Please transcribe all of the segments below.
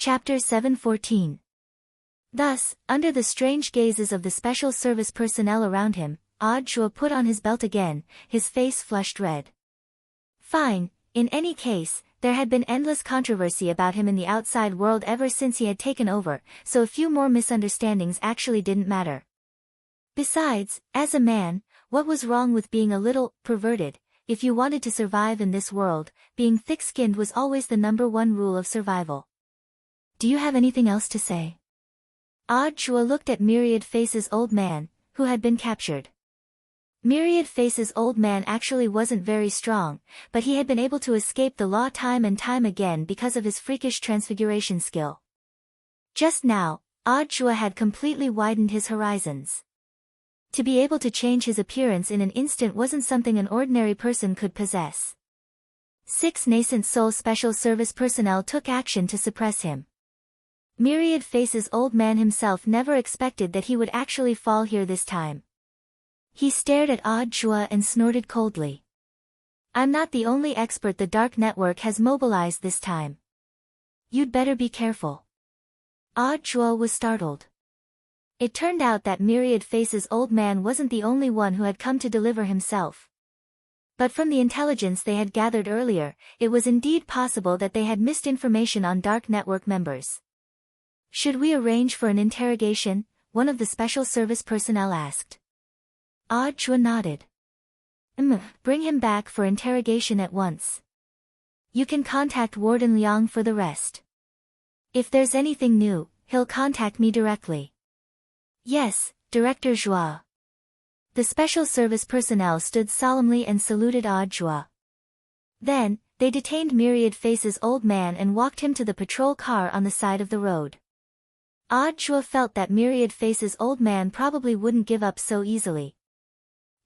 Chapter 714. Thus, under the strange gazes of the special service personnel around him, Audiobook put on his belt again, his face flushed red. Fine, in any case, there had been endless controversy about him in the outside world ever since he had taken over, so a few more misunderstandings actually didn't matter. Besides, as a man, what was wrong with being a little perverted? If you wanted to survive in this world, being thick-skinned was always the #1 rule of survival. Do you have anything else to say? Audiobook looked at Myriad Face's old man, who had been captured. Myriad Face's old man actually wasn't very strong, but he had been able to escape the law time and time again because of his freakish transfiguration skill. Just now, Audiobook had completely widened his horizons. To be able to change his appearance in an instant wasn't something an ordinary person could possess. 6 nascent soul special service personnel took action to suppress him. Myriad Face's old man himself never expected that he would actually fall here this time. He stared at Audiobook and snorted coldly. I'm not the only expert the Dark Network has mobilized this time. You'd better be careful. Audiobook was startled. It turned out that Myriad Face's old man wasn't the only one who had come to deliver himself. But from the intelligence they had gathered earlier, it was indeed possible that they had missed information on Dark Network members. Should we arrange for an interrogation? One of the special service personnel asked. Audiobook nodded. Bring him back for interrogation at once. You can contact Warden Liang for the rest. If there's anything new, he'll contact me directly. Yes, Director Zhua. The special service personnel stood solemnly and saluted Audiobook. Then, they detained Myriad Face's old man and walked him to the patrol car on the side of the road. Audiobook felt that Myriad Face's old man probably wouldn't give up so easily.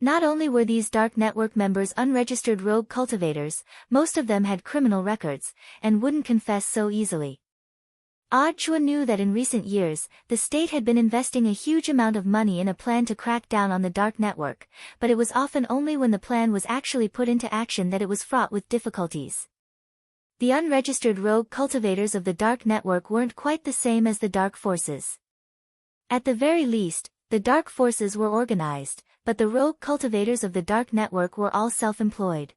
Not only were these Dark Network members unregistered rogue cultivators, most of them had criminal records, and wouldn't confess so easily. Audiobook knew that in recent years, the state had been investing a huge amount of money in a plan to crack down on the Dark Network, but it was often only when the plan was actually put into action that it was fraught with difficulties. The unregistered rogue cultivators of the Dark Network weren't quite the same as the Dark Forces. At the very least, the Dark Forces were organized, but the rogue cultivators of the Dark Network were all self-employed.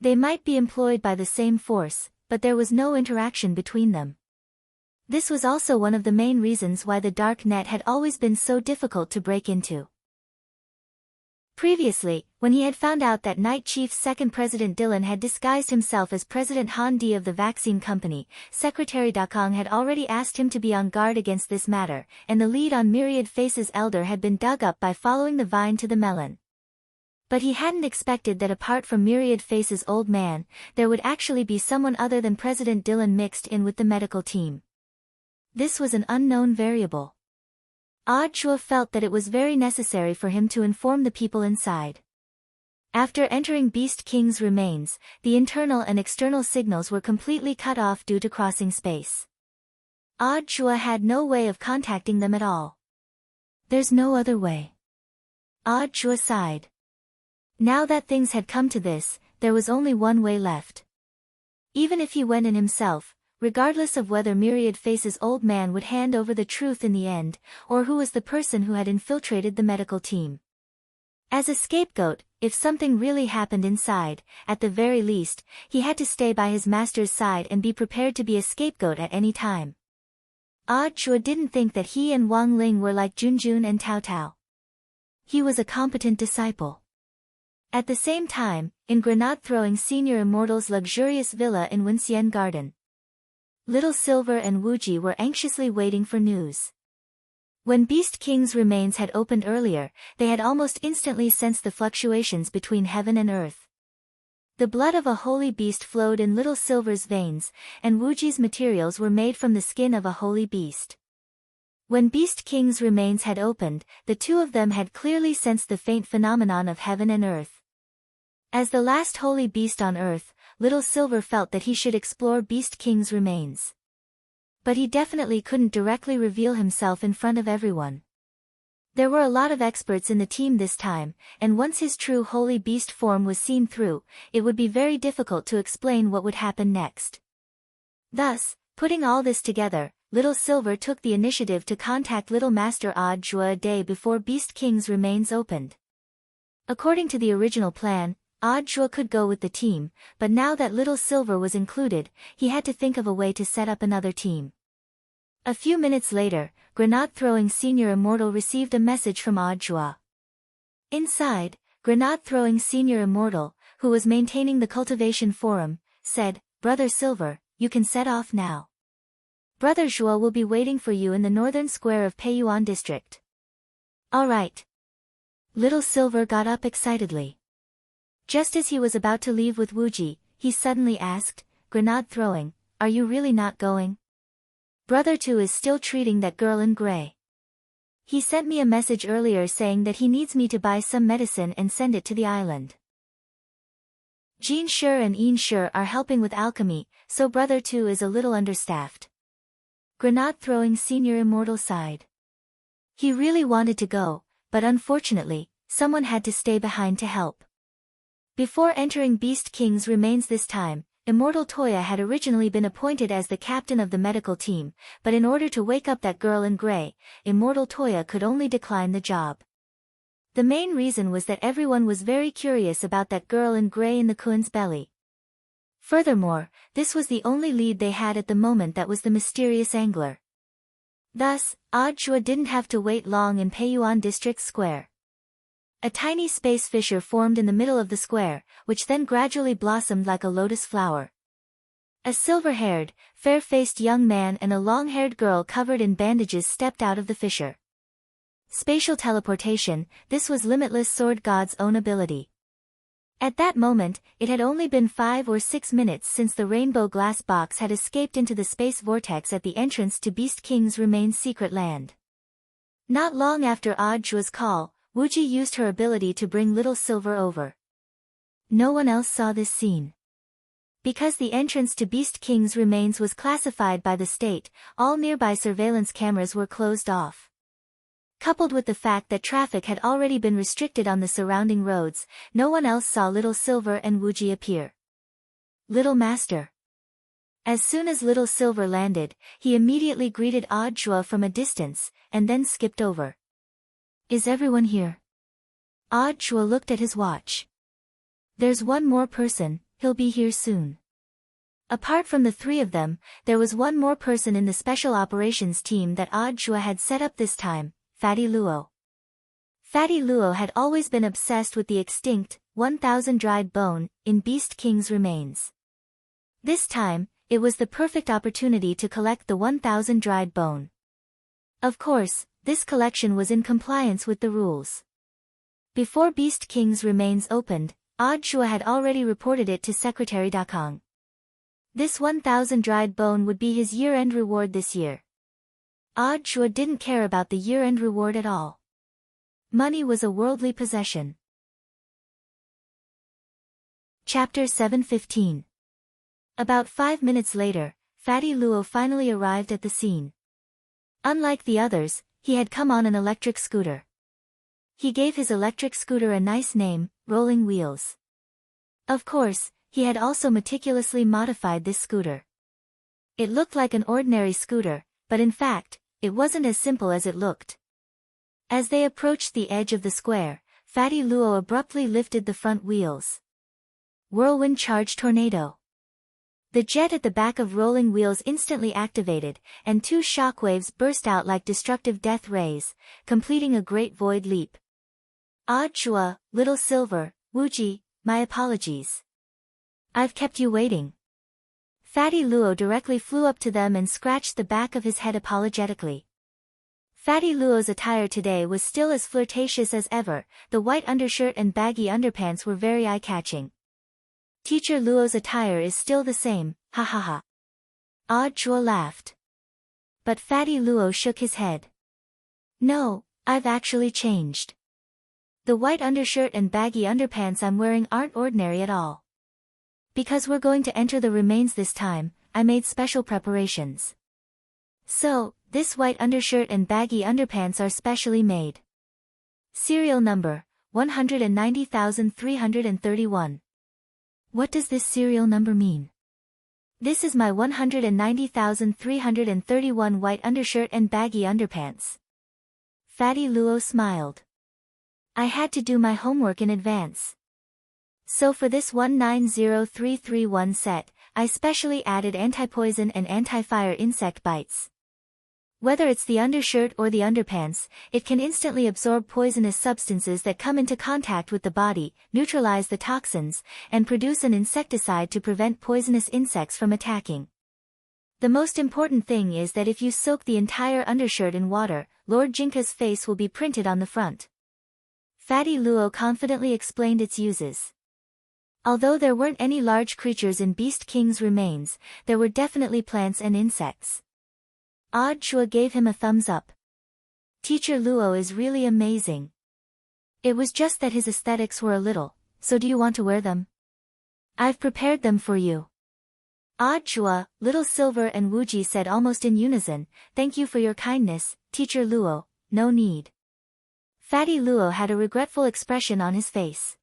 They might be employed by the same force, but there was no interaction between them. This was also one of the main reasons why the Dark Net had always been so difficult to break into. Previously, when he had found out that Night Chief's second President Dylan had disguised himself as President Han Di of the vaccine company, Secretary Dakong had already asked him to be on guard against this matter, and the lead on Myriad Face's elder had been dug up by following the vine to the melon. But he hadn't expected that apart from Myriad Face's old man, there would actually be someone other than President Dylan mixed in with the medical team. This was an unknown variable. Audiobook felt that it was very necessary for him to inform the people inside. After entering Beast King's remains, the internal and external signals were completely cut off due to crossing space. Audiobook had no way of contacting them at all. There's no other way. Audiobook sighed. Now that things had come to this, there was only one way left. Even if he went in himself, regardless of whether Myriad Face's old man would hand over the truth in the end, or who was the person who had infiltrated the medical team. As a scapegoat, if something really happened inside, at the very least, he had to stay by his master's side and be prepared to be a scapegoat at any time. Audiobook didn't think that he and Wang Ling were like Junjun and Tao Tao. He was a competent disciple. At the same time, in grenade-throwing Senior Immortal's luxurious villa in Wenxian Garden, Little Silver and Wuji were anxiously waiting for news. When Beast King's remains had opened earlier, they had almost instantly sensed the fluctuations between heaven and earth. The blood of a holy beast flowed in Little Silver's veins, and Wuji's materials were made from the skin of a holy beast. When Beast King's remains had opened, the two of them had clearly sensed the faint phenomenon of heaven and earth. As the last holy beast on earth, Little Silver felt that he should explore Beast King's remains. But he definitely couldn't directly reveal himself in front of everyone. There were a lot of experts in the team this time, and once his true holy beast form was seen through, it would be very difficult to explain what would happen next. Thus, Putting all this together, Little Silver took the initiative to contact Little Master Odd Jua a day before Beast King's remains opened. According to the original plan, Odd Jua could go with the team, but now that Little Silver was included, he had to think of a way to set up another team. A few minutes later, Grenade-throwing Senior Immortal received a message from Odd Jua. Inside, Grenade-throwing Senior Immortal, who was maintaining the cultivation forum, said, "Brother Silver, you can set off now. Brother Jua will be waiting for you in the northern square of Peiyuan district." "All right." Little Silver got up excitedly. Just as he was about to leave with Wuji, he suddenly asked, "Grenade-throwing, are you really not going? Brother Tu is still treating that girl in gray. He sent me a message earlier saying that he needs me to buy some medicine and send it to the island. Jin Shi and Yin Shi are helping with alchemy, so Brother Tu is a little understaffed." Grenade-throwing Senior Immortal sighed. He really wanted to go, but unfortunately, someone had to stay behind to help. Before entering Beast King's remains this time, Immortal Toya had originally been appointed as the captain of the medical team, but in order to wake up that girl in gray, Immortal Toya could only decline the job. The main reason was that everyone was very curious about that girl in gray in the Kun's belly. Furthermore, this was the only lead they had at the moment that was the mysterious angler. Thus, Odd Jua didn't have to wait long in Peiyuan District Square. A tiny space fissure formed in the middle of the square, which then gradually blossomed like a lotus flower. A silver-haired, fair-faced young man and a long-haired girl covered in bandages stepped out of the fissure. Spatial teleportation, this was Limitless Sword God's own ability. At that moment, it had only been 5 or 6 minutes since the rainbow glass box had escaped into the space vortex at the entrance to Beast King's remains secret land. Not long after Odd Jua's call, Wuji used her ability to bring Little Silver over. No one else saw this scene. Because the entrance to Beast King's remains was classified by the state, all nearby surveillance cameras were closed off. Coupled with the fact that traffic had already been restricted on the surrounding roads, no one else saw Little Silver and Wuji appear. "Little Master." As soon as Little Silver landed, he immediately greeted Odd Jua from a distance, and then skipped over. "Is everyone here?" Odd Jua looked at his watch. "There's one more person, he'll be here soon." Apart from the 3 of them, there was one more person in the special operations team that Odd Jua had set up this time, Fatty Luo. Fatty Luo had always been obsessed with the extinct, 1000 dried bone, in Beast King's remains. This time, it was the perfect opportunity to collect the 1000 dried bone. Of course, this collection was in compliance with the rules. Before Beast King's remains opened, Odd Jua had already reported it to Secretary Dakong. This 1000 dried bone would be his year-end reward this year. Odd Jua didn't care about the year-end reward at all. Money was a worldly possession. Chapter 715. About 5 minutes later, Fatty Luo finally arrived at the scene. Unlike the others, he had come on an electric scooter. He gave his electric scooter a nice name, Rolling Wheels. Of course, he had also meticulously modified this scooter. It looked like an ordinary scooter, but in fact, it wasn't as simple as it looked. As they approached the edge of the square, Fatty Luo abruptly lifted the front wheels. Whirlwind Charge Tornado. The jet at the back of Rolling Wheels instantly activated, and 2 shockwaves burst out like destructive death rays, completing a great void leap. "Odd Jua, Little Silver, Wuji, my apologies. I've kept you waiting." Fatty Luo directly flew up to them and scratched the back of his head apologetically. Fatty Luo's attire today was still as flirtatious as ever, the white undershirt and baggy underpants were very eye-catching. "Teacher Luo's attire is still the same, ha ha ha." Odd Jua laughed. But Fatty Luo shook his head. "No, I've actually changed. The white undershirt and baggy underpants I'm wearing aren't ordinary at all. Because we're going to enter the remains this time, I made special preparations. So, this white undershirt and baggy underpants are specially made. Serial number, 190,331. What does this serial number mean? This is my 190,331 white undershirt and baggy underpants. Fatty Luo smiled. I had to do my homework in advance. So for this 190331 set, I specially added anti-poison and anti-fire insect bites. Whether it's the undershirt or the underpants, it can instantly absorb poisonous substances that come into contact with the body, neutralize the toxins, and produce an insecticide to prevent poisonous insects from attacking. The most important thing is that if you soak the entire undershirt in water, Lord Jinka's face will be printed on the front. Fatty Luo confidently explained its uses. Although there weren't any large creatures in Beast King's remains, there were definitely plants and insects. Odd Chua gave him a thumbs up. Teacher Luo is really amazing. It was just that his aesthetics were a little, so do you want to wear them? I've prepared them for you. Odd Chua, Little Silver and Wuji said almost in unison, thank you for your kindness, Teacher Luo, no need. Fatty Luo had a regretful expression on his face.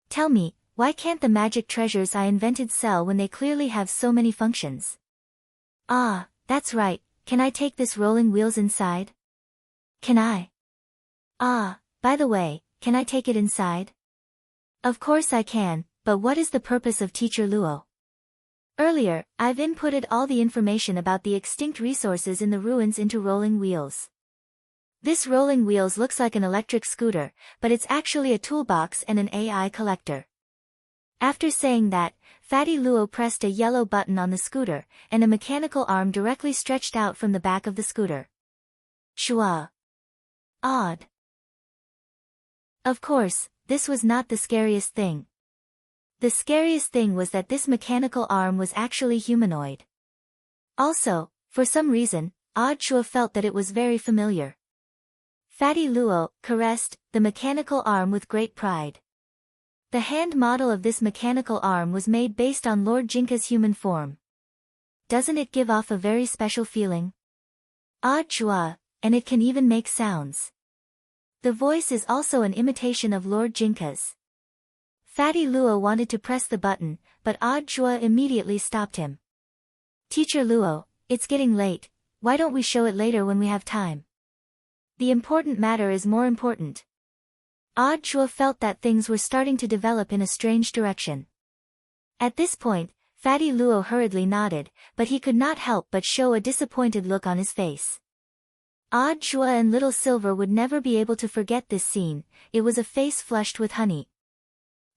Tell me, why can't the magic treasures I invented sell when they clearly have so many functions? Ah, that's right. Can I take this rolling wheels inside? Can I? Ah, by the way, can I take it inside? Of course I can, but what is the purpose of Teacher Luo? Earlier, I've inputted all the information about the extinct resources in the ruins into rolling wheels. This rolling wheels looks like an electric scooter, but it's actually a toolbox and an AI collector. After saying that, Fatty Luo pressed a yellow button on the scooter, and a mechanical arm directly stretched out from the back of the scooter. Shua. Odd. Of course, this was not the scariest thing. The scariest thing was that this mechanical arm was actually humanoid. Also, for some reason, Odd Shua felt that it was very familiar. Fatty Luo caressed the mechanical arm with great pride. The hand model of this mechanical arm was made based on Lord Jinka's human form. Doesn't it give off a very special feeling? Odd Chua, and it can even make sounds. The voice is also an imitation of Lord Jinka's. Fatty Luo wanted to press the button, but Odd Chua immediately stopped him. Teacher Luo, it's getting late, why don't we show it later when we have time? The important matter is more important. Odd Chua felt that things were starting to develop in a strange direction. At this point, Fatty Luo hurriedly nodded, but he could not help but show a disappointed look on his face. Odd Chua and Little Silver would never be able to forget this scene, it was a face flushed with honey.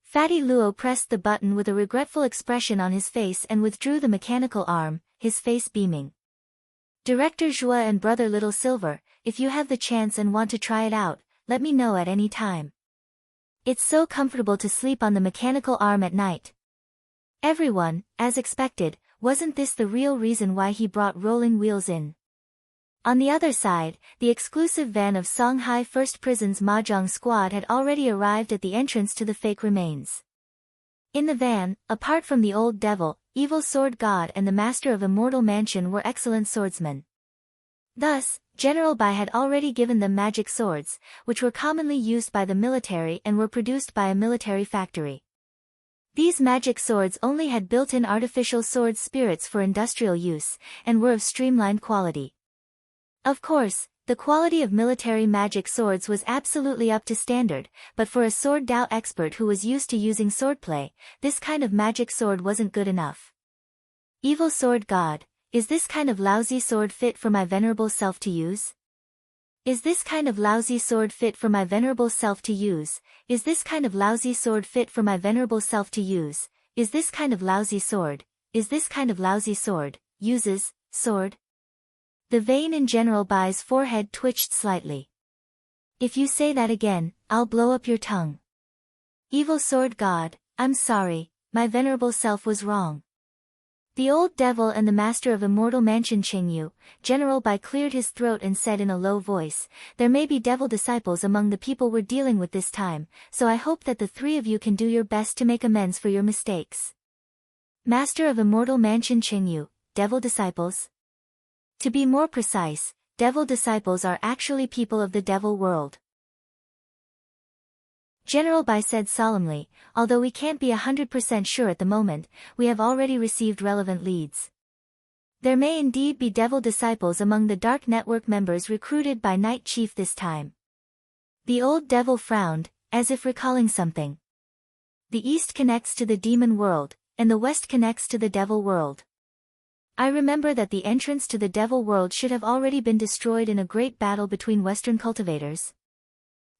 Fatty Luo pressed the button with a regretful expression on his face and withdrew the mechanical arm, his face beaming. Director Zhua and Brother Little Silver, if you have the chance and want to try it out, let me know at any time. It's so comfortable to sleep on the mechanical arm at night. Everyone, as expected, wasn't this the real reason why he brought rolling wheels in? On the other side, the exclusive van of Songhai First Prison's Mahjong squad had already arrived at the entrance to the fake remains. In the van, apart from the old devil, evil sword god and the master of Immortal Mansion were excellent swordsmen. Thus, General Bai had already given them magic swords, which were commonly used by the military and were produced by a military factory. These magic swords only had built-in artificial sword spirits for industrial use, and were of streamlined quality. Of course, the quality of military magic swords was absolutely up to standard, but for a sword Dao expert who was used to using swordplay, this kind of magic sword wasn't good enough. Evil sword god, is this kind of lousy sword fit for my venerable self to use? Is this kind of lousy sword fit for my venerable self to use? Is this kind of lousy sword fit for my venerable self to use? Is this kind of lousy sword? Is this kind of lousy sword? Uses, sword? The vein in General Bai's forehead twitched slightly. If you say that again, I'll blow up your tongue. Evil sword god, I'm sorry, my venerable self was wrong. The old devil and the master of Immortal Mansion Qingyu, General Bai cleared his throat and said in a low voice, there may be devil disciples among the people we're dealing with this time, so I hope that the three of you can do your best to make amends for your mistakes. Master of Immortal Mansion Qingyu, devil disciples? To be more precise, devil disciples are actually people of the devil world. General Bai said solemnly, although we can't be 100% sure at the moment, we have already received relevant leads. There may indeed be devil disciples among the Dark Network members recruited by Night Chief this time. The old devil frowned, as if recalling something. The east connects to the demon world, and the west connects to the devil world. I remember that the entrance to the devil world should have already been destroyed in a great battle between Western cultivators.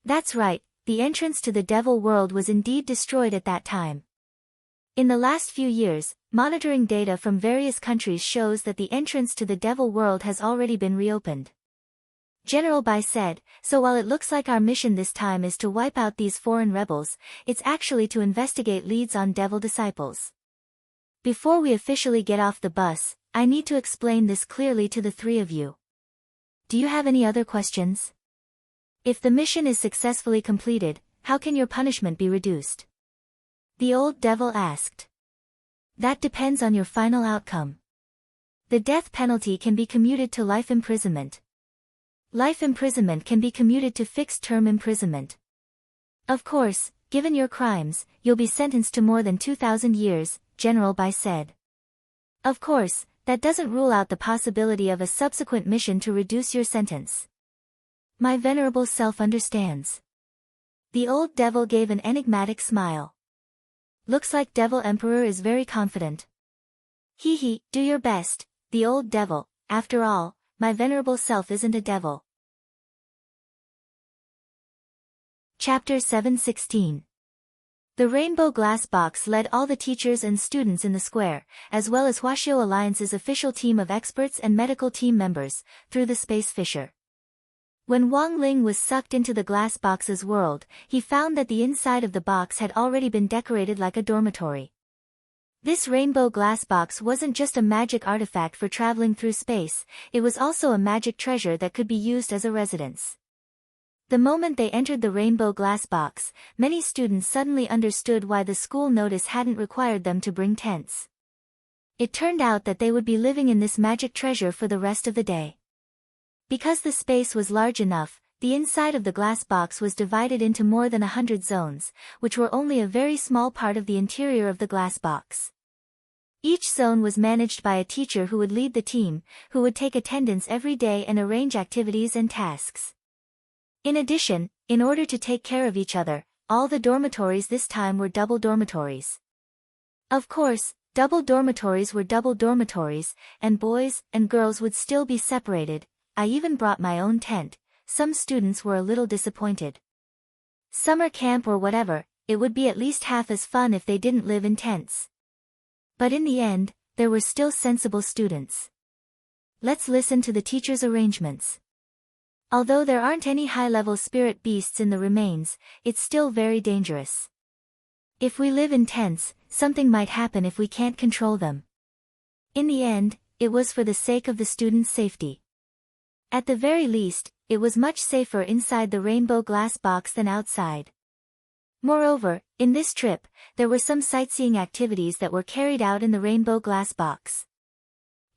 That's right, the entrance to the devil world was indeed destroyed at that time. In the last few years, monitoring data from various countries shows that the entrance to the devil world has already been reopened. General Bai said, so while it looks like our mission this time is to wipe out these foreign rebels, it's actually to investigate leads on devil disciples. Before we officially get off the bus, I need to explain this clearly to the three of you. Do you have any other questions? If the mission is successfully completed, how can your punishment be reduced? The old devil asked. That depends on your final outcome. The death penalty can be commuted to life imprisonment. Life imprisonment can be commuted to fixed-term imprisonment. Of course, given your crimes, you'll be sentenced to more than 2,000 years, General Bai said. Of course, that doesn't rule out the possibility of a subsequent mission to reduce your sentence. My venerable self understands. The old devil gave an enigmatic smile. Looks like Devil Emperor is very confident. Hee hee, do your best, the old devil, after all, my venerable self isn't a devil. Chapter 7:16. The Rainbow Glass Box led all the teachers and students in the square, as well as Huaxiao Alliance's official team of experts and medical team members, through the space fissure. When Wang Ling was sucked into the glass box's world, he found that the inside of the box had already been decorated like a dormitory. This rainbow glass box wasn't just a magic artifact for traveling through space, it was also a magic treasure that could be used as a residence. The moment they entered the rainbow glass box, many students suddenly understood why the school notice hadn't required them to bring tents. It turned out that they would be living in this magic treasure for the rest of the day. Because the space was large enough, the inside of the glass box was divided into more than 100 zones, which were only a very small part of the interior of the glass box. Each zone was managed by a teacher who would lead the team, who would take attendance every day and arrange activities and tasks. In addition, in order to take care of each other, all the dormitories this time were double dormitories. Of course, double dormitories were double dormitories, and boys and girls would still be separated. I even brought my own tent. Some students were a little disappointed. Summer camp or whatever, it would be at least half as fun if they didn't live in tents. But in the end, there were still sensible students. Let's listen to the teacher's arrangements. Although there aren't any high-level spirit beasts in the remains, it's still very dangerous. If we live in tents, something might happen if we can't control them. In the end, it was for the sake of the students' safety. At the very least, it was much safer inside the rainbow glass box than outside. Moreover, in this trip, there were some sightseeing activities that were carried out in the rainbow glass box.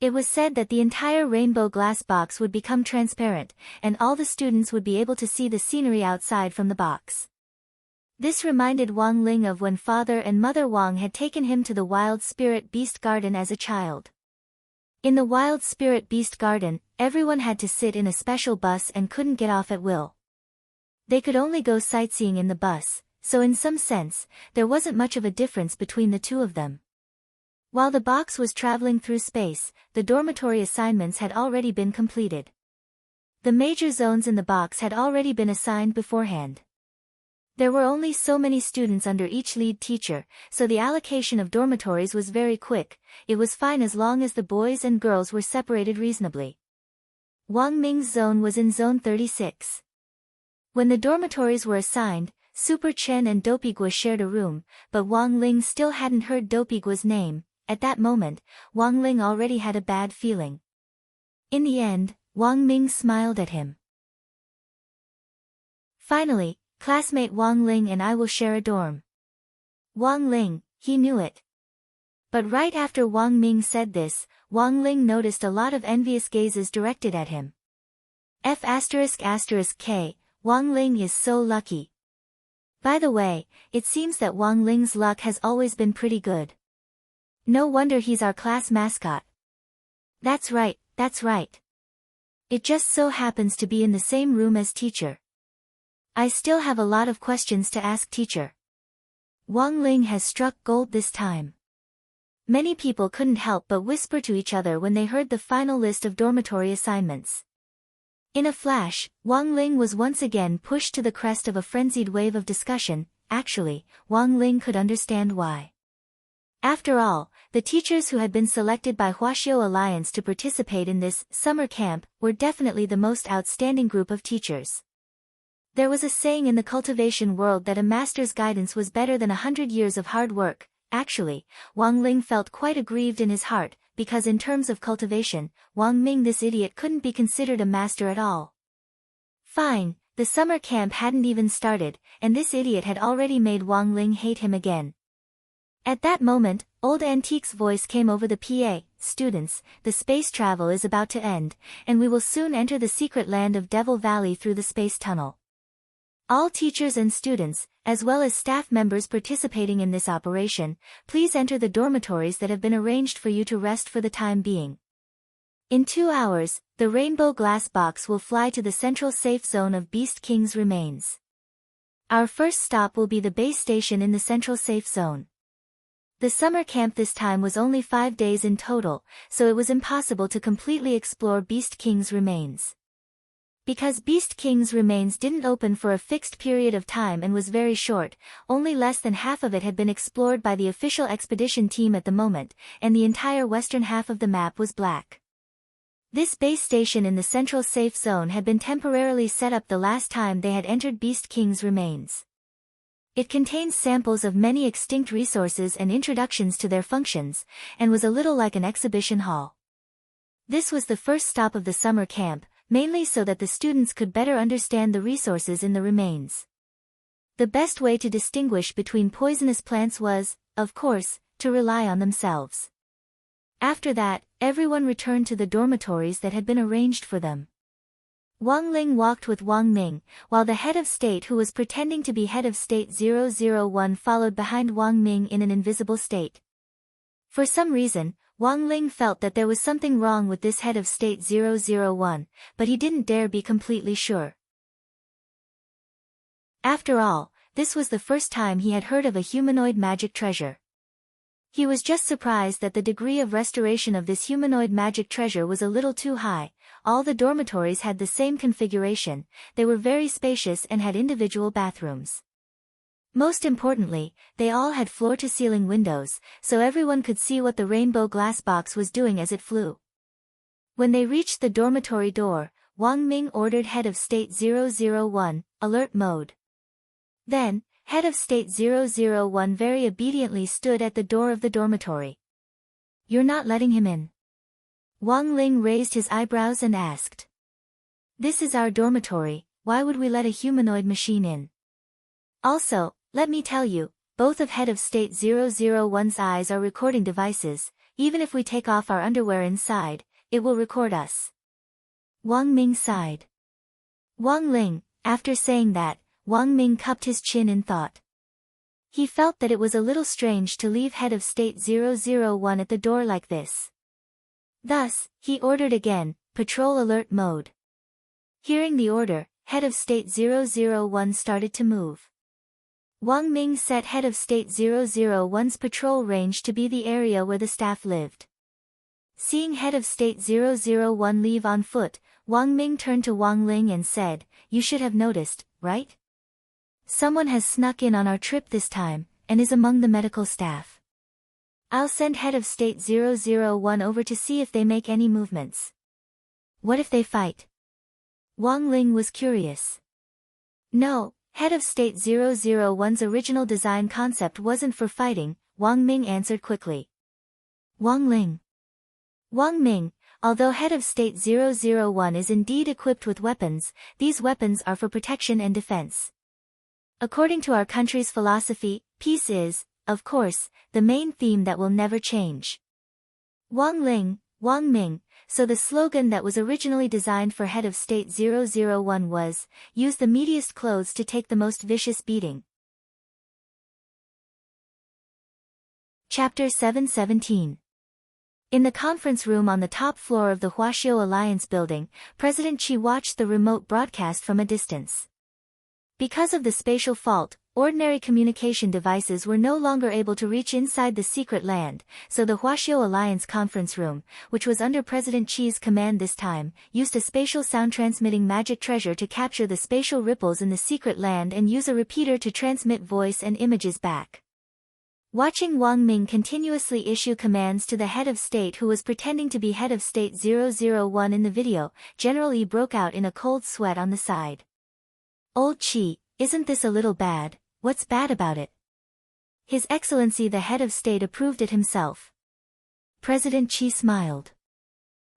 It was said that the entire rainbow glass box would become transparent, and all the students would be able to see the scenery outside from the box. This reminded Wang Ling of when Father and Mother Wang had taken him to the Wild Spirit Beast Garden as a child. In the Wild Spirit Beast Garden, everyone had to sit in a special bus and couldn't get off at will. They could only go sightseeing in the bus, so in some sense, there wasn't much of a difference between the two of them. While the box was traveling through space, the dormitory assignments had already been completed. The major zones in the box had already been assigned beforehand. There were only so many students under each lead teacher, so the allocation of dormitories was very quick. It was fine as long as the boys and girls were separated reasonably. Wang Ming's zone was in Zone 36. When the dormitories were assigned, Super Chen and Dopiguo shared a room, but Wang Ling still hadn't heard Dopiguo's name. At that moment, Wang Ling already had a bad feeling. In the end, Wang Ming smiled at him. Finally, classmate Wang Ling and I will share a dorm. Wang Ling, he knew it. But right after Wang Ming said this, Wang Ling noticed a lot of envious gazes directed at him. F***K, Wang Ling is so lucky. By the way, it seems that Wang Ling's luck has always been pretty good. No wonder he's our class mascot. That's right, that's right. It just so happens to be in the same room as teacher. I still have a lot of questions to ask teacher. Wang Ling has struck gold this time. Many people couldn't help but whisper to each other when they heard the final list of dormitory assignments. In a flash, Wang Ling was once again pushed to the crest of a frenzied wave of discussion. Actually, Wang Ling could understand why. After all, the teachers who had been selected by Huaxiao Alliance to participate in this summer camp were definitely the most outstanding group of teachers. There was a saying in the cultivation world that a master's guidance was better than 100 years of hard work. Actually, Wang Ling felt quite aggrieved in his heart, because in terms of cultivation, Wang Ming, this idiot, couldn't be considered a master at all. Fine, the summer camp hadn't even started, and this idiot had already made Wang Ling hate him again. At that moment, Old Antique's voice came over the PA. Students, the space travel is about to end, and we will soon enter the secret land of Devil Valley through the space tunnel. All teachers and students, as well as staff members participating in this operation, please enter the dormitories that have been arranged for you to rest for the time being. In 2 hours, the rainbow glass box will fly to the central safe zone of Beast King's remains. Our first stop will be the base station in the central safe zone. The summer camp this time was only 5 days in total, so it was impossible to completely explore Beast King's remains. Because Beast King's remains didn't open for a fixed period of time and was very short, only less than half of it had been explored by the official expedition team at the moment, and the entire western half of the map was black. This base station in the central safe zone had been temporarily set up the last time they had entered Beast King's remains. It contains samples of many extinct resources and introductions to their functions, and was a little like an exhibition hall. This was the first stop of the summer camp, mainly so that the students could better understand the resources in the remains. The best way to distinguish between poisonous plants was, of course, to rely on themselves. After that, everyone returned to the dormitories that had been arranged for them. Wang Ling walked with Wang Ming, while the head of state, who was pretending to be head of state 001, followed behind Wang Ming in an invisible state. For some reason, Wang Ling felt that there was something wrong with this head of state 001, but he didn't dare be completely sure. After all, this was the first time he had heard of a humanoid magic treasure. He was just surprised that the degree of restoration of this humanoid magic treasure was a little too high. All the dormitories had the same configuration, they were very spacious and had individual bathrooms. Most importantly, they all had floor-to-ceiling windows, so everyone could see what the rainbow glass box was doing as it flew. When they reached the dormitory door, Wang Ming ordered Head of State 001, alert mode. Then, Head of State 001 very obediently stood at the door of the dormitory. "You're not letting him in?" Wang Ling raised his eyebrows and asked. "This is our dormitory, why would we let a humanoid machine in? Also, let me tell you, both of Head of State 001's eyes are recording devices, even if we take off our underwear inside, it will record us." Wang Ming sighed. Wang Ling, after saying that, Wang Ming cupped his chin in thought. He felt that it was a little strange to leave Head of State 001 at the door like this. Thus, he ordered again, patrol alert mode. Hearing the order, Head of State 001 started to move. Wang Ming set Head of State 001's patrol range to be the area where the staff lived. Seeing Head of State 001 leave on foot, Wang Ming turned to Wang Ling and said, "You should have noticed, right? Someone has snuck in on our trip this time, and is among the medical staff. I'll send Head of State 001 over to see if they make any movements." "What if they fight?" Wang Ling was curious. "No, Head of State 001's original design concept wasn't for fighting," Wang Ming answered quickly. Wang Ling. Wang Ming, although Head of State 001 is indeed equipped with weapons, these weapons are for protection and defense. According to our country's philosophy, peace is, of course, the main theme that will never change. Wang Ling, Wang Ming, so the slogan that was originally designed for Head of State 001 was, "Use the meatiest clothes to take the most vicious beating." Chapter 717. In the conference room on the top floor of the Huaxiao Alliance building, President Qi watched the remote broadcast from a distance. Because of the spatial fault, ordinary communication devices were no longer able to reach inside the secret land, so the Huaxiao Alliance conference room, which was under President Qi's command this time, used a spatial sound-transmitting magic treasure to capture the spatial ripples in the secret land and use a repeater to transmit voice and images back. Watching Wang Ming continuously issue commands to the head of state who was pretending to be head of state 001 in the video, General Yi broke out in a cold sweat on the side. "Old Qi, isn't this a little bad? What's bad about it?" His Excellency the head of state approved it himself. President Qi smiled.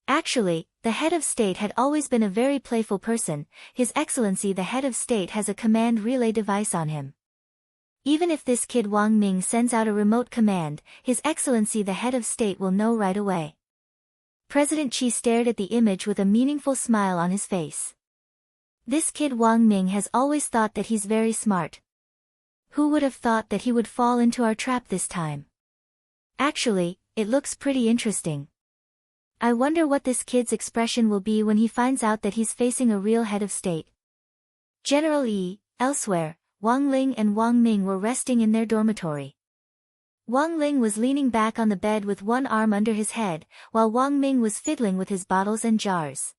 Actually, the head of state had always been a very playful person. His Excellency the head of state has a command relay device on him. Even if this kid Wang Ming sends out a remote command, His Excellency the head of state will know right away. President Qi stared at the image with a meaningful smile on his face. This kid Wang Ming has always thought that he's very smart. Who would have thought that he would fall into our trap this time? Actually, it looks pretty interesting. I wonder what this kid's expression will be when he finds out that he's facing a real head of state. General Yi, elsewhere, Wang Ling and Wang Ming were resting in their dormitory. Wang Ling was leaning back on the bed with one arm under his head, while Wang Ming was fiddling with his bottles and jars.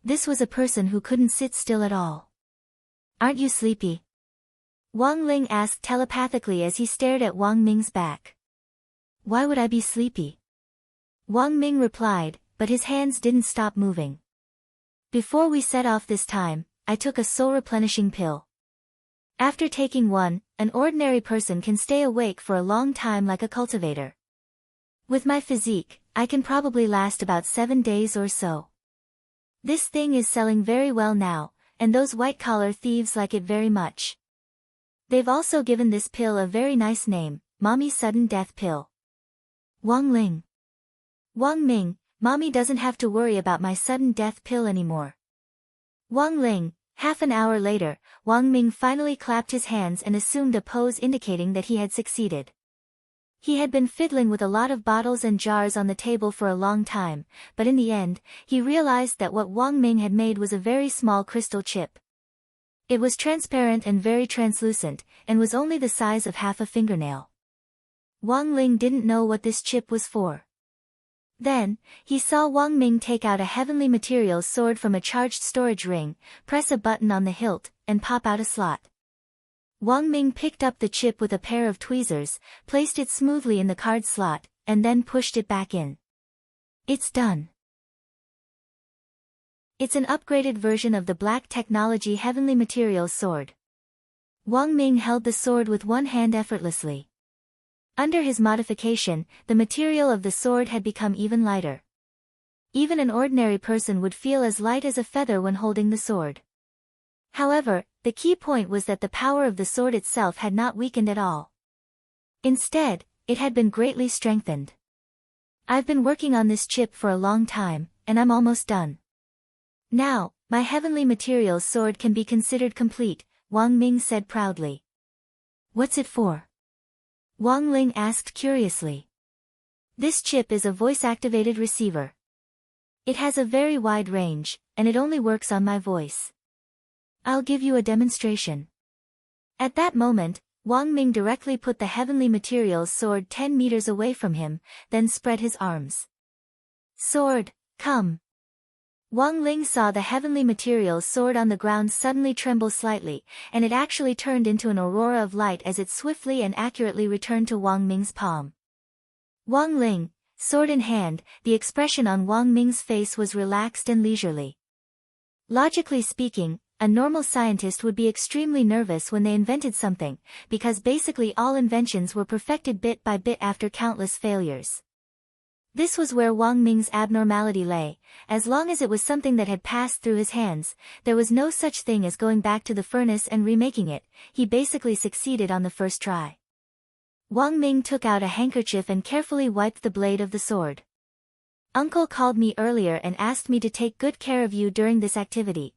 This was a person who couldn't sit still at all. "Aren't you sleepy?" Wang Ling asked telepathically as he stared at Wang Ming's back. "Why would I be sleepy?" Wang Ming replied, but his hands didn't stop moving. "Before we set off this time, I took a soul-replenishing pill. After taking one, an ordinary person can stay awake for a long time like a cultivator. With my physique, I can probably last about 7 days or so. This thing is selling very well now, and those white-collar thieves like it very much. They've also given this pill a very nice name, Mommy Sudden Death Pill." Wang Ling. "Wang Ming, Mommy doesn't have to worry about my sudden death pill anymore." Wang Ling. Half an hour later, Wang Ming finally clapped his hands and assumed a pose indicating that he had succeeded. He had been fiddling with a lot of bottles and jars on the table for a long time, but in the end, he realized that what Wang Ming had made was a very small crystal chip. It was transparent and very translucent, and was only the size of half a fingernail. Wang Ling didn't know what this chip was for. Then, he saw Wang Ming take out a heavenly materials sword from a charged storage ring, press a button on the hilt, and pop out a slot. Wang Ming picked up the chip with a pair of tweezers, placed it smoothly in the card slot, and then pushed it back in. It's done. It's an upgraded version of the Black Technology Heavenly Materials sword. Wang Ming held the sword with one hand effortlessly. Under his modification, the material of the sword had become even lighter. Even an ordinary person would feel as light as a feather when holding the sword. However, the key point was that the power of the sword itself had not weakened at all. Instead, it had been greatly strengthened. "I've been working on this chip for a long time, and I'm almost done. Now, my heavenly materials sword can be considered complete," Wang Ming said proudly. "What's it for?" Wang Ling asked curiously. "This chip is a voice-activated receiver. It has a very wide range, and it only works on my voice. I'll give you a demonstration." At that moment, Wang Ming directly put the heavenly materials sword 10 meters away from him, then spread his arms. "Sword, come." Wang Ling saw the heavenly materials sword on the ground suddenly tremble slightly, and it actually turned into an aurora of light as it swiftly and accurately returned to Wang Ming's palm. Wang Ling, sword in hand, the expression on Wang Ming's face was relaxed and leisurely. Logically speaking, a normal scientist would be extremely nervous when they invented something, because basically all inventions were perfected bit by bit after countless failures. This was where Wang Ming's abnormality lay. As long as it was something that had passed through his hands, there was no such thing as going back to the furnace and remaking it. He basically succeeded on the first try. Wang Ming took out a handkerchief and carefully wiped the blade of the sword. "Uncle called me earlier and asked me to take good care of you during this activity."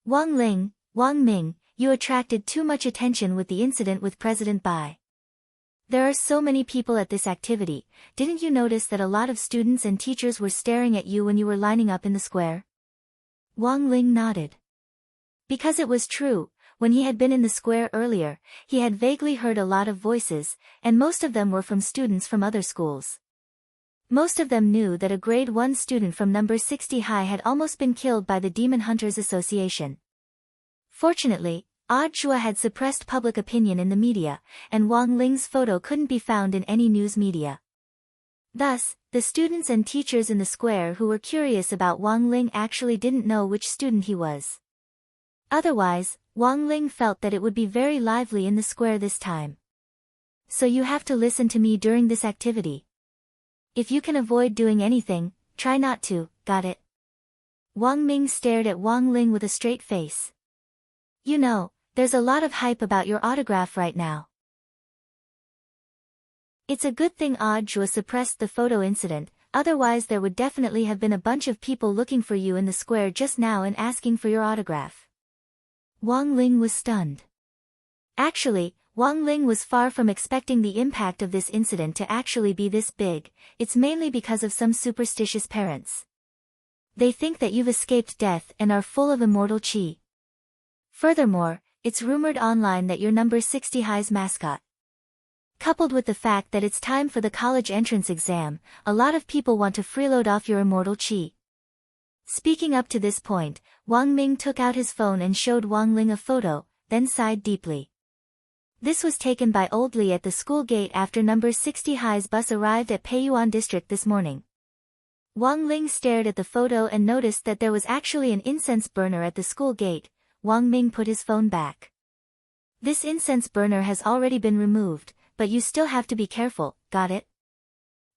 "Wang Ling, Wang Ming, you attracted too much attention with the incident with President Bai. There are so many people at this activity, didn't you notice that a lot of students and teachers were staring at you when you were lining up in the square? Wang Ling nodded. Because it was true, when he had been in the square earlier, he had vaguely heard a lot of voices, and most of them were from students from other schools. Most of them knew that a grade 1 student from number 60 high had almost been killed by the Demon Hunters Association. Fortunately, Audiobook had suppressed public opinion in the media, and Wang Ling's photo couldn't be found in any news media. Thus, the students and teachers in the square who were curious about Wang Ling actually didn't know which student he was. Otherwise, Wang Ling felt that it would be very lively in the square this time. So you have to listen to me during this activity. If you can avoid doing anything, try not to, got it? Wang Ming stared at Wang Ling with a straight face. You know, there's a lot of hype about your autograph right now. It's a good thing Audiobook suppressed the photo incident, otherwise there would definitely have been a bunch of people looking for you in the square just now and asking for your autograph. Wang Ling was stunned. Actually, Wang Ling was far from expecting the impact of this incident to actually be this big. It's mainly because of some superstitious parents. They think that you've escaped death and are full of immortal qi. Furthermore, it's rumored online that you're number 60 high's mascot. Coupled with the fact that it's time for the college entrance exam, a lot of people want to freeload off your immortal qi. Speaking up to this point, Wang Ming took out his phone and showed Wang Ling a photo, then sighed deeply. This was taken by Old Li at the school gate after number 60 high's bus arrived at Peiyuan district this morning. Wang Ling stared at the photo and noticed that there was actually an incense burner at the school gate. Wang Ming put his phone back. This incense burner has already been removed, but you still have to be careful, got it?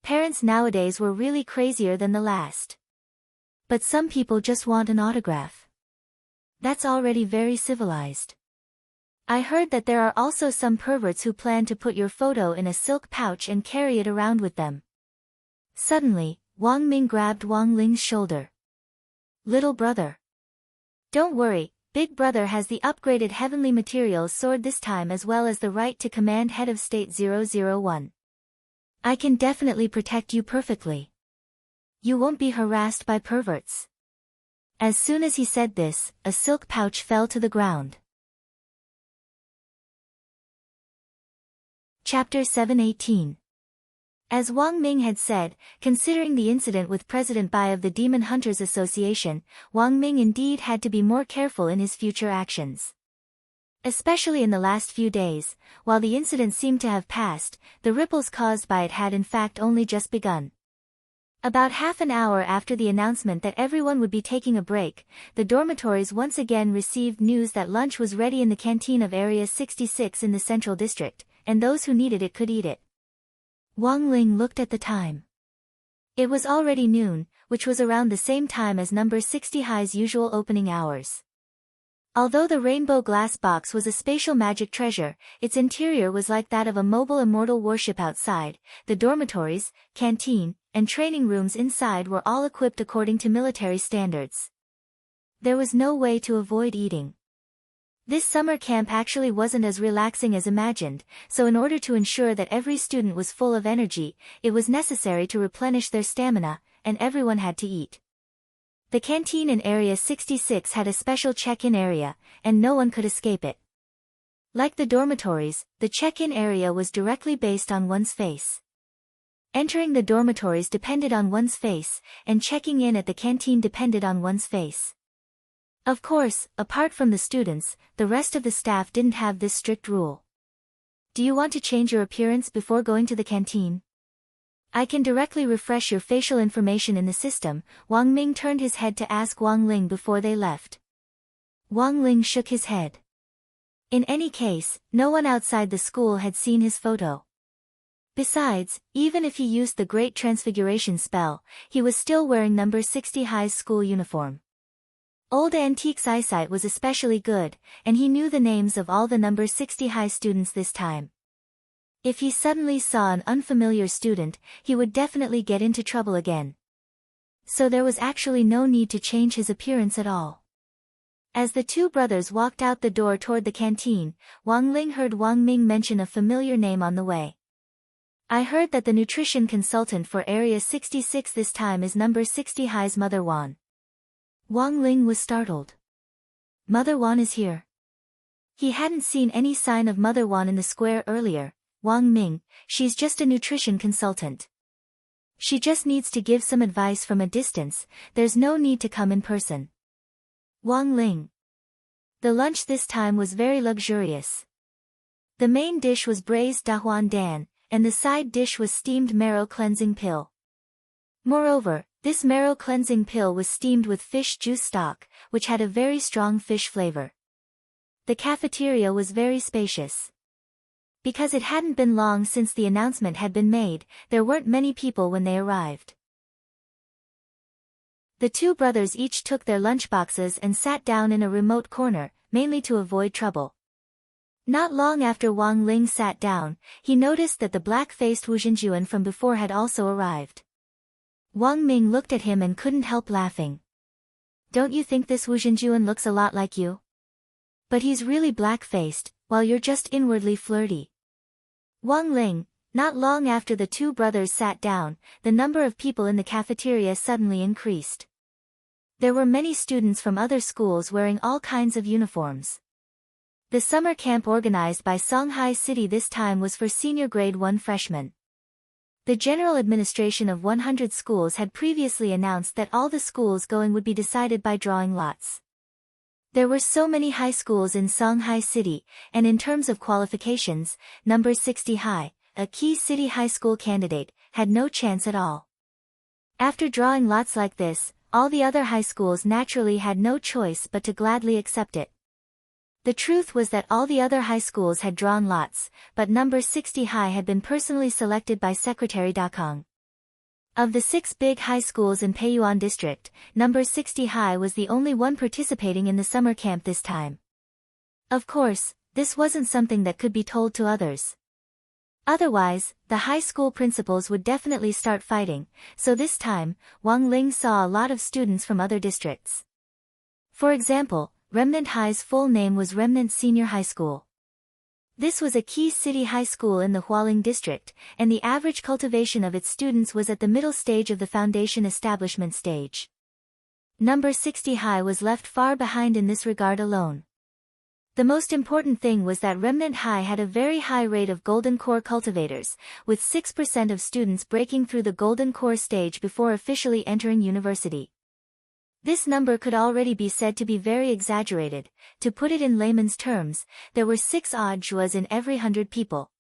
Parents nowadays were really crazier than the last. But some people just want an autograph. That's already very civilized. I heard that there are also some perverts who plan to put your photo in a silk pouch and carry it around with them. Suddenly, Wang Ming grabbed Wang Ling's shoulder. Little brother. Don't worry. Big Brother has the upgraded Heavenly Materials sword this time as well as the right to command Head of State 001. I can definitely protect you perfectly. You won't be harassed by perverts. As soon as he said this, a silk pouch fell to the ground. Chapter 718. As Wang Ming had said, considering the incident with President Bai of the Demon Hunters Association, Wang Ming indeed had to be more careful in his future actions. Especially in the last few days, while the incident seemed to have passed, the ripples caused by it had in fact only just begun. About half an hour after the announcement that everyone would be taking a break, the dormitories once again received news that lunch was ready in the canteen of Area 66 in the Central District, and those who needed it could eat it. Wang Ling looked at the time. It was already noon, which was around the same time as number 60 high's usual opening hours. Although the rainbow glass box was a spatial magic treasure, its interior was like that of a mobile immortal warship outside. The dormitories, canteen, and training rooms inside were all equipped according to military standards. There was no way to avoid eating. This summer camp actually wasn't as relaxing as imagined, so in order to ensure that every student was full of energy, it was necessary to replenish their stamina, and everyone had to eat. The canteen in Area 66 had a special check-in area, and no one could escape it. Like the dormitories, the check-in area was directly based on one's face. Entering the dormitories depended on one's face, and checking in at the canteen depended on one's face. Of course, apart from the students, the rest of the staff didn't have this strict rule. Do you want to change your appearance before going to the canteen? I can directly refresh your facial information in the system. Wang Ming turned his head to ask Wang Ling before they left. Wang Ling shook his head. In any case, no one outside the school had seen his photo. Besides, even if he used the Great Transfiguration spell, he was still wearing number 60 high's school uniform. Old Antique's eyesight was especially good, and he knew the names of all the number 60 high students this time. If he suddenly saw an unfamiliar student, he would definitely get into trouble again. So there was actually no need to change his appearance at all. As the two brothers walked out the door toward the canteen, Wang Ling heard Wang Ming mention a familiar name on the way. I heard that the nutrition consultant for Area 66 this time is number 60 High's Mother Wan. Wang Ling was startled. Mother Wan is here. He hadn't seen any sign of Mother Wan in the square earlier. Wang Ming, she's just a nutrition consultant. She just needs to give some advice from a distance, there's no need to come in person. Wang Ling. The lunch this time was very luxurious. The main dish was braised dahuan dan, and the side dish was steamed marrow cleansing pill. Moreover, this marrow cleansing pill was steamed with fish juice stock, which had a very strong fish flavor. The cafeteria was very spacious. Because it hadn't been long since the announcement had been made, there weren't many people when they arrived. The two brothers each took their lunchboxes and sat down in a remote corner, mainly to avoid trouble. Not long after Wang Ling sat down, he noticed that the black-faced Wu Zhenjuan from before had also arrived. Wang Ming looked at him and couldn't help laughing. Don't you think this Wu Zhenjuan looks a lot like you? But he's really black-faced, while you're just inwardly flirty. Wang Ling. Not long after the two brothers sat down, the number of people in the cafeteria suddenly increased. There were many students from other schools wearing all kinds of uniforms. The summer camp organized by Songhai City this time was for senior grade 1 freshmen. The general administration of 100 schools had previously announced that all the schools going would be decided by drawing lots. There were so many high schools in Songhai City, and in terms of qualifications, number 60 High, a key city high school candidate, had no chance at all. After drawing lots like this, all the other high schools naturally had no choice but to gladly accept it. The truth was that all the other high schools had drawn lots, but number 60 High had been personally selected by Secretary Dakong. Of the 6 big high schools in Peiyuan District, number 60 High was the only one participating in the summer camp this time. Of course, this wasn't something that could be told to others. Otherwise, the high school principals would definitely start fighting, so this time, Wang Ling saw a lot of students from other districts. For example, Remnant High's full name was Remnant Senior High School. This was a key city high school in the Hualing district, and the average cultivation of its students was at the middle stage of the foundation establishment stage. Number 60 High was left far behind in this regard alone. The most important thing was that Remnant High had a very high rate of golden core cultivators, with 6% of students breaking through the golden core stage before officially entering university. This number could already be said to be very exaggerated. To put it in layman's terms, there were 6 odd Zhuas in every 100 people.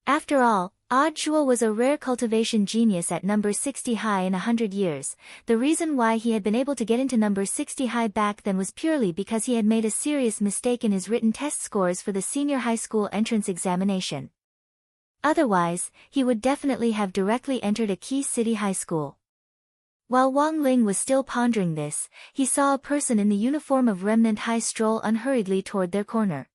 After all, Odd Zhuo was a rare cultivation genius at number 60 High in 100 years. The reason why he had been able to get into number 60 High back then was purely because he had made a serious mistake in his written test scores for the senior high school entrance examination. Otherwise, he would definitely have directly entered a key city high school. While Wang Ling was still pondering this, he saw a person in the uniform of Remnant High stroll unhurriedly toward their corner.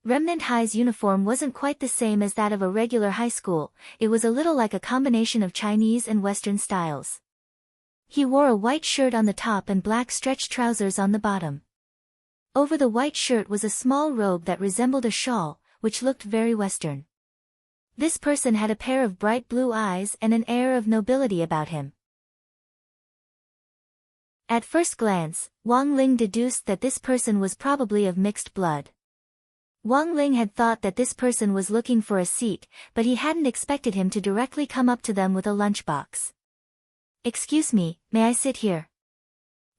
Remnant High's uniform wasn't quite the same as that of a regular high school, it was a little like a combination of Chinese and Western styles. He wore a white shirt on the top and black stretched trousers on the bottom. Over the white shirt was a small robe that resembled a shawl, which looked very Western. This person had a pair of bright blue eyes and an air of nobility about him. At first glance, Wang Ling deduced that this person was probably of mixed blood. Wang Ling had thought that this person was looking for a seat, but he hadn't expected him to directly come up to them with a lunchbox. "Excuse me, may I sit here?"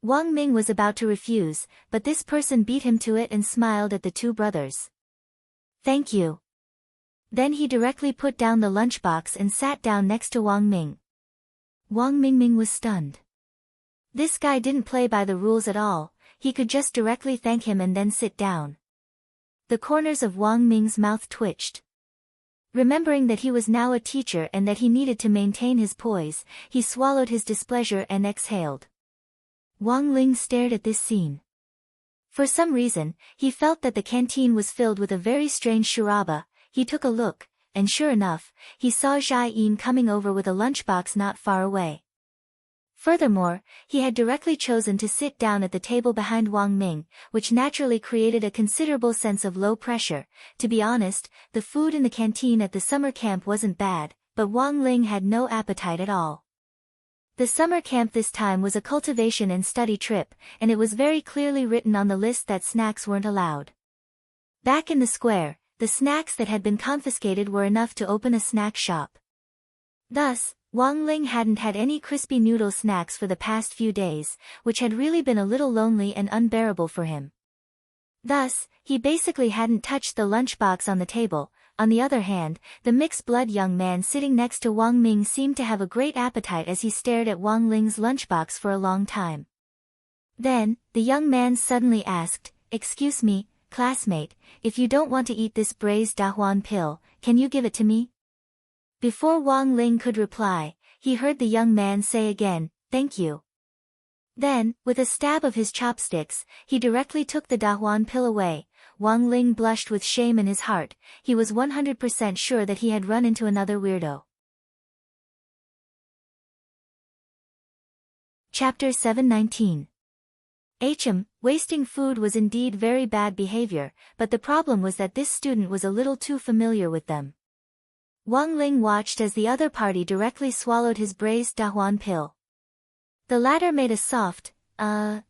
Wang Ming was about to refuse, but this person beat him to it and smiled at the two brothers. "Thank you." Then he directly put down the lunchbox and sat down next to Wang Ming. Wang Ming was stunned. This guy didn't play by the rules at all, he could just directly thank him and then sit down. The corners of Wang Ming's mouth twitched. Remembering that he was now a teacher and that he needed to maintain his poise, he swallowed his displeasure and exhaled. Wang Ling stared at this scene. For some reason, he felt that the canteen was filled with a very strange shuraba. He took a look, and sure enough, he saw Jia Yin coming over with a lunchbox not far away. Furthermore, he had directly chosen to sit down at the table behind Wang Ming, which naturally created a considerable sense of low pressure. To be honest, the food in the canteen at the summer camp wasn't bad, but Wang Ling had no appetite at all. The summer camp this time was a cultivation and study trip, and it was very clearly written on the list that snacks weren't allowed. Back in the square, the snacks that had been confiscated were enough to open a snack shop. Thus, Wang Ling hadn't had any crispy noodle snacks for the past few days, which had really been a little lonely and unbearable for him. Thus, he basically hadn't touched the lunchbox on the table. On the other hand, the mixed-blood young man sitting next to Wang Ming seemed to have a great appetite as he stared at Wang Ling's lunchbox for a long time. Then, the young man suddenly asked, "Excuse me, classmate, if you don't want to eat this braised dahuan pill, can you give it to me?" Before Wang Ling could reply, he heard the young man say again, "Thank you." Then, with a stab of his chopsticks, he directly took the dahuan pill away. Wang Ling blushed with shame in his heart. He was 100% sure that he had run into another weirdo. Chapter 719. Wasting food was indeed very bad behavior, but the problem was that this student was a little too familiar with them. Wang Ling watched as the other party directly swallowed his braised dahuan pill. The latter made a soft,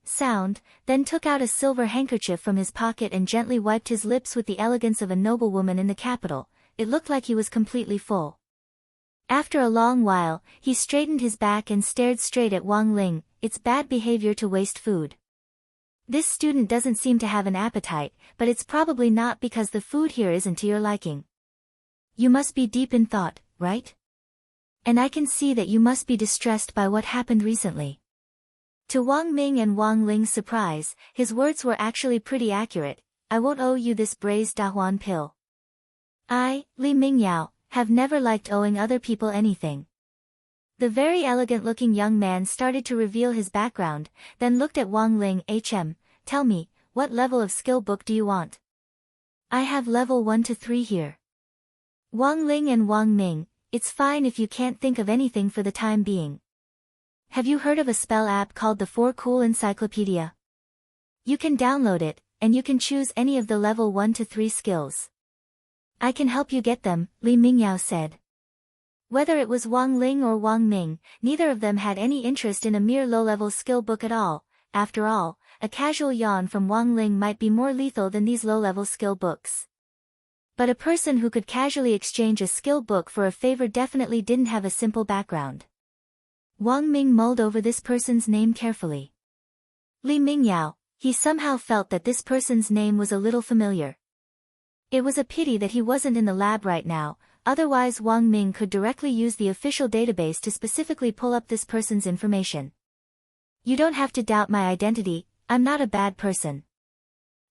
sound, then took out a silver handkerchief from his pocket and gently wiped his lips with the elegance of a noblewoman in the capital. It looked like he was completely full. After a long while, he straightened his back and stared straight at Wang Ling. "It's bad behavior to waste food. This student doesn't seem to have an appetite, but it's probably not because the food here isn't to your liking. You must be deep in thought, right? And I can see that you must be distressed by what happened recently." To Wang Ming and Wang Ling's surprise, his words were actually pretty accurate. "I won't owe you this braised dahuan pill. I, Li Mingyao, have never liked owing other people anything." The very elegant-looking young man started to reveal his background, then looked at Wang Ling. "Tell me, what level of skill book do you want?" "I have level 1 to 3 here." Wang Ling and Wang Ming, "It's fine if you can't think of anything for the time being. Have you heard of a spell app called the 4 Cool Encyclopedia? You can download it, and you can choose any of the level 1 to 3 skills. I can help you get them," Li Mingyao said. Whether it was Wang Ling or Wang Ming, neither of them had any interest in a mere low-level skill book at all. After all, a casual yawn from Wang Ling might be more lethal than these low-level skill books. But a person who could casually exchange a skill book for a favor definitely didn't have a simple background. Wang Ming mulled over this person's name carefully. Li Mingyao, he somehow felt that this person's name was a little familiar. It was a pity that he wasn't in the lab right now, otherwise Wang Ming could directly use the official database to specifically pull up this person's information. "You don't have to doubt my identity, I'm not a bad person."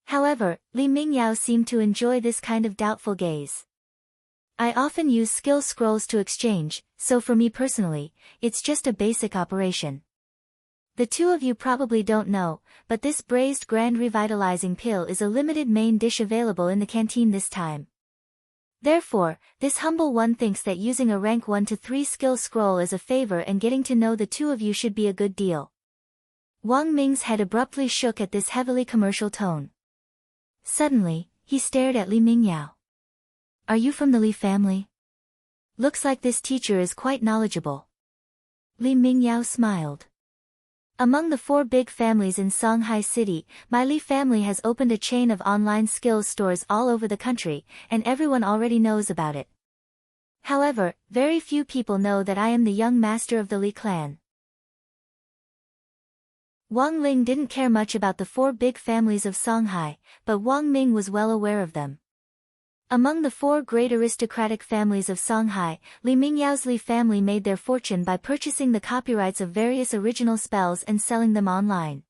However, Li Mingyao seemed to enjoy this kind of doubtful gaze. "I often use skill scrolls to exchange, so for me personally, it's just a basic operation. The two of you probably don't know, but this braised grand revitalizing pill is a limited main dish available in the canteen this time. Therefore, this humble one thinks that using a rank 1 to 3 skill scroll is a favor and getting to know the two of you should be a good deal." Wang Ming's head abruptly shook at this heavily commercial tone. Suddenly, he stared at Li Mingyao. "Are you from the Li family? Looks like this teacher is quite knowledgeable." Li Mingyao smiled. "Among the 4 big families in Songhai City, my Li family has opened a chain of online skills stores all over the country, and everyone already knows about it. However, very few people know that I am the young master of the Li clan." Wang Ling didn't care much about the 4 big families of Songhai, but Wang Ming was well aware of them. Among the 4 great aristocratic families of Songhai, Li Mingyao's Li family made their fortune by purchasing the copyrights of various original spells and selling them online.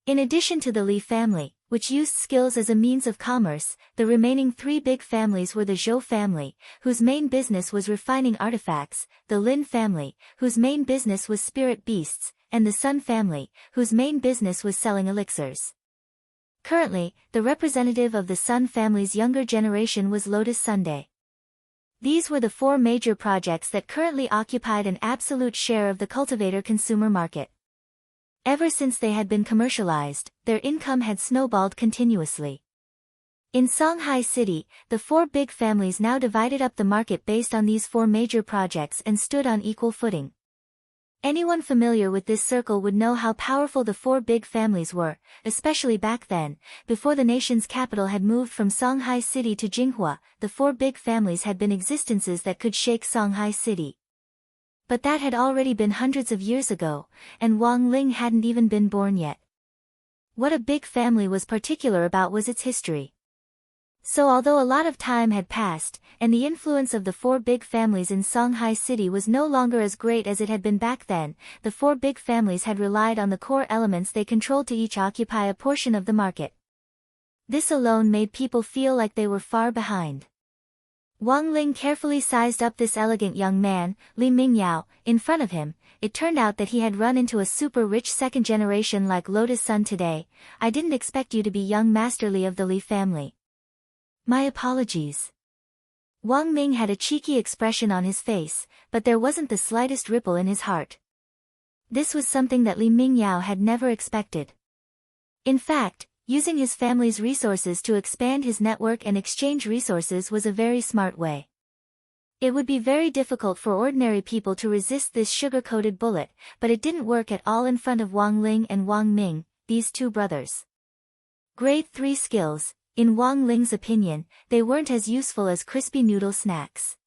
In addition to the Li family, which used skills as a means of commerce, the remaining 3 big families were the Zhou family, whose main business was refining artifacts, the Lin family, whose main business was spirit beasts, and the Sun family, whose main business was selling elixirs. Currently, the representative of the Sun family's younger generation was Lotus Sunday. These were the four major projects that currently occupied an absolute share of the cultivator consumer market. Ever since they had been commercialized, their income had snowballed continuously. In Songhai City, the four big families now divided up the market based on these four major projects and stood on equal footing. Anyone familiar with this circle would know how powerful the four big families were, especially back then, before the nation's capital had moved from Songhai City to Jinghua. The four big families had been existences that could shake Songhai City. But that had already been hundreds of years ago, and Wang Ling hadn't even been born yet. What a big family was particular about was its history. So although a lot of time had passed, and the influence of the four big families in Songhai City was no longer as great as it had been back then, the four big families had relied on the core elements they controlled to each occupy a portion of the market. This alone made people feel like they were far behind. Wang Ling carefully sized up this elegant young man, Li Mingyao, in front of him. It turned out that he had run into a super-rich second generation like Lotus Sun today. I didn't expect you to be young Master Li of the Li family. My apologies. Wang Ming had a cheeky expression on his face, but there wasn't the slightest ripple in his heart. This was something that Li Mingyao had never expected. In fact, using his family's resources to expand his network and exchange resources was a very smart way. It would be very difficult for ordinary people to resist this sugar-coated bullet, but it didn't work at all in front of Wang Ling and Wang Ming, these two brothers. Grade 3 skills. In Wang Ling's opinion, they weren't as useful as crispy noodle snacks.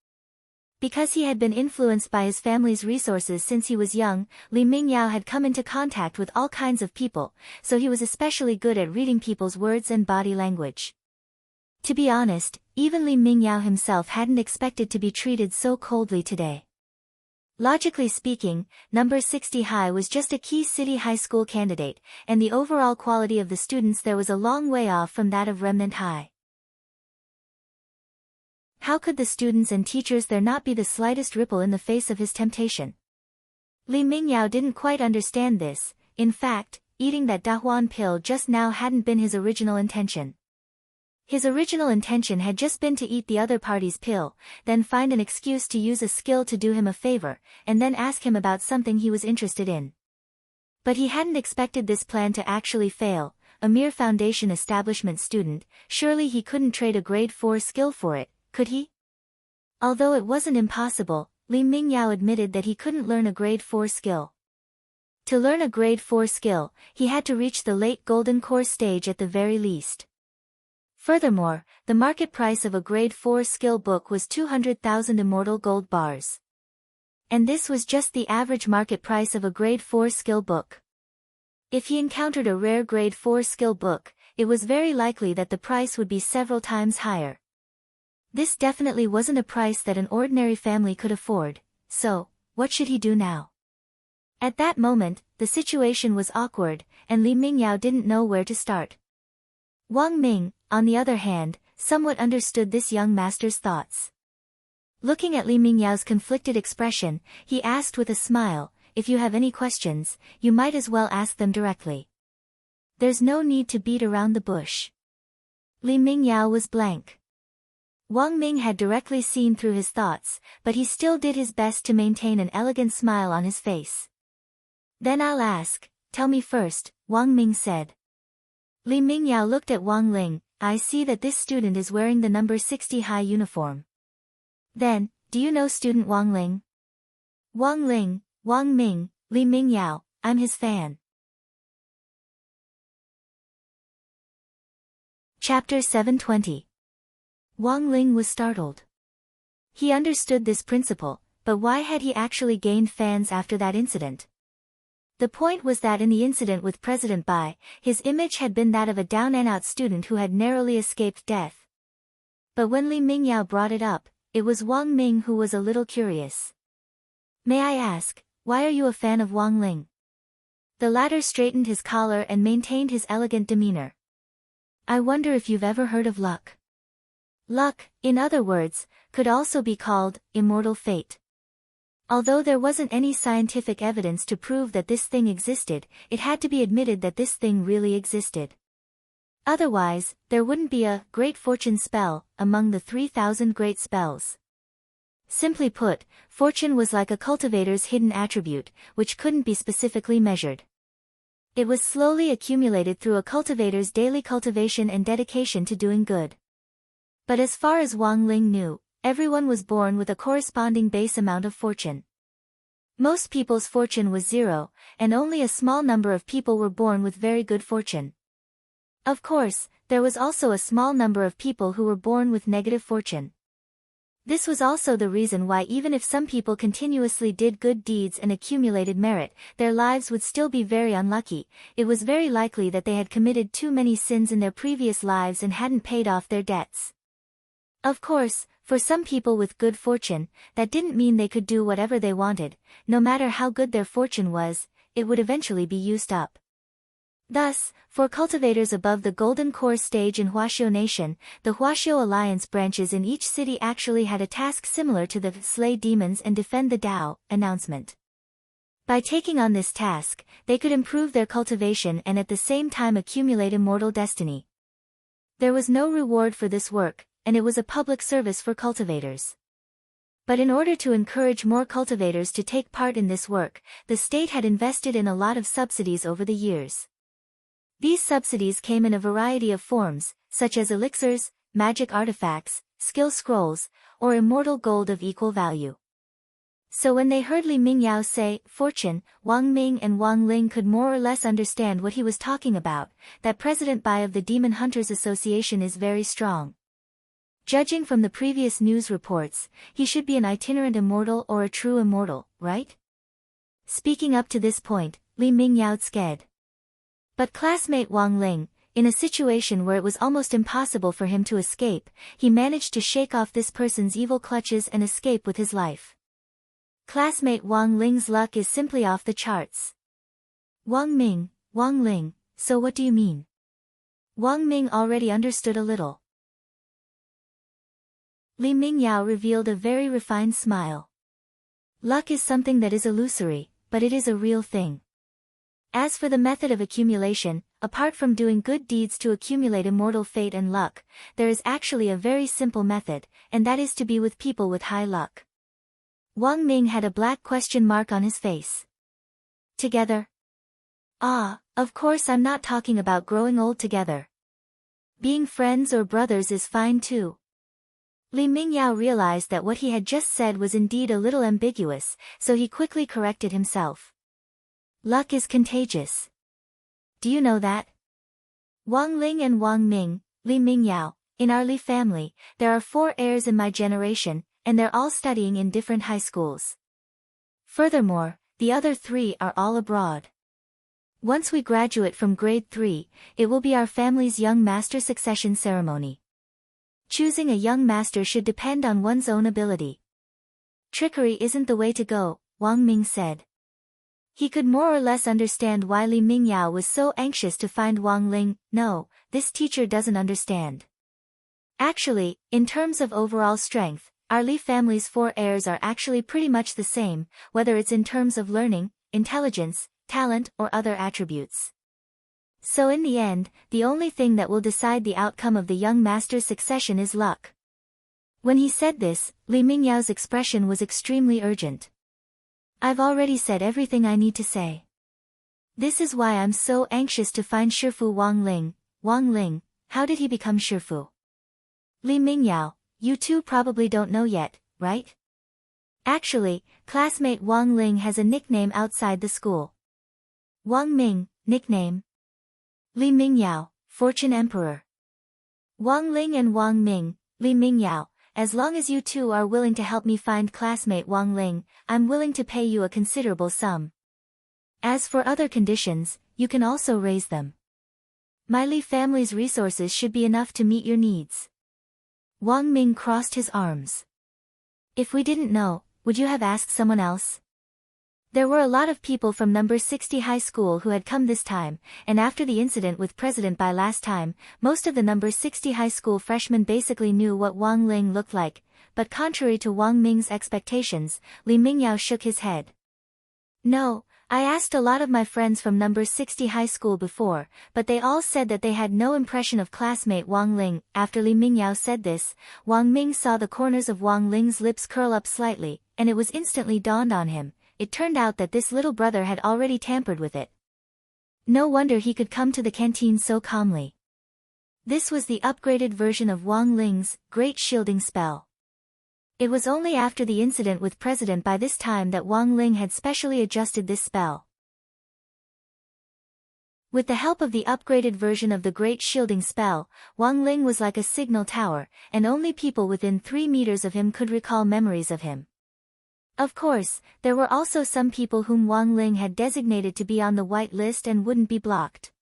Because he had been influenced by his family's resources since he was young, Li Mingyao had come into contact with all kinds of people, so he was especially good at reading people's words and body language. To be honest, even Li Mingyao himself hadn't expected to be treated so coldly today. Logically speaking, number 60 High was just a key city high school candidate, and the overall quality of the students there was a long way off from that of Remnant High. How could the students and teachers there not be the slightest ripple in the face of his temptation? Li Mingyao didn't quite understand this. In fact, eating that Dahuan pill just now hadn't been his original intention. His original intention had just been to eat the other party's pill, then find an excuse to use a skill to do him a favor, and then ask him about something he was interested in. But he hadn't expected this plan to actually fail. A mere foundation establishment student, surely he couldn't trade a grade 4 skill for it, could he? Although it wasn't impossible, Li Mingyao admitted that he couldn't learn a grade 4 skill. To learn a grade 4 skill, he had to reach the late golden core stage at the very least. Furthermore, the market price of a grade 4 skill book was 200,000 immortal gold bars. And this was just the average market price of a grade 4 skill book. If he encountered a rare grade 4 skill book, it was very likely that the price would be several times higher. This definitely wasn't a price that an ordinary family could afford, so, what should he do now? At that moment, the situation was awkward, and Li Mingyao didn't know where to start. Wang Ming, on the other hand, somewhat understood this young master's thoughts. Looking at Li Mingyao's conflicted expression, he asked with a smile, "If you have any questions, you might as well ask them directly. There's no need to beat around the bush." Li Mingyao was blank. Wang Ming had directly seen through his thoughts, but he still did his best to maintain an elegant smile on his face. "Then I'll ask, tell me first," Wang Ming said. Li Mingyao looked at Wang Ling. "I see that this student is wearing the number 60 high uniform. Then, do you know student Wang Ling?" "Wang Ling, Wang Ming, Li Mingyao, I'm his fan." Chapter 720. Wang Ling was startled. He understood this principle, but why had he actually gained fans after that incident? The point was that in the incident with President Bai, his image had been that of a down-and-out student who had narrowly escaped death. But when Li Mingyao brought it up, it was Wang Ming who was a little curious. "May I ask, why are you a fan of Wang Ling?" The latter straightened his collar and maintained his elegant demeanor. "I wonder if you've ever heard of luck." Luck, in other words, could also be called immortal fate. Although there wasn't any scientific evidence to prove that this thing existed, it had to be admitted that this thing really existed. Otherwise, there wouldn't be a great fortune spell among the 3,000 great spells. Simply put, fortune was like a cultivator's hidden attribute, which couldn't be specifically measured. It was slowly accumulated through a cultivator's daily cultivation and dedication to doing good. But as far as Wang Ling knew, everyone was born with a corresponding base amount of fortune. Most people's fortune was 0, and only a small number of people were born with very good fortune. Of course, there was also a small number of people who were born with negative fortune. This was also the reason why even if some people continuously did good deeds and accumulated merit, their lives would still be very unlucky. It was very likely that they had committed too many sins in their previous lives and hadn't paid off their debts. Of course, for some people with good fortune, that didn't mean they could do whatever they wanted. No matter how good their fortune was, it would eventually be used up. Thus, for cultivators above the Golden Core stage in Huaxiao Nation, the Huaxiao Alliance branches in each city actually had a task similar to the slay demons and defend the Tao announcement. By taking on this task, they could improve their cultivation and at the same time accumulate immortal destiny. There was no reward for this work, and it was a public service for cultivators. But in order to encourage more cultivators to take part in this work, the state had invested in a lot of subsidies over the years. These subsidies came in a variety of forms, such as elixirs, magic artifacts, skill scrolls, or immortal gold of equal value. So when they heard Li Mingyao say, fortune, Wang Ming and Wang Ling could more or less understand what he was talking about, that President Bai of the Demon Hunters Association is very strong. Judging from the previous news reports, he should be an itinerant immortal or a true immortal, right? Speaking up to this point, Li Mingyao sked. But classmate Wang Ling, in a situation where it was almost impossible for him to escape, he managed to shake off this person's evil clutches and escape with his life. Classmate Wang Ling's luck is simply off the charts. Wang Ming, Wang Ling, so what do you mean? Wang Ming already understood a little. Li Mingyao revealed a very refined smile. Luck is something that is illusory, but it is a real thing. As for the method of accumulation, apart from doing good deeds to accumulate immortal fate and luck, there is actually a very simple method, and that is to be with people with high luck. Wang Ming had a black question mark on his face. Together? Ah, of course I'm not talking about growing old together. Being friends or brothers is fine too. Li Mingyao realized that what he had just said was indeed a little ambiguous, so he quickly corrected himself. Luck is contagious. Do you know that? Wang Ling and Wang Ming, Li Mingyao, in our Li family, there are 4 heirs in my generation, and they're all studying in different high schools. Furthermore, the other 3 are all abroad. Once we graduate from grade 3, it will be our family's young master succession ceremony. Choosing a young master should depend on one's own ability. Trickery isn't the way to go, Wang Ming said. He could more or less understand why Li Mingyao was so anxious to find Wang Ling. No, this teacher doesn't understand. Actually, in terms of overall strength, our Li family's 4 heirs are actually pretty much the same, whether it's in terms of learning, intelligence, talent or other attributes. So in the end, the only thing that will decide the outcome of the young master's succession is luck. When he said this, Li Mingyao's expression was extremely urgent. I've already said everything I need to say. This is why I'm so anxious to find Shifu Wang Ling. Wang Ling, how did he become Shifu? Li Mingyao, you two probably don't know yet, right? Actually, classmate Wang Ling has a nickname outside the school. Wang Ming, nickname. Li Mingyao, Fortune Emperor. Wang Ling and Wang Ming, Li Mingyao, as long as you two are willing to help me find classmate Wang Ling, I'm willing to pay you a considerable sum. As for other conditions, you can also raise them. My Li family's resources should be enough to meet your needs. Wang Ming crossed his arms. If we didn't know, would you have asked someone else? There were a lot of people from number 60 high school who had come this time, and after the incident with President Bai last time, most of the number 60 high school freshmen basically knew what Wang Ling looked like, but contrary to Wang Ming's expectations, Li Mingyao shook his head. No, I asked a lot of my friends from number 60 high school before, but they all said that they had no impression of classmate Wang Ling. After Li Mingyao said this, Wang Ming saw the corners of Wang Ling's lips curl up slightly, and it was instantly dawned on him. It turned out that this little brother had already tampered with it. No wonder he could come to the canteen so calmly. This was the upgraded version of Wang Ling's Great Shielding Spell. It was only after the incident with President by this time that Wang Ling had specially adjusted this spell. With the help of the upgraded version of the Great Shielding Spell, Wang Ling was like a signal tower, and only people within 3 meters of him could recall memories of him. Of course, there were also some people whom Wang Ling had designated to be on the white list and wouldn't be blocked.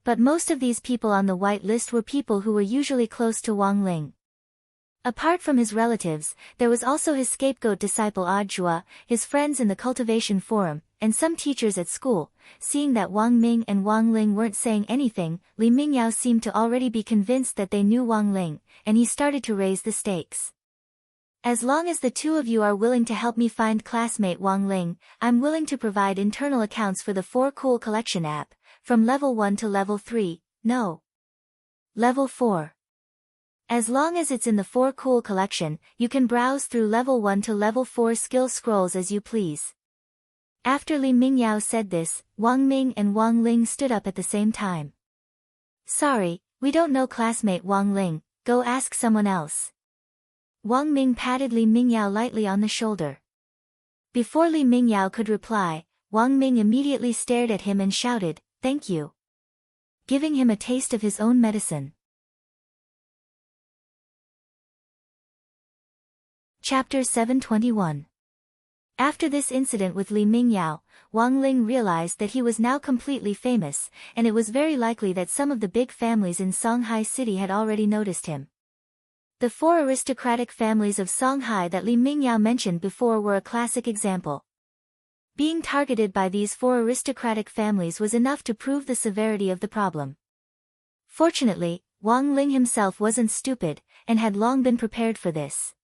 But most of these people on the white list were people who were usually close to Wang Ling. Apart from his relatives, there was also his scapegoat disciple Audiobook, his friends in the cultivation forum, and some teachers at school. Seeing that Wang Ming and Wang Ling weren't saying anything, Li Mingyao seemed to already be convinced that they knew Wang Ling, and he started to raise the stakes. As long as the two of you are willing to help me find classmate Wang Ling, I'm willing to provide internal accounts for the 4 Cool Collection app, from level 1 to level 3, no. Level 4. As long as it's in the 4 Cool collection, you can browse through level 1 to level 4 skill scrolls as you please. After Li Mingyao said this, Wang Ming and Wang Ling stood up at the same time. Sorry, we don't know classmate Wang Ling, go ask someone else. Wang Ming patted Li Mingyao lightly on the shoulder. Before Li Mingyao could reply, Wang Ming immediately stared at him and shouted, "Thank you," giving him a taste of his own medicine. Chapter 721. After this incident with Li Mingyao, Wang Ling realized that he was now completely famous, and it was very likely that some of the big families in Songhai City had already noticed him. The 4 aristocratic families of Songhai that Li Mingyao mentioned before were a classic example. Being targeted by these 4 aristocratic families was enough to prove the severity of the problem. Fortunately, Wang Ling himself wasn't stupid, and had long been prepared for this.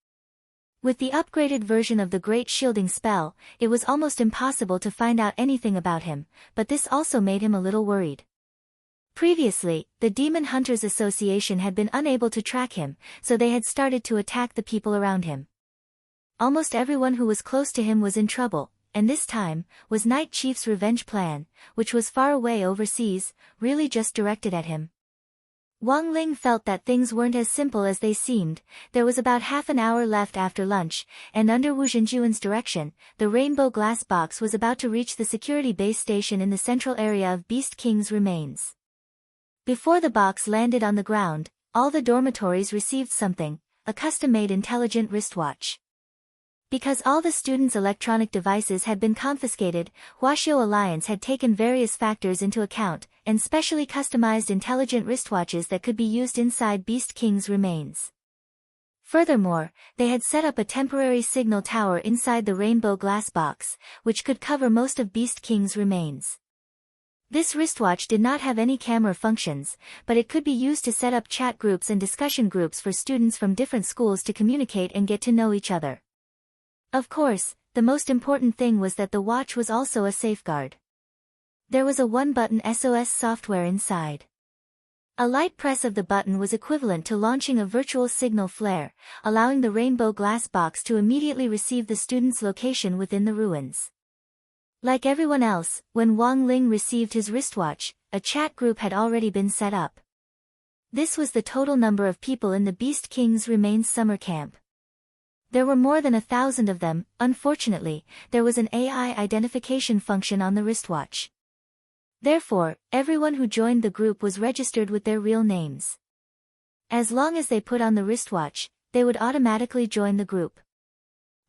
With the upgraded version of the Great Shielding Spell, it was almost impossible to find out anything about him, but this also made him a little worried. Previously, the Demon Hunters Association had been unable to track him, so they had started to attack the people around him. Almost everyone who was close to him was in trouble, and this time, was Night Chief's revenge plan, which was far away overseas, really just directed at him. Wang Ling felt that things weren't as simple as they seemed. There was about half an hour left after lunch, and under Wu Zhenjuan's direction, the rainbow glass box was about to reach the security base station in the central area of Beast King's remains. Before the box landed on the ground, all the dormitories received something, a custom-made intelligent wristwatch. Because all the students' electronic devices had been confiscated, Huaxiao Alliance had taken various factors into account, and specially customized intelligent wristwatches that could be used inside Beast King's remains. Furthermore, they had set up a temporary signal tower inside the rainbow glass box, which could cover most of Beast King's remains. This wristwatch did not have any camera functions, but it could be used to set up chat groups and discussion groups for students from different schools to communicate and get to know each other. Of course, the most important thing was that the watch was also a safeguard. There was a 1-button SOS software inside. A light press of the button was equivalent to launching a virtual signal flare, allowing the rainbow glass box to immediately receive the student's location within the ruins. Like everyone else, when Wang Ling received his wristwatch, a chat group had already been set up. This was the total number of people in the Beast King's remains summer camp. There were more than 1,000 of them. Unfortunately, there was an AI identification function on the wristwatch. Therefore, everyone who joined the group was registered with their real names. As long as they put on the wristwatch, they would automatically join the group.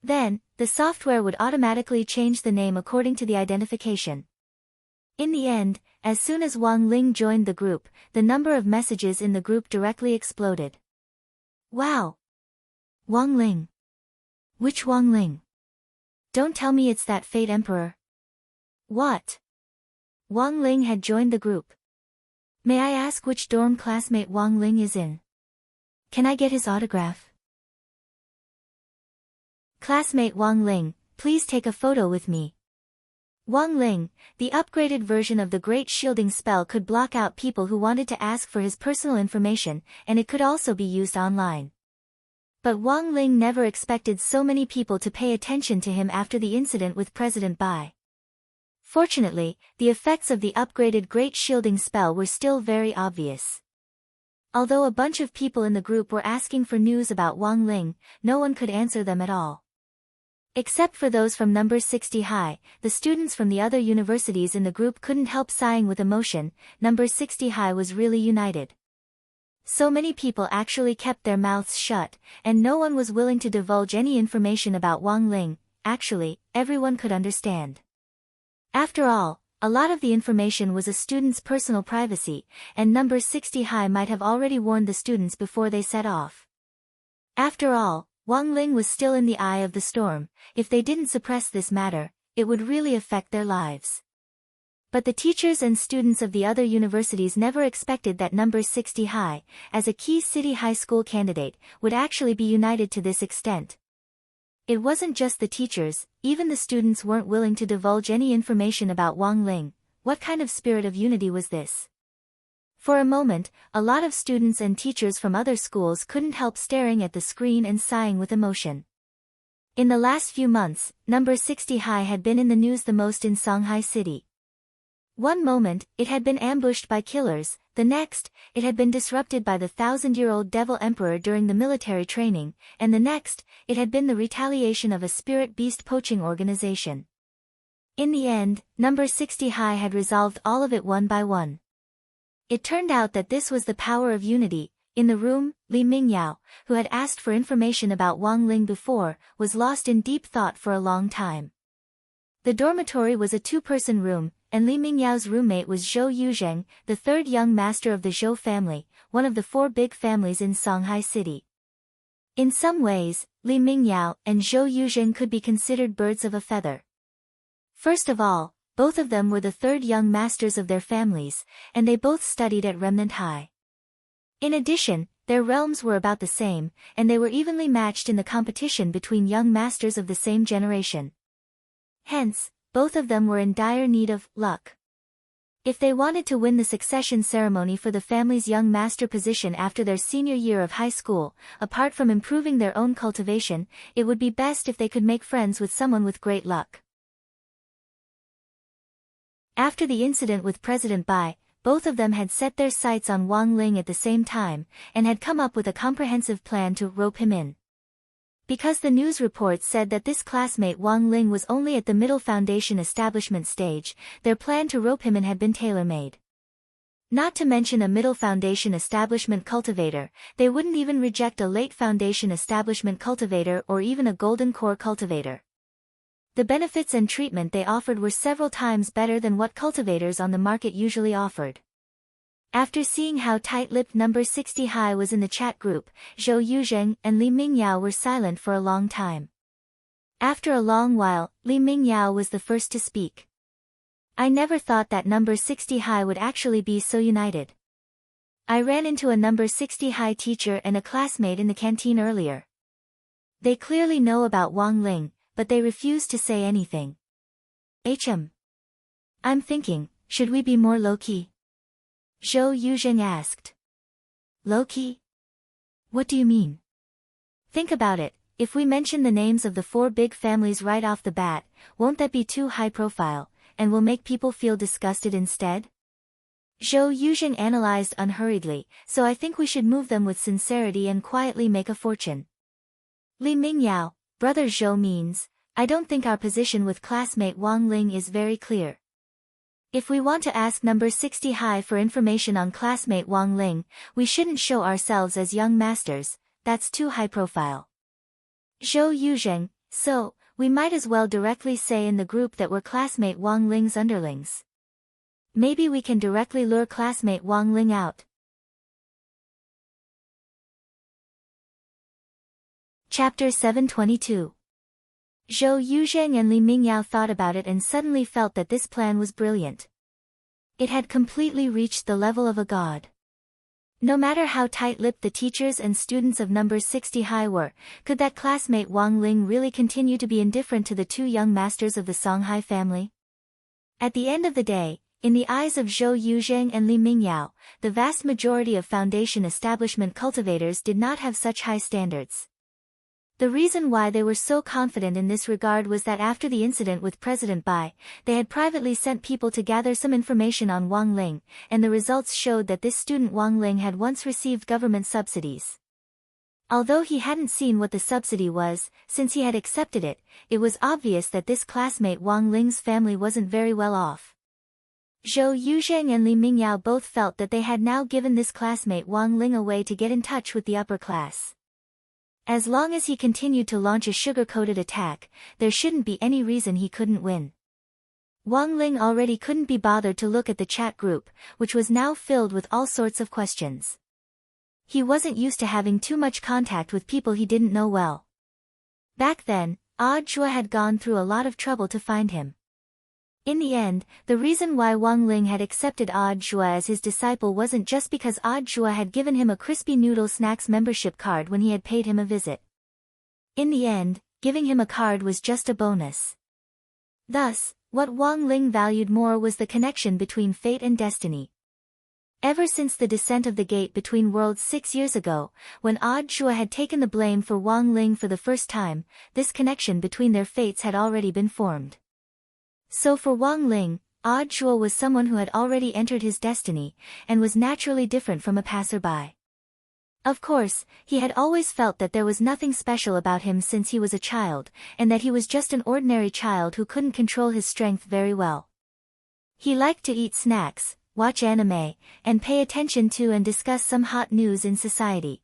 Then, the software would automatically change the name according to the identification. In the end, as soon as Wang Ling joined the group, the number of messages in the group directly exploded. Wow! Wang Ling. Which Wang Ling? Don't tell me it's that Fate Emperor. What? Wang Ling had joined the group. May I ask which dorm classmate Wang Ling is in? Can I get his autograph? Classmate Wang Ling, please take a photo with me. Wang Ling, the upgraded version of the Great Shielding Spell, could block out people who wanted to ask for his personal information, and it could also be used online. But Wang Ling never expected so many people to pay attention to him after the incident with President Bai. Fortunately, the effects of the upgraded Great Shielding Spell were still very obvious. Although a bunch of people in the group were asking for news about Wang Ling, no one could answer them at all. Except for those from number 60 high, the students from the other universities in the group couldn't help sighing with emotion. Number 60 high was really united. So many people actually kept their mouths shut, and no one was willing to divulge any information about Wang Ling. Actually, everyone could understand. After all, a lot of the information was a student's personal privacy, and number 60 high might have already warned the students before they set off. After all, Wang Ling was still in the eye of the storm. If they didn't suppress this matter, it would really affect their lives. But the teachers and students of the other universities never expected that number 60 high, as a key city high school candidate, would actually be united to this extent. It wasn't just the teachers, even the students weren't willing to divulge any information about Wang Ling. What kind of spirit of unity was this? For a moment, a lot of students and teachers from other schools couldn't help staring at the screen and sighing with emotion. In the last few months, number 60 high had been in the news the most in Shanghai City. One moment, it had been ambushed by killers, the next, it had been disrupted by the 1,000-year-old Devil Emperor during the military training, and the next, it had been the retaliation of a spirit beast poaching organization. In the end, number 60 high had resolved all of it one by one. It turned out that this was the power of unity. In the room, Li Mingyao, who had asked for information about Wang Ling before, was lost in deep thought for a long time. The dormitory was a two-person room, and Li Mingyao's roommate was Zhou Yuzheng, the third young master of the Zhou family, one of the four big families in Shanghai City. In some ways, Li Mingyao and Zhou Yuzheng could be considered birds of a feather. First of all, both of them were the third young masters of their families, and they both studied at Remnant High. In addition, their realms were about the same, and they were evenly matched in the competition between young masters of the same generation. Hence, both of them were in dire need of luck. If they wanted to win the succession ceremony for the family's young master position after their senior year of high school, apart from improving their own cultivation, it would be best if they could make friends with someone with great luck. After the incident with President Bai, both of them had set their sights on Wang Ling at the same time, and had come up with a comprehensive plan to rope him in. Because the news reports said that this classmate Wang Ling was only at the middle foundation establishment stage, their plan to rope him in had been tailor-made. Not to mention a middle foundation establishment cultivator, they wouldn't even reject a late foundation establishment cultivator or even a golden core cultivator. The benefits and treatment they offered were several times better than what cultivators on the market usually offered. After seeing how tight-lipped number 60 high was in the chat group, Zhou Yuzheng and Li Mingyao were silent for a long time. After a long while, Li Mingyao was the first to speak. I never thought that number 60 high would actually be so united. I ran into a number 60 high teacher and a classmate in the canteen earlier. They clearly know about Wang Ling, but they refuse to say anything. I'm thinking, should we be more low-key? Zhou Yuzheng asked. Low-key? What do you mean? Think about it, if we mention the names of the four big families right off the bat, won't that be too high profile, and will make people feel disgusted instead? Zhou Yuzheng analyzed unhurriedly, so I think we should move them with sincerity and quietly make a fortune. Li Mingyao, brother Zhou means, I don't think our position with classmate Wang Ling is very clear. If we want to ask number 60 high for information on classmate Wang Ling, we shouldn't show ourselves as young masters, that's too high profile. Zhou Yuzheng, so, we might as well directly say in the group that we're classmate Wang Ling's underlings. Maybe we can directly lure classmate Wang Ling out. Chapter 722. Zhou Yuzheng and Li Mingyao thought about it and suddenly felt that this plan was brilliant. It had completely reached the level of a god. No matter how tight-lipped the teachers and students of number 60 high were, could that classmate Wang Ling really continue to be indifferent to the two young masters of the Shanghai family? At the end of the day, in the eyes of Zhou Yuzheng and Li Mingyao, the vast majority of foundation establishment cultivators did not have such high standards. The reason why they were so confident in this regard was that after the incident with President Bai, they had privately sent people to gather some information on Wang Ling, and the results showed that this student Wang Ling had once received government subsidies. Although he hadn't seen what the subsidy was, since he had accepted it, it was obvious that this classmate Wang Ling's family wasn't very well off. Zhou Yuzheng and Li Mingyao both felt that they had now given this classmate Wang Ling a way to get in touch with the upper class. As long as he continued to launch a sugar-coated attack, there shouldn't be any reason he couldn't win. Wang Ling already couldn't be bothered to look at the chat group, which was now filled with all sorts of questions. He wasn't used to having too much contact with people he didn't know well. Back then, Audiobook had gone through a lot of trouble to find him. In the end, the reason why Wang Ling had accepted Audiobook as his disciple wasn't just because Audiobook had given him a Crispy Noodle Snacks membership card when he had paid him a visit. In the end, giving him a card was just a bonus. Thus, what Wang Ling valued more was the connection between fate and destiny. Ever since the descent of the gate between worlds 6 years ago, when Audiobook had taken the blame for Wang Ling for the first time, this connection between their fates had already been formed. So for Wang Ling, Audiobook was someone who had already entered his destiny, and was naturally different from a passerby. Of course, he had always felt that there was nothing special about him since he was a child, and that he was just an ordinary child who couldn't control his strength very well. He liked to eat snacks, watch anime, and pay attention to and discuss some hot news in society.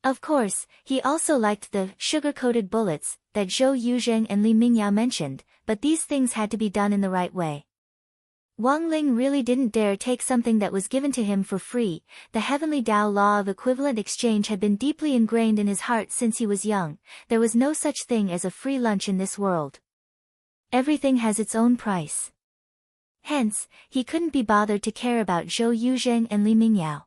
Of course, he also liked the sugar-coated bullets that Zhou Yuzheng and Li Mingyao mentioned, but these things had to be done in the right way. Wang Ling really didn't dare take something that was given to him for free. The heavenly Tao law of equivalent exchange had been deeply ingrained in his heart since he was young. There was no such thing as a free lunch in this world. Everything has its own price. Hence, he couldn't be bothered to care about Zhou Yuzheng and Li Mingyao.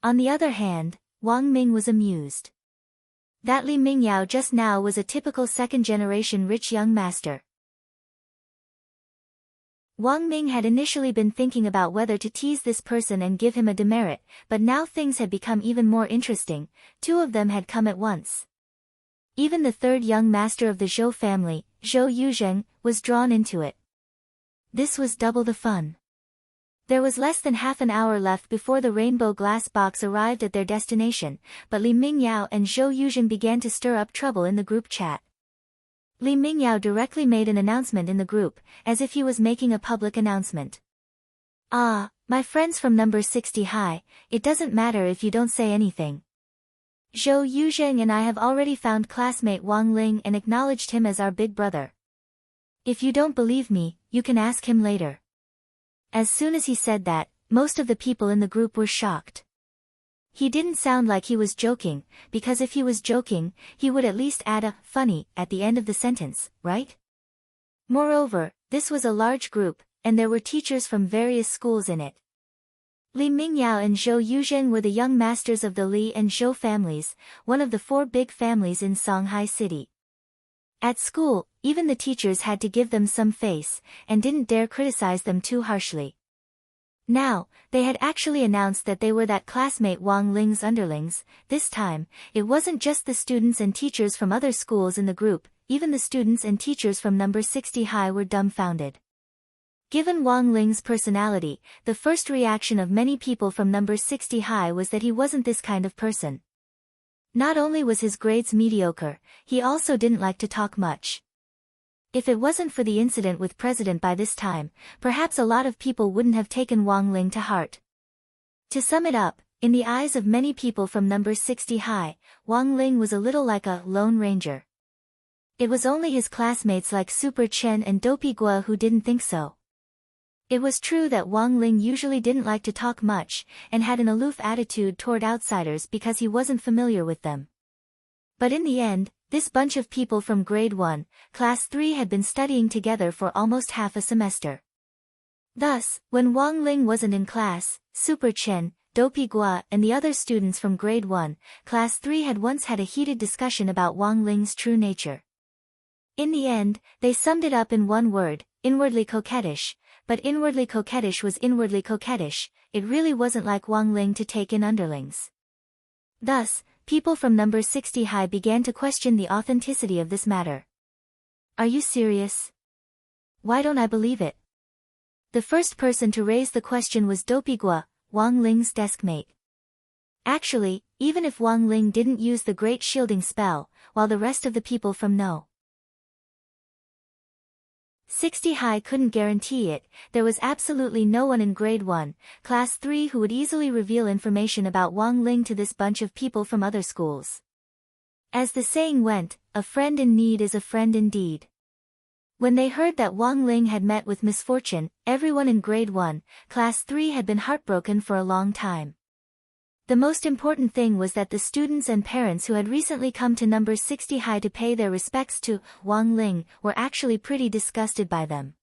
On the other hand, Wang Ming was amused. That Li Mingyao just now was a typical second-generation rich young master. Wang Ming had initially been thinking about whether to tease this person and give him a demerit, but now things had become even more interesting. 2 of them had come at once. Even the third young master of the Zhou family, Zhou Yuzheng, was drawn into it. This was double the fun. There was less than half an hour left before the rainbow glass box arrived at their destination, but Li Mingyao and Zhou Yuzheng began to stir up trouble in the group chat. Li Mingyao directly made an announcement in the group, as if he was making a public announcement. "Ah, my friends from number 60 high, it doesn't matter if you don't say anything. Zhou Yuzheng and I have already found classmate Wang Ling and acknowledged him as our big brother. If you don't believe me, you can ask him later." As soon as he said that, most of the people in the group were shocked. He didn't sound like he was joking, because if he was joking, he would at least add a funny at the end of the sentence, right? Moreover, this was a large group, and there were teachers from various schools in it. Li Mingyao and Zhou Yuzheng were the young masters of the Li and Zhou families, one of the 4 big families in Shanghai City. At school, even the teachers had to give them some face, and didn't dare criticize them too harshly. Now, they had actually announced that they were that classmate Wang Ling's underlings. This time, it wasn't just the students and teachers from other schools in the group, even the students and teachers from number 60 high were dumbfounded. Given Wang Ling's personality, the first reaction of many people from number 60 high was that he wasn't this kind of person. Not only was his grades mediocre, he also didn't like to talk much. If it wasn't for the incident with President by this time, perhaps a lot of people wouldn't have taken Wang Ling to heart. To sum it up, in the eyes of many people from number 60 high, Wang Ling was a little like a lone ranger. It was only his classmates like Super Chen and Dopey Gua who didn't think so. It was true that Wang Ling usually didn't like to talk much, and had an aloof attitude toward outsiders because he wasn't familiar with them. But in the end, this bunch of people from grade 1, class 3 had been studying together for almost half a semester. Thus, when Wang Ling wasn't in class, Super Chen, Dopey Gua and the other students from grade 1, class 3 had once had a heated discussion about Wang Ling's true nature. In the end, they summed it up in one word: inwardly coquettish, but inwardly coquettish was inwardly coquettish, it really wasn't like Wang Ling to take in underlings. Thus, people from number 60 high began to question the authenticity of this matter. Are you serious? Why don't I believe it? The first person to raise the question was Dopigua, Wang Ling's deskmate. Actually, even if Wang Ling didn't use the Great Shielding spell, while the rest of the people from No. 60 high couldn't guarantee it, there was absolutely no one in grade 1, class 3 who would easily reveal information about Wang Ling to this bunch of people from other schools. As the saying went, a friend in need is a friend indeed. When they heard that Wang Ling had met with misfortune, everyone in grade 1, class 3 had been heartbroken for a long time. The most important thing was that the students and parents who had recently come to number 60 high to pay their respects to Wang Ling were actually pretty disgusted by them.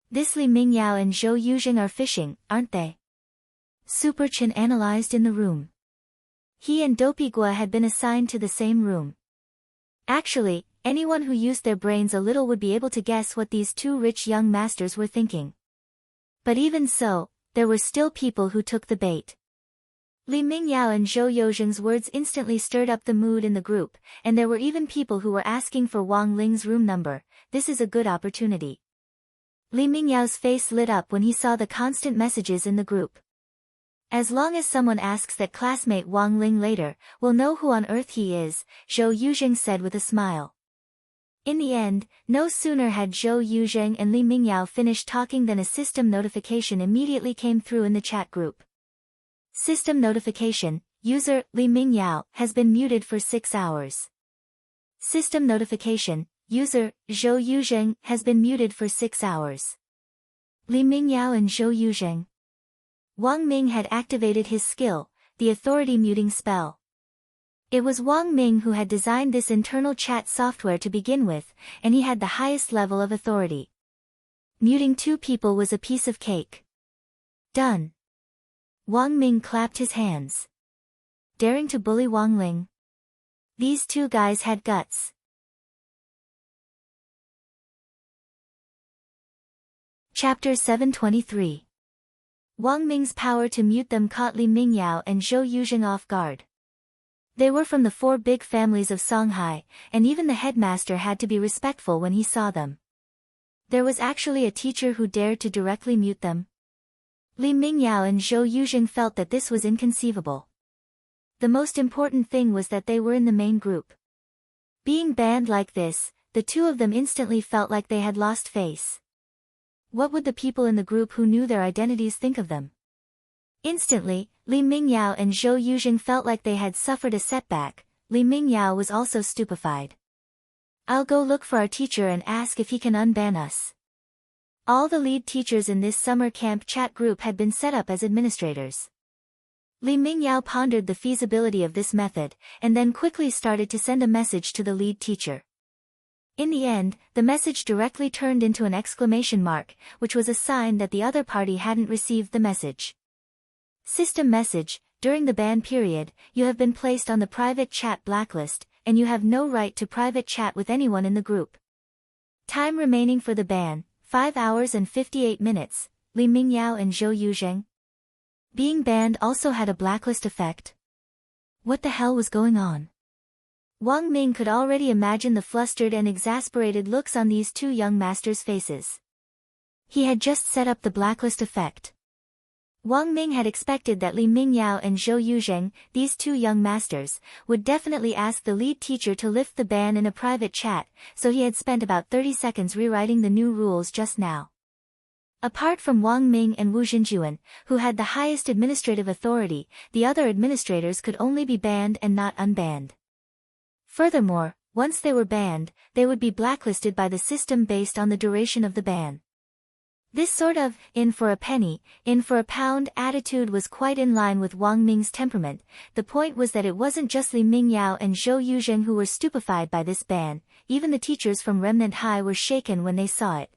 This Li Mingyao and Zhou Yuzheng are fishing, aren't they? Super Chen analyzed in the room. He and Dopigua had been assigned to the same room. Actually, anyone who used their brains a little would be able to guess what these two rich young masters were thinking. But even so, there were still people who took the bait. Li Mingyao and Zhou Yuzheng's words instantly stirred up the mood in the group, and there were even people who were asking for Wang Ling's room number. This is a good opportunity. Li Mingyao's face lit up when he saw the constant messages in the group. As long as someone asks that classmate Wang Ling later, we'll know who on earth he is, Zhou Yuzheng said with a smile. In the end, no sooner had Zhou Yuzheng and Li Mingyao finished talking than a system notification immediately came through in the chat group. System notification, user, Li Mingyao, has been muted for 6 hours. System notification, user, Zhou Yuzheng, has been muted for 6 hours. Li Mingyao and Zhou Yuzheng. Wang Ming had activated his skill, the authority muting spell. It was Wang Ming who had designed this internal chat software to begin with, and he had the highest level of authority. Muting 2 people was a piece of cake. Done. Wang Ming clapped his hands. Daring to bully Wang Ling? These 2 guys had guts. Chapter 723. Wang Ming's power to mute them caught Li Mingyao and Zhou Yuzheng off guard. They were from the 4 big families of Songhai, and even the headmaster had to be respectful when he saw them. There was actually a teacher who dared to directly mute them. Li Mingyao and Zhou Yuzheng felt that this was inconceivable. The most important thing was that they were in the main group. Being banned like this, the 2 of them instantly felt like they had lost face. What would the people in the group who knew their identities think of them? Instantly, Li Mingyao and Zhou Yuzheng felt like they had suffered a setback. Li Mingyao was also stupefied. I'll go look for our teacher and ask if he can unban us. All the lead teachers in this summer camp chat group had been set up as administrators. Li Mingyao pondered the feasibility of this method, and then quickly started to send a message to the lead teacher. In the end, the message directly turned into an exclamation mark, which was a sign that the other party hadn't received the message. System message, during the ban period, you have been placed on the private chat blacklist, and you have no right to private chat with anyone in the group. Time remaining for the ban, 5 hours and 58 minutes, Li Mingyao and Zhou Yuzheng. Being banned also had a blacklist effect. What the hell was going on? Wang Ming could already imagine the flustered and exasperated looks on these 2 young masters' faces. He had just set up the blacklist effect. Wang Ming had expected that Li Mingyao and Zhou Yuzheng, these 2 young masters, would definitely ask the lead teacher to lift the ban in a private chat, so he had spent about 30 seconds rewriting the new rules just now. Apart from Wang Ming and Wu Zhenjuan, who had the highest administrative authority, the other administrators could only be banned and not unbanned. Furthermore, once they were banned, they would be blacklisted by the system based on the duration of the ban. This sort of, in for a penny, in for a pound attitude was quite in line with Wang Ming's temperament. The point was that it wasn't just Li Mingyao and Zhou Yuzheng who were stupefied by this ban, even the teachers from Remnant High were shaken when they saw it.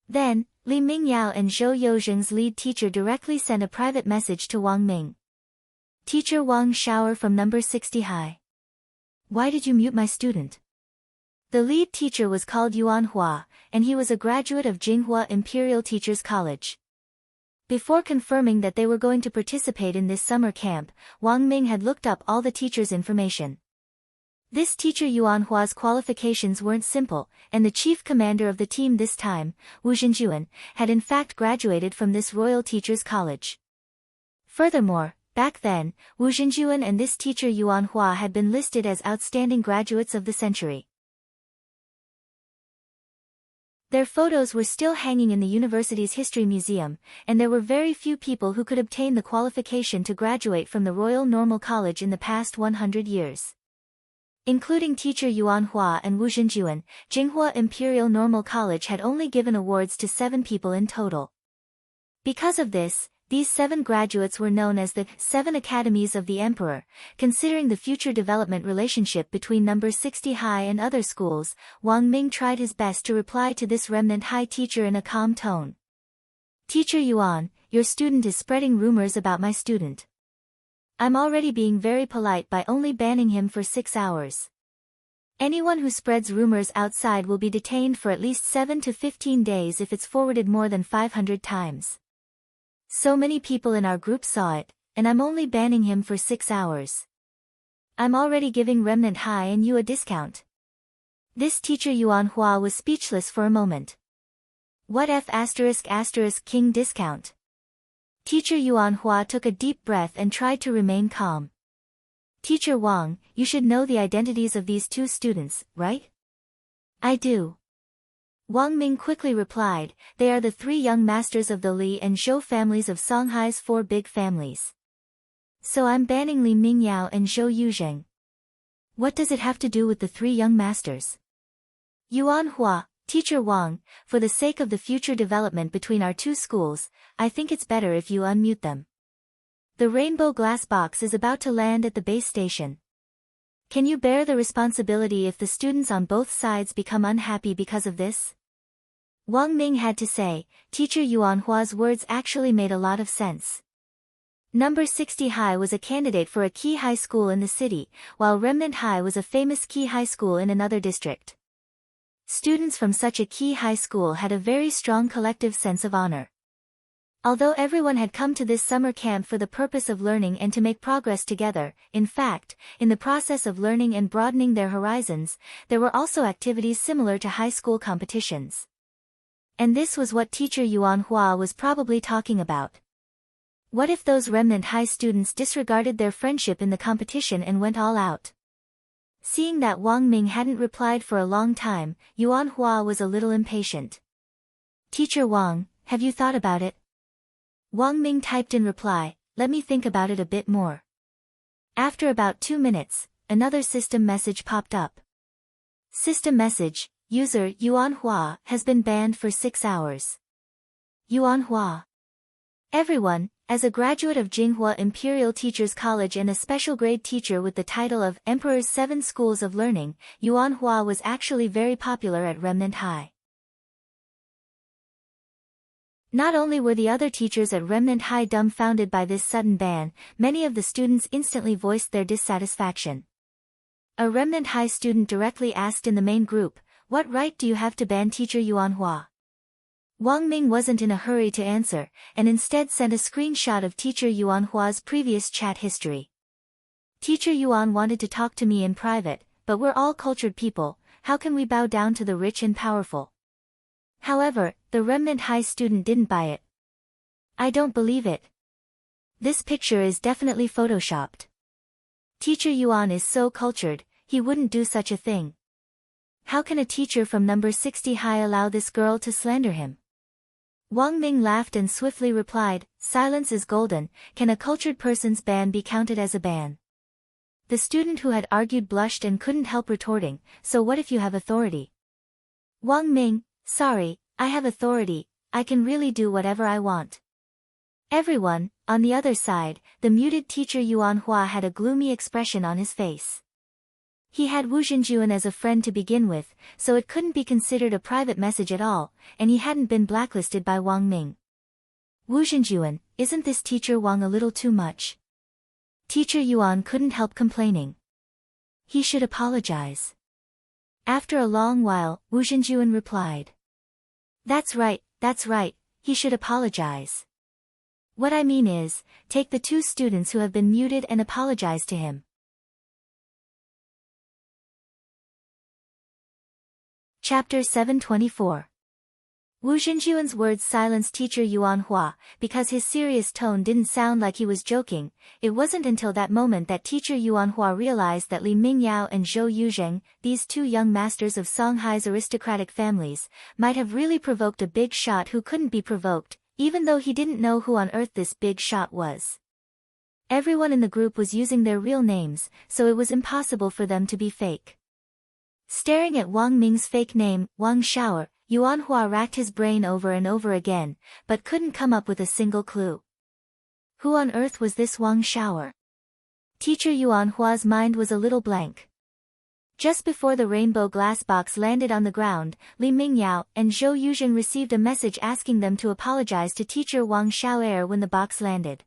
Then, Li Mingyao and Zhou Yuzheng's lead teacher directly sent a private message to Wang Ming. Teacher Wang Shower from number 60 High. Why did you mute my student? The lead teacher was called Yuan Hua, and he was a graduate of Jinghua Imperial Teachers College. Before confirming that they were going to participate in this summer camp, Wang Ming had looked up all the teacher's information. This teacher Yuan Hua's qualifications weren't simple, and the chief commander of the team this time, Wu Zhenjuan, had in fact graduated from this Royal Teachers College. Furthermore, back then, Wu Zhenjuan and this teacher Yuan Hua had been listed as outstanding graduates of the century. Their photos were still hanging in the university's history museum, and there were very few people who could obtain the qualification to graduate from the Royal Normal College in the past 100 years. Including teacher Yuan Hua and Wu Zhenjuan, Jinghua Imperial Normal College had only given awards to 7 people in total. Because of this, these 7 graduates were known as the 7 Academies of the Emperor. Considering the future development relationship between number 60 High and other schools, Wang Ming tried his best to reply to this remnant high teacher in a calm tone. Teacher Yuan, your student is spreading rumors about my student. I'm already being very polite by only banning him for 6 hours. Anyone who spreads rumors outside will be detained for at least 7 to 15 days if it's forwarded more than 500 times. So many people in our group saw it, and I'm only banning him for 6 hours. I'm already giving Remnant High and you a discount. This teacher Yuan Hua was speechless for a moment. What F*** king discount? Teacher Yuan Hua took a deep breath and tried to remain calm. Teacher Wang, you should know the identities of these 2 students, right? I do. Wang Ming quickly replied, they are the 3 young masters of the Li and Zhou families of Songhai's 4 big families. So I'm banning Li Mingyao and Zhou Yuzheng. What does it have to do with the 3 young masters? Yuan Hua, Teacher Wang, for the sake of the future development between our 2 schools, I think it's better if you unmute them. The rainbow glass box is about to land at the base station. Can you bear the responsibility if the students on both sides become unhappy because of this? Wang Ming had to say. Teacher Yuan Hua's words actually made a lot of sense. Number 60 High was a candidate for a key high school in the city, while Remnant High was a famous key high school in another district. Students from such a key high school had a very strong collective sense of honor. Although everyone had come to this summer camp for the purpose of learning and to make progress together, in fact, in the process of learning and broadening their horizons, there were also activities similar to high school competitions. And this was what teacher Yuan Hua was probably talking about. What if those Remnant High students disregarded their friendship in the competition and went all out? Seeing that Wang Ming hadn't replied for a long time, Yuan Hua was a little impatient. Teacher Wang, have you thought about it? Wang Ming typed in reply, let me think about it a bit more. After about 2 minutes, another system message popped up. System message, user Yuan Hua has been banned for 6 hours. Yuan Hua. Everyone, as a graduate of Jinghua Imperial Teachers College and a special grade teacher with the title of Emperor's 7 Schools of Learning, Yuan Hua was actually very popular at Remnant High. Not only were the other teachers at Remnant High dumbfounded by this sudden ban, many of the students instantly voiced their dissatisfaction. A Remnant High student directly asked in the main group, what right do you have to ban teacher Yuan Hua? Wang Ming wasn't in a hurry to answer, and instead sent a screenshot of teacher Yuan Hua's previous chat history. Teacher Yuan wanted to talk to me in private, but we're all cultured people, how can we bow down to the rich and powerful? However, the Remnant High student didn't buy it. I don't believe it. This picture is definitely photoshopped. Teacher Yuan is so cultured, he wouldn't do such a thing. How can a teacher from number 60 High allow this girl to slander him? Wang Ming laughed and swiftly replied, silence is golden, can a cultured person's ban be counted as a ban? The student who had argued blushed and couldn't help retorting, so what if you have authority? Wang Ming, sorry, I have authority, I can really do whatever I want. Everyone, on the other side, the muted teacher Yuan Hua had a gloomy expression on his face. He had Wu Zhenjuan as a friend to begin with, so it couldn't be considered a private message at all, and he hadn't been blacklisted by Wang Ming. Wu Zhenjuan, isn't this teacher Wang a little too much? Teacher Yuan couldn't help complaining. He should apologize. After a long while, Wu Zhenjuan replied. That's right, he should apologize. What I mean is, take the 2 students who have been muted and apologize to him. Chapter 724. Wu Zhenjuan's words silenced teacher Yuan Hua, because his serious tone didn't sound like he was joking. It wasn't until that moment that teacher Yuan Hua realized that Li Mingyao and Zhou Yuzheng, these 2 young masters of Songhai's aristocratic families, might have really provoked a big shot who couldn't be provoked, even though he didn't know who on earth this big shot was. Everyone in the group was using their real names, so it was impossible for them to be fake. Staring at Wang Ming's fake name, Wang Shaoer, Yuan Hua racked his brain over and over again, but couldn't come up with a single clue. Who on earth was this Wang Shaoer? Teacher Yuan Hua's mind was a little blank. Just before the rainbow glass box landed on the ground, Li Mingyao and Zhou Yuzheng received a message asking them to apologize to teacher Wang Shaoer when the box landed.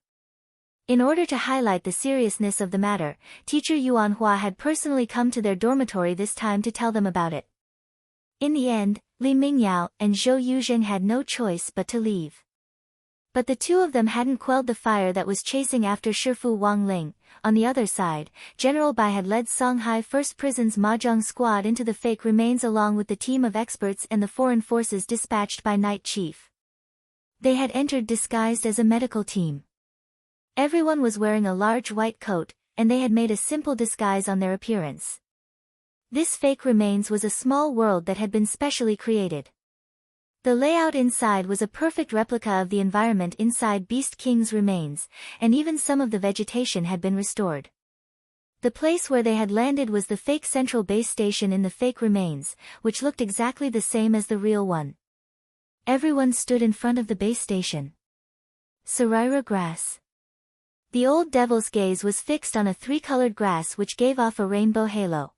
In order to highlight the seriousness of the matter, teacher Yuan Hua had personally come to their dormitory this time to tell them about it. In the end, Li Mingyao and Zhou Yuzheng had no choice but to leave. But the 2 of them hadn't quelled the fire that was chasing after Shifu Wang Ling. On the other side, General Bai had led Songhai First Prison's Mahjong squad into the fake remains along with the team of experts and the foreign forces dispatched by Night Chief. They had entered disguised as a medical team. Everyone was wearing a large white coat, and they had made a simple disguise on their appearance. This fake remains was a small world that had been specially created. The layout inside was a perfect replica of the environment inside Beast King's remains, and even some of the vegetation had been restored. The place where they had landed was the fake central base station in the fake remains, which looked exactly the same as the real one. Everyone stood in front of the base station. Saraira grass. The old devil's gaze was fixed on a 3-colored grass which gave off a rainbow halo.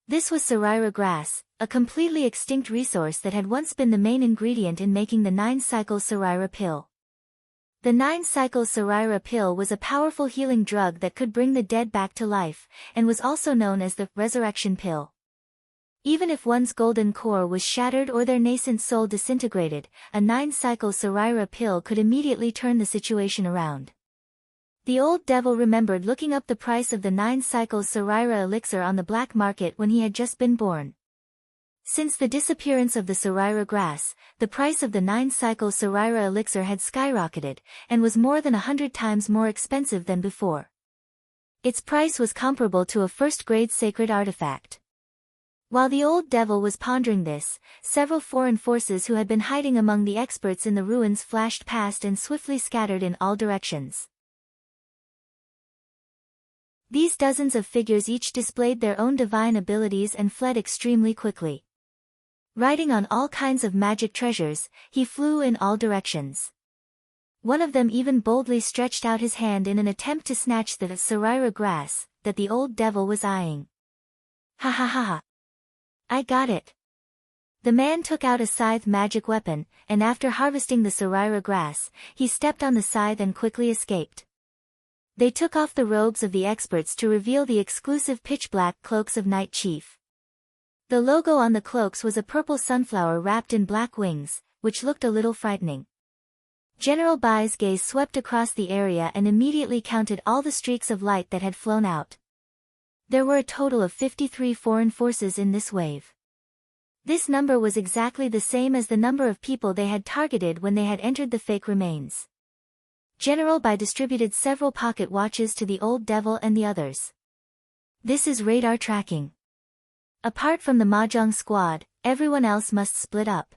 This was Saraira grass, a completely extinct resource that had once been the main ingredient in making the 9-cycle Saraira pill. The 9-cycle Saraira pill was a powerful healing drug that could bring the dead back to life, and was also known as the resurrection pill. Even if one's golden core was shattered or their nascent soul disintegrated, a 9-cycle Saraira pill could immediately turn the situation around. The old devil remembered looking up the price of the 9-cycle Saraira elixir on the black market when he had just been born. Since the disappearance of the Saraira grass, the price of the 9-cycle Saraira elixir had skyrocketed, and was more than 100 times more expensive than before. Its price was comparable to a first-grade sacred artifact. While the old devil was pondering this, several foreign forces who had been hiding among the experts in the ruins flashed past and swiftly scattered in all directions. These dozens of figures each displayed their own divine abilities and fled extremely quickly. Riding on all kinds of magic treasures, he flew in all directions. One of them even boldly stretched out his hand in an attempt to snatch the Saraira grass that the old devil was eyeing. Ha ha ha ha! I got it! The man took out a scythe magic weapon, and after harvesting the Saraira grass, he stepped on the scythe and quickly escaped. They took off the robes of the experts to reveal the exclusive pitch-black cloaks of Night Chief. The logo on the cloaks was a purple sunflower wrapped in black wings, which looked a little frightening. General Bai's gaze swept across the area and immediately counted all the streaks of light that had flown out. There were a total of 53 foreign forces in this wave. This number was exactly the same as the number of people they had targeted when they had entered the fake remains. General Bai distributed several pocket watches to the old devil and the others. This is radar tracking. Apart from the Mahjong squad, everyone else must split up.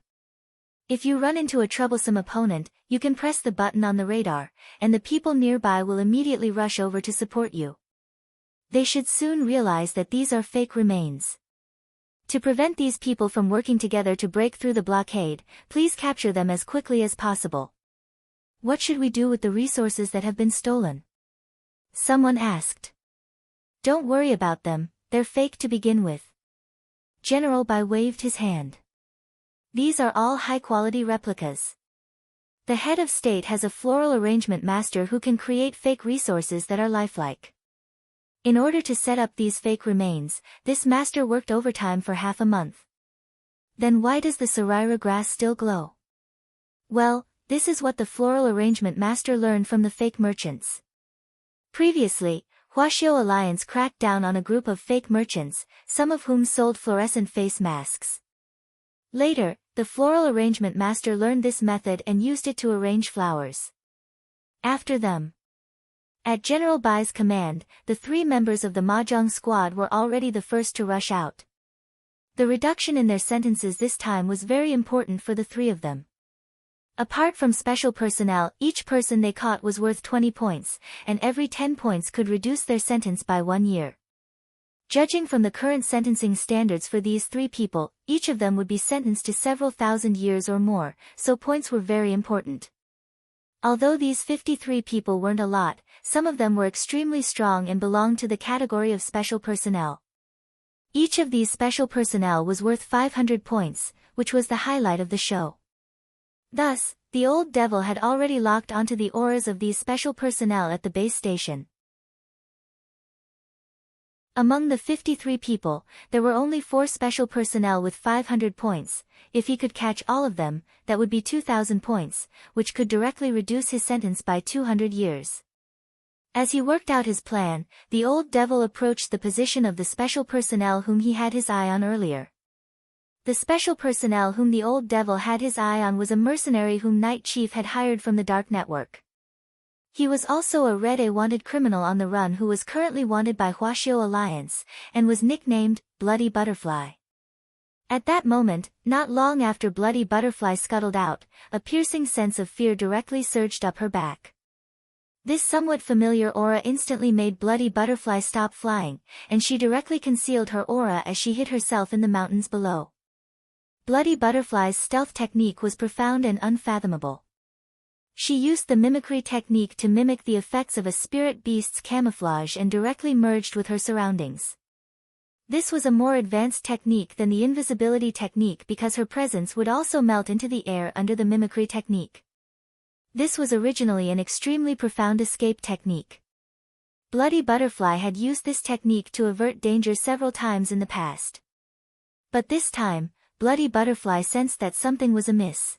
If you run into a troublesome opponent, you can press the button on the radar, and the people nearby will immediately rush over to support you. They should soon realize that these are fake remains. To prevent these people from working together to break through the blockade, please capture them as quickly as possible. What should we do with the resources that have been stolen? Someone asked. Don't worry about them, they're fake to begin with. General Bai waved his hand. These are all high-quality replicas. The head of state has a floral arrangement master who can create fake resources that are lifelike. In order to set up these fake remains, this master worked overtime for half a month. Then why does the Sarira grass still glow? Well, this is what the floral arrangement master learned from the fake merchants. Previously, Huaxiao Alliance cracked down on a group of fake merchants, some of whom sold fluorescent face masks. Later, the floral arrangement master learned this method and used it to arrange flowers. After them, at General Bai's command, the 3 members of the Mahjong squad were already the first to rush out. The reduction in their sentences this time was very important for the 3 of them. Apart from special personnel, each person they caught was worth 20 points, and every 10 points could reduce their sentence by 1 year. Judging from the current sentencing standards for these 3 people, each of them would be sentenced to several thousand years or more, so points were very important. Although these 53 people weren't a lot, some of them were extremely strong and belonged to the category of special personnel. Each of these special personnel was worth 500 points, which was the highlight of the show. Thus, the old devil had already locked onto the auras of these special personnel at the base station. Among the 53 people, there were only 4 special personnel with 500 points. If he could catch all of them, that would be 2,000 points, which could directly reduce his sentence by 200 years. As he worked out his plan, the old devil approached the position of the special personnel whom he had his eye on earlier. The special personnel whom the old devil had his eye on was a mercenary whom Night Chief had hired from the Dark Network. He was also a Red A wanted criminal on the run who was currently wanted by Huaxiao Alliance, and was nicknamed Bloody Butterfly. At that moment, not long after Bloody Butterfly scuttled out, a piercing sense of fear directly surged up her back. This somewhat familiar aura instantly made Bloody Butterfly stop flying, and she directly concealed her aura as she hid herself in the mountains below. Bloody Butterfly's stealth technique was profound and unfathomable. She used the mimicry technique to mimic the effects of a spirit beast's camouflage and directly merged with her surroundings. This was a more advanced technique than the invisibility technique because her presence would also melt into the air under the mimicry technique. This was originally an extremely profound escape technique. Bloody Butterfly had used this technique to avert danger several times in the past. But this time, Bloody Butterfly sensed that something was amiss.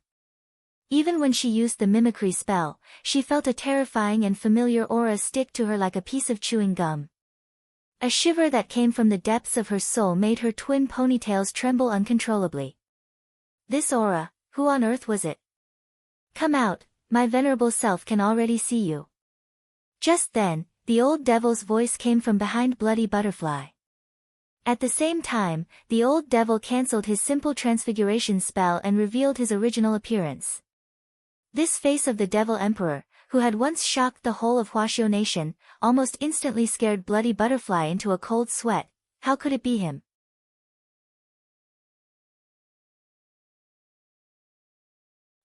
Even when she used the mimicry spell, she felt a terrifying and familiar aura stick to her like a piece of chewing gum. A shiver that came from the depths of her soul made her twin ponytails tremble uncontrollably. This aura, who on earth was it? Come out, my venerable self can already see you. Just then, the old devil's voice came from behind Bloody Butterfly. At the same time, the old devil cancelled his simple transfiguration spell and revealed his original appearance. This face of the Devil Emperor, who had once shocked the whole of Huaxiao Nation, almost instantly scared Bloody Butterfly into a cold sweat. How could it be him?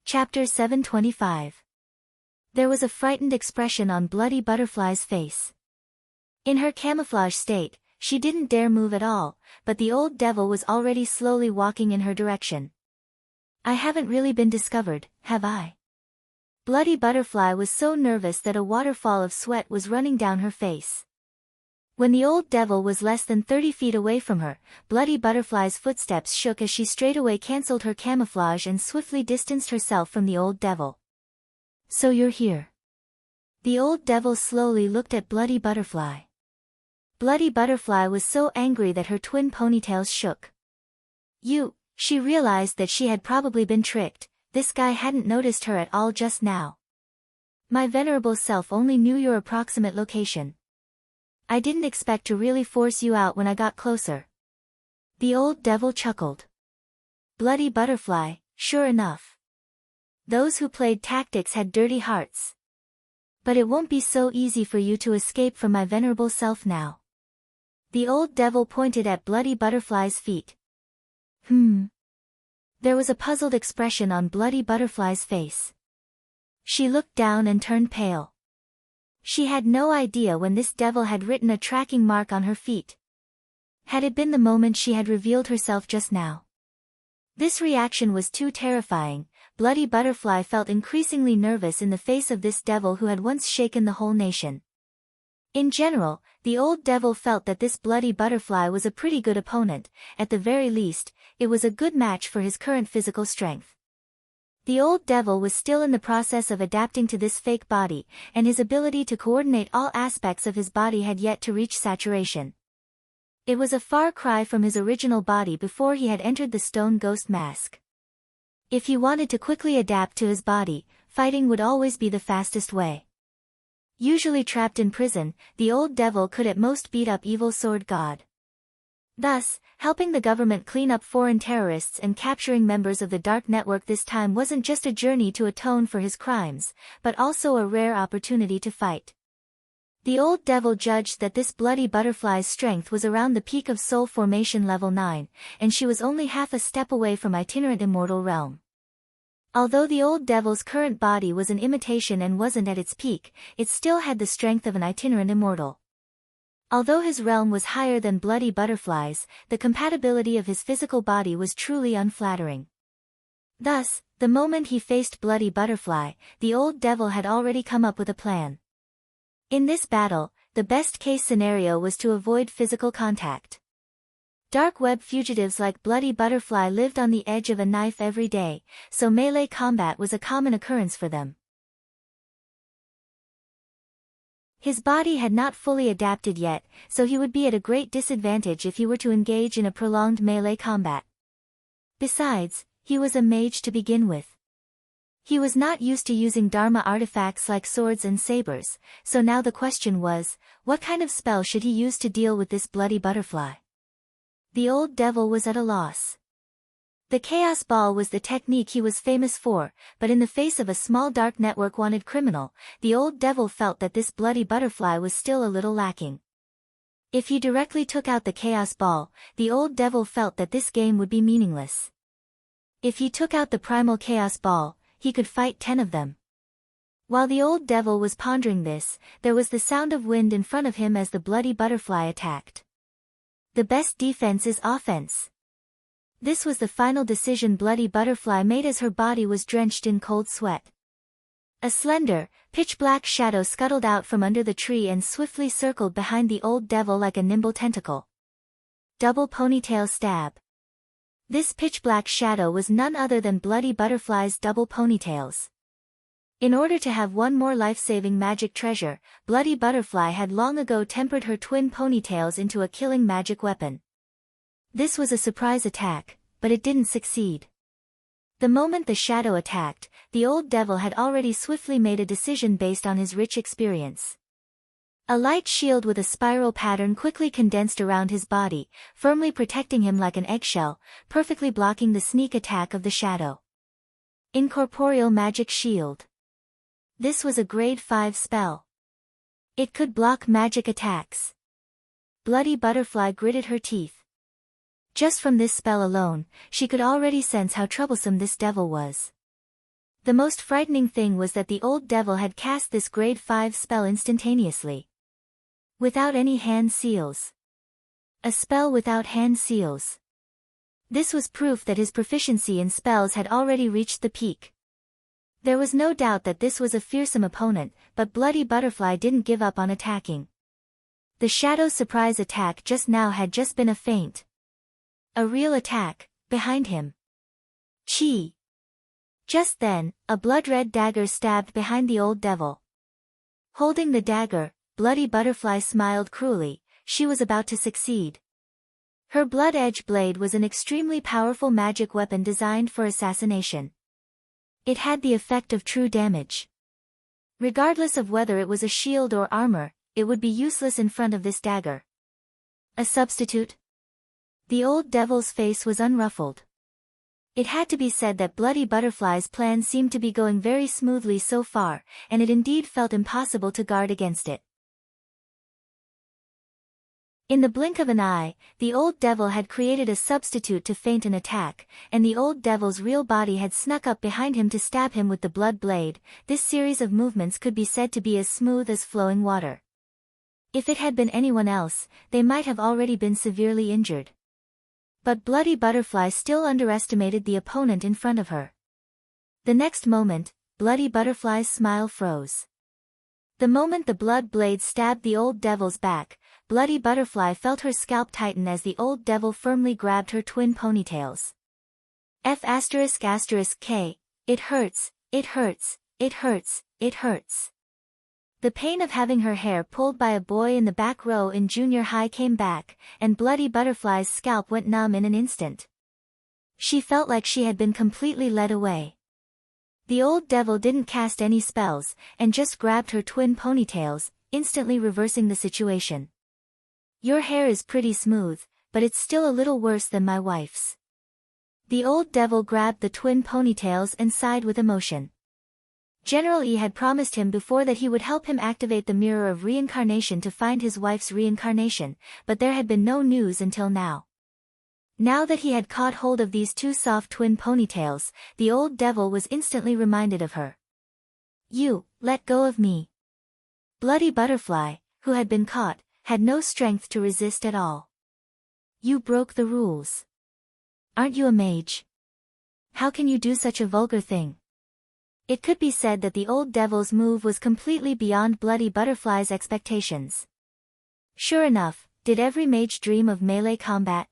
Chapter 725. There was a frightened expression on Bloody Butterfly's face. In her camouflage state, she didn't dare move at all, but the old devil was already slowly walking in her direction. I haven't really been discovered, have I? Bloody Butterfly was so nervous that a waterfall of sweat was running down her face. When the old devil was less than 30 feet away from her, Bloody Butterfly's footsteps shook as she straightaway cancelled her camouflage and swiftly distanced herself from the old devil. So you're here. The old devil slowly looked at Bloody Butterfly. Bloody Butterfly was so angry that her twin ponytails shook. She realized that she had probably been tricked. This guy hadn't noticed her at all just now. My venerable self only knew your approximate location. I didn't expect to really force you out when I got closer. The old devil chuckled. Bloody Butterfly, sure enough. Those who played tactics had dirty hearts. But it won't be so easy for you to escape from my venerable self now. The old devil pointed at Bloody Butterfly's feet. There was a puzzled expression on Bloody Butterfly's face. She looked down and turned pale. She had no idea when this devil had written a tracking mark on her feet. Had it been the moment she had revealed herself just now? This reaction was too terrifying. Bloody Butterfly felt increasingly nervous in the face of this devil who had once shaken the whole nation. In general, the old devil felt that this bloody butterfly was a pretty good opponent. At the very least, it was a good match for his current physical strength. The old devil was still in the process of adapting to this fake body, and his ability to coordinate all aspects of his body had yet to reach saturation. It was a far cry from his original body before he had entered the stone ghost mask. If he wanted to quickly adapt to his body, fighting would always be the fastest way. Usually trapped in prison, the old devil could at most beat up evil sword god. Thus, helping the government clean up foreign terrorists and capturing members of the dark network this time wasn't just a journey to atone for his crimes, but also a rare opportunity to fight. The old devil judged that this bloody butterfly's strength was around the peak of soul formation level 9, and she was only half a step away from itinerant immortal realm. Although the old devil's current body was an imitation and wasn't at its peak, it still had the strength of an itinerant immortal. Although his realm was higher than bloody butterflies, the compatibility of his physical body was truly unflattering. Thus, the moment he faced bloody butterfly, the old devil had already come up with a plan. In this battle, the best-case scenario was to avoid physical contact. Dark web fugitives like bloody butterfly lived on the edge of a knife every day, so melee combat was a common occurrence for them. His body had not fully adapted yet, so he would be at a great disadvantage if he were to engage in a prolonged melee combat. Besides, he was a mage to begin with. He was not used to using Dharma artifacts like swords and sabers, so now the question was, what kind of spell should he use to deal with this bloody butterfly? The old devil was at a loss. The Chaos Ball was the technique he was famous for, but in the face of a small dark network-wanted criminal, the old devil felt that this bloody butterfly was still a little lacking. If he directly took out the Chaos Ball, the old devil felt that this game would be meaningless. If he took out the Primal Chaos Ball, he could fight 10 of them. While the old devil was pondering this, there was the sound of wind in front of him as the bloody butterfly attacked. The best defense is offense. This was the final decision bloody butterfly made as her body was drenched in cold sweat. A slender, pitch-black shadow scuttled out from under the tree and swiftly circled behind the old devil like a nimble tentacle. Double ponytail stab. This pitch-black shadow was none other than bloody butterfly's double ponytails. In order to have one more life-saving magic treasure, bloody butterfly had long ago tempered her twin ponytails into a killing magic weapon. This was a surprise attack, but it didn't succeed. The moment the shadow attacked, the old devil had already swiftly made a decision based on his rich experience. A light shield with a spiral pattern quickly condensed around his body, firmly protecting him like an eggshell, perfectly blocking the sneak attack of the shadow. Incorporeal Magic Shield. This was a grade 5 spell. It could block magic attacks. Bloody butterfly gritted her teeth. Just from this spell alone, she could already sense how troublesome this devil was. The most frightening thing was that the old devil had cast this grade 5 spell instantaneously. Without any hand seals. A spell without hand seals. This was proof that his proficiency in spells had already reached the peak. There was no doubt that this was a fearsome opponent, but Bloody Butterfly didn't give up on attacking. The Shadow's surprise attack just now had just been a feint. A real attack, behind him. Chi! Just then, a blood-red dagger stabbed behind the old devil. Holding the dagger, Bloody Butterfly smiled cruelly. She was about to succeed. Her blood-edge blade was an extremely powerful magic weapon designed for assassination. It had the effect of true damage. Regardless of whether it was a shield or armor, it would be useless in front of this dagger. A substitute? The old devil's face was unruffled. It had to be said that Bloody Butterfly's plan seemed to be going very smoothly so far, and it indeed felt impossible to guard against it. In the blink of an eye, the old devil had created a substitute to feint an attack, and the old devil's real body had snuck up behind him to stab him with the blood blade. This series of movements could be said to be as smooth as flowing water. If it had been anyone else, they might have already been severely injured. But Bloody Butterfly still underestimated the opponent in front of her. The next moment, Bloody Butterfly's smile froze. The moment the blood blade stabbed the old devil's back, Bloody Butterfly felt her scalp tighten as the old devil firmly grabbed her twin ponytails. F***K, it hurts, it hurts, it hurts, it hurts. The pain of having her hair pulled by a boy in the back row in junior high came back, and Bloody Butterfly's scalp went numb in an instant. She felt like she had been completely led away. The old devil didn't cast any spells, and just grabbed her twin ponytails, instantly reversing the situation. Your hair is pretty smooth, but it's still a little worse than my wife's. The old devil grabbed the twin ponytails and sighed with emotion. General E had promised him before that he would help him activate the mirror of reincarnation to find his wife's reincarnation, but there had been no news until now. Now that he had caught hold of these two soft twin ponytails, the old devil was instantly reminded of her. You, let go of me. Bloody Butterfly, who had been caught, had no strength to resist at all. You broke the rules. Aren't you a mage? How can you do such a vulgar thing? It could be said that the old devil's move was completely beyond Bloody Butterfly's expectations. Sure enough, did every mage dream of melee combat?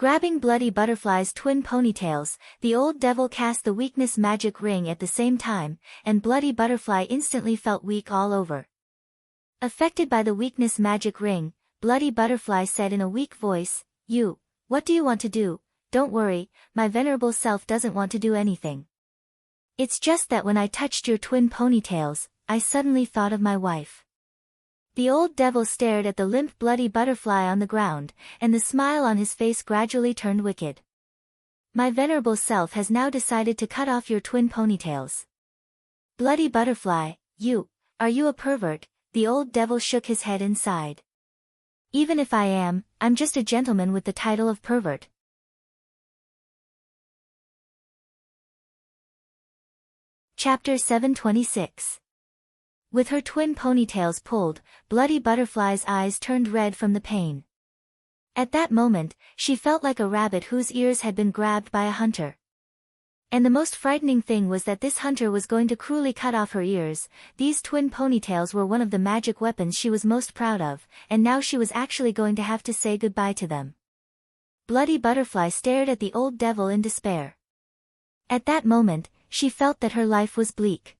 Grabbing Bloody Butterfly's twin ponytails, the old devil cast the weakness magic ring at the same time, and Bloody Butterfly instantly felt weak all over. Affected by the weakness magic ring, Bloody Butterfly said in a weak voice, what do you want to do? Don't worry, my venerable self doesn't want to do anything. It's just that when I touched your twin ponytails, I suddenly thought of my wife. The old devil stared at the limp Bloody Butterfly on the ground, and the smile on his face gradually turned wicked. My venerable self has now decided to cut off your twin ponytails. Bloody Butterfly, are you a pervert? The old devil shook his head and sighed. Even if I am, I'm just a gentleman with the title of pervert. Chapter 726. With her twin ponytails pulled, Bloody Butterfly's eyes turned red from the pain. At that moment, she felt like a rabbit whose ears had been grabbed by a hunter. And the most frightening thing was that this hunter was going to cruelly cut off her ears. These twin ponytails were one of the magic weapons she was most proud of, and now she was actually going to have to say goodbye to them. Bloody Butterfly stared at the old devil in despair. At that moment, she felt that her life was bleak.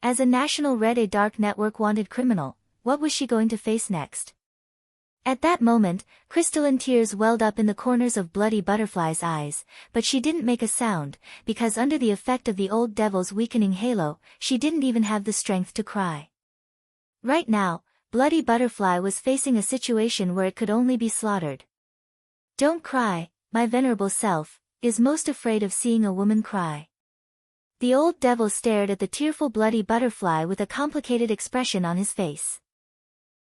As a national Red Dark Network wanted criminal, what was she going to face next? At that moment, crystalline tears welled up in the corners of Bloody Butterfly's eyes, but she didn't make a sound, because under the effect of the old devil's weakening halo, she didn't even have the strength to cry. Right now, Bloody Butterfly was facing a situation where it could only be slaughtered. Don't cry, my venerable self, is most afraid of seeing a woman cry. The old devil stared at the tearful Bloody Butterfly with a complicated expression on his face.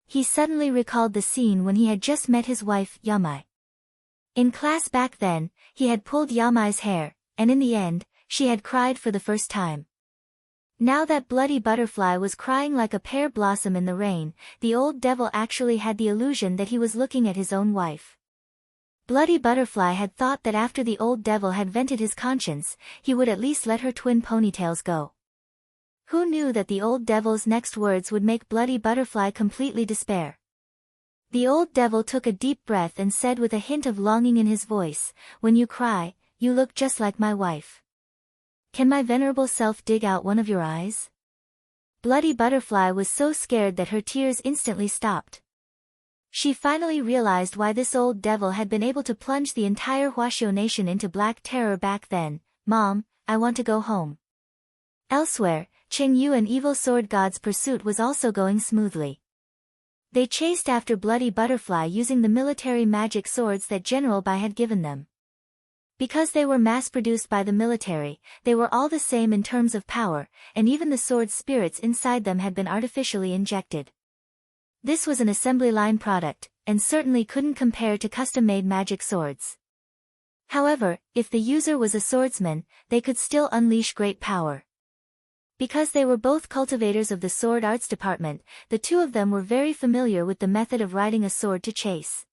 He suddenly recalled the scene when he had just met his wife, Yamai. In class back then, he had pulled Yamai's hair, and in the end, she had cried for the first time. Now that Bloody Butterfly was crying like a pear blossom in the rain, the old devil actually had the illusion that he was looking at his own wife. Bloody Butterfly had thought that after the old devil had vented his conscience, he would at least let her twin ponytails go. Who knew that the old devil's next words would make Bloody Butterfly completely despair? The old devil took a deep breath and said with a hint of longing in his voice, "When you cry, you look just like my wife. Can my venerable self dig out one of your eyes?" Bloody Butterfly was so scared that her tears instantly stopped. She finally realized why this old devil had been able to plunge the entire Huaxiao nation into black terror back then. "Mom, I want to go home." Elsewhere, Qing Yu and Evil Sword God's pursuit was also going smoothly. They chased after Bloody Butterfly using the military magic swords that General Bai had given them. Because they were mass-produced by the military, they were all the same in terms of power, and even the sword spirits inside them had been artificially injected. This was an assembly line product, and certainly couldn't compare to custom-made magic swords. However, if the user was a swordsman, they could still unleash great power. Because they were both cultivators of the sword arts department, the two of them were very familiar with the method of riding a sword to chase.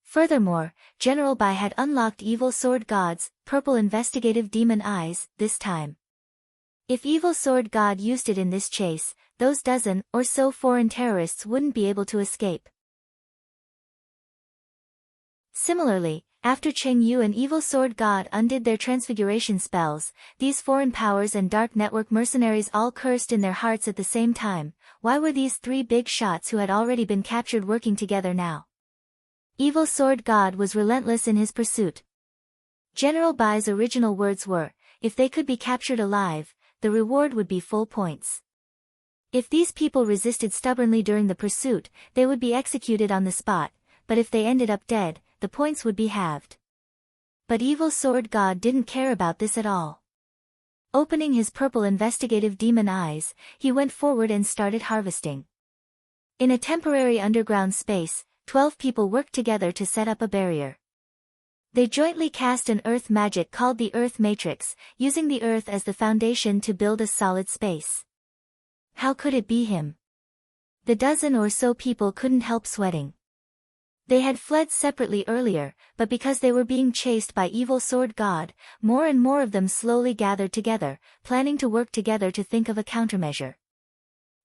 Furthermore, General Bai had unlocked Evil Sword God's purple investigative demon eyes this time. If Evil Sword God used it in this chase, those dozen or so foreign terrorists wouldn't be able to escape. Similarly, after Cheng Yu and Evil Sword God undid their transfiguration spells, these foreign powers and dark network mercenaries all cursed in their hearts at the same time. Why were these three big shots who had already been captured working together now? Evil Sword God was relentless in his pursuit. General Bai's original words were, if they could be captured alive, the reward would be full points. If these people resisted stubbornly during the pursuit, they would be executed on the spot, but if they ended up dead, the points would be halved. But Evil Sword God didn't care about this at all. Opening his purple investigative demon eyes, he went forward and started harvesting. In a temporary underground space, 12 people worked together to set up a barrier. They jointly cast an earth magic called the Earth Matrix, using the earth as the foundation to build a solid space. How could it be him? The dozen or so people couldn't help sweating. They had fled separately earlier, but because they were being chased by Evil Sword God, more and more of them slowly gathered together, planning to work together to think of a countermeasure.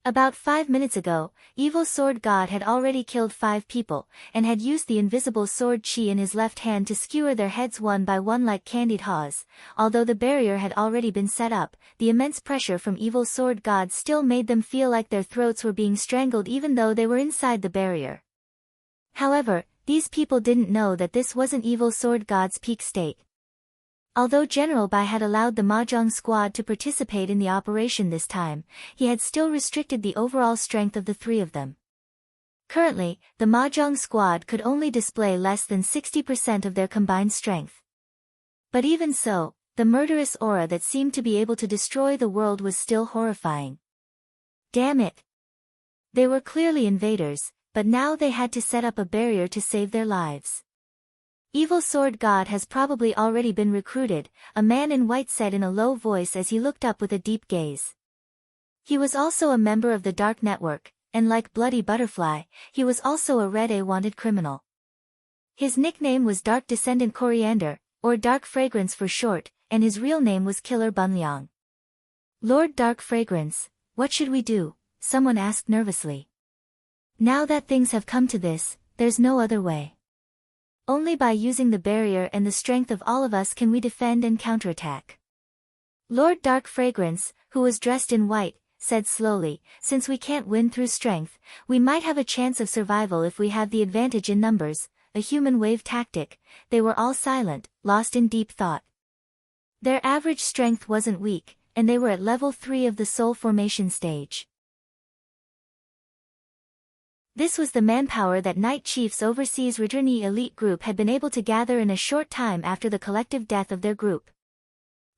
About 5 minutes ago, Evil Sword God had already killed 5 people, and had used the invisible sword chi in his left hand to skewer their heads one by one like candied haws. Although the barrier had already been set up, the immense pressure from Evil Sword God still made them feel like their throats were being strangled even though they were inside the barrier. However, these people didn't know that this wasn't Evil Sword God's peak state. Although General Bai had allowed the Mahjong squad to participate in the operation this time, he had still restricted the overall strength of the 3 of them. Currently, the Mahjong squad could only display less than 60% of their combined strength. But even so, the murderous aura that seemed to be able to destroy the world was still horrifying. Damn it! They were clearly invaders, but now they had to set up a barrier to save their lives. Evil Sword God has probably already been recruited, a man in white said in a low voice as he looked up with a deep gaze. He was also a member of the Dark Network, and like Bloody Butterfly, he was also a Red A wanted criminal. His nickname was Dark Descendant Coriander, or Dark Fragrance for short, and his real name was Killer Bunliang. Lord Dark Fragrance, what should we do? Someone asked nervously. Now that things have come to this, there's no other way. Only by using the barrier and the strength of all of us can we defend and counterattack. Lord Dark Fragrance, who was dressed in white, said slowly, since we can't win through strength, we might have a chance of survival if we have the advantage in numbers, a human wave tactic. They were all silent, lost in deep thought. Their average strength wasn't weak, and they were at level 3 of the soul formation stage. This was the manpower that Night Chief's overseas returnee elite group had been able to gather in a short time after the collective death of their group.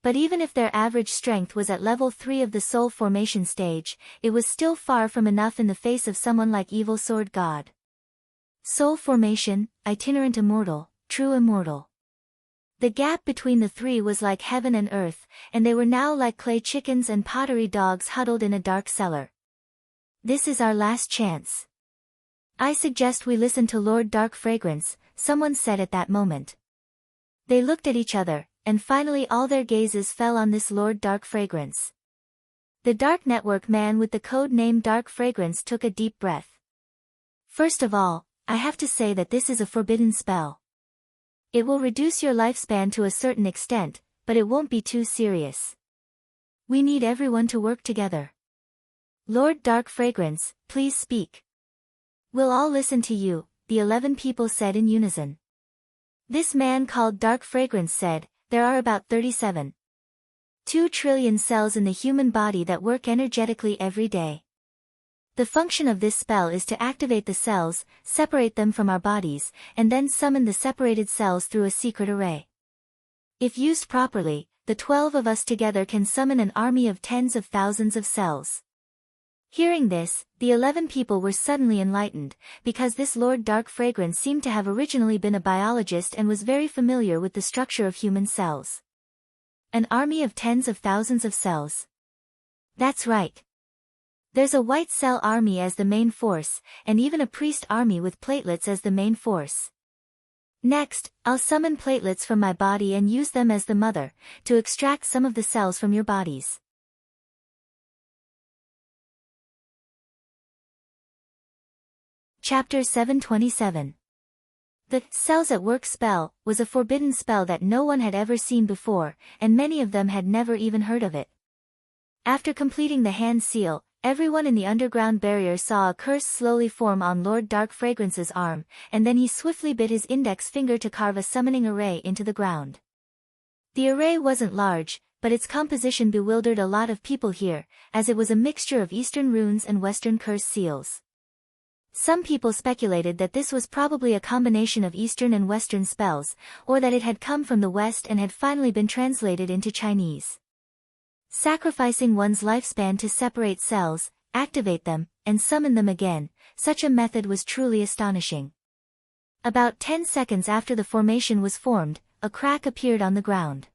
But even if their average strength was at level 3 of the soul formation stage, it was still far from enough in the face of someone like Evil Sword God. Soul formation, itinerant immortal, true immortal. The gap between the 3 was like heaven and earth, and they were now like clay chickens and pottery dogs huddled in a dark cellar. This is our last chance. I suggest we listen to Lord Dark Fragrance, someone said at that moment. They looked at each other, and finally all their gazes fell on this Lord Dark Fragrance. The Dark Network man with the code name Dark Fragrance took a deep breath. First of all, I have to say that this is a forbidden spell. It will reduce your lifespan to a certain extent, but it won't be too serious. We need everyone to work together. Lord Dark Fragrance, please speak. We'll all listen to you, the 11 people said in unison. This man called Dark Fragrance said, there are about 37.2 trillion cells in the human body that work energetically every day. The function of this spell is to activate the cells, separate them from our bodies, and then summon the separated cells through a secret array. If used properly, the 12 of us together can summon an army of tens of thousands of cells. Hearing this, the 11 people were suddenly enlightened, because this Lord Dark Fragrance seemed to have originally been a biologist and was very familiar with the structure of human cells. An army of tens of thousands of cells. That's right. There's a white cell army as the main force, and even a priest army with platelets as the main force. Next, I'll summon platelets from my body and use them as the mother, to extract some of the cells from your bodies. Chapter 727. The cells at work spell was a forbidden spell that no one had ever seen before, and many of them had never even heard of it. After completing the hand seal, everyone in the underground barrier saw a curse slowly form on Lord Dark Fragrance's arm, and then he swiftly bit his index finger to carve a summoning array into the ground. The array wasn't large, but its composition bewildered a lot of people here, as it was a mixture of Eastern runes and Western curse seals. Some people speculated that this was probably a combination of Eastern and Western spells, or that it had come from the West and had finally been translated into Chinese. Sacrificing one's lifespan to separate cells, activate them, and summon them again, such a method was truly astonishing. About 10 seconds after the formation was formed, a crack appeared on the ground.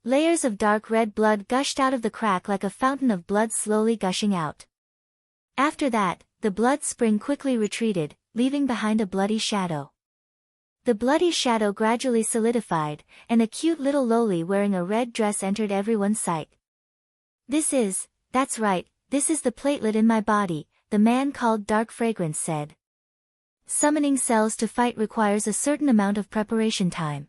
Layers of dark red blood gushed out of the crack like a fountain of blood slowly gushing out. After that, the blood spring quickly retreated, leaving behind a bloody shadow. The bloody shadow gradually solidified, and a cute little loli wearing a red dress entered everyone's sight. That's right, this is the platelet in my body, the man called Dark Fragrance said. Summoning cells to fight requires a certain amount of preparation time.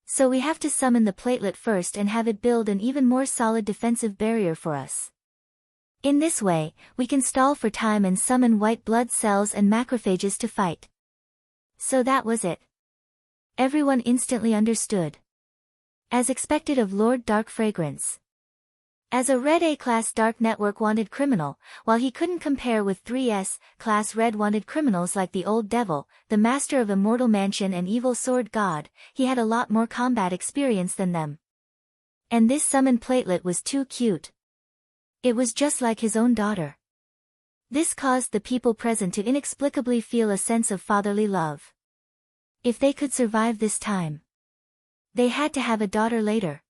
So we have to summon the platelet first and have it build an even more solid defensive barrier for us. In this way, we can stall for time and summon white blood cells and macrophages to fight. So that was it. Everyone instantly understood. As expected of Lord Dark Fragrance. As a Red A-class Dark Network wanted criminal, while he couldn't compare with 3S-class Red wanted criminals like the Old Devil, the Master of Immortal Mansion and Evil Sword God, he had a lot more combat experience than them. And this summoned platelet was too cute. It was just like his own daughter. This caused the people present to inexplicably feel a sense of fatherly love. If they could survive this time, they had to have a daughter later.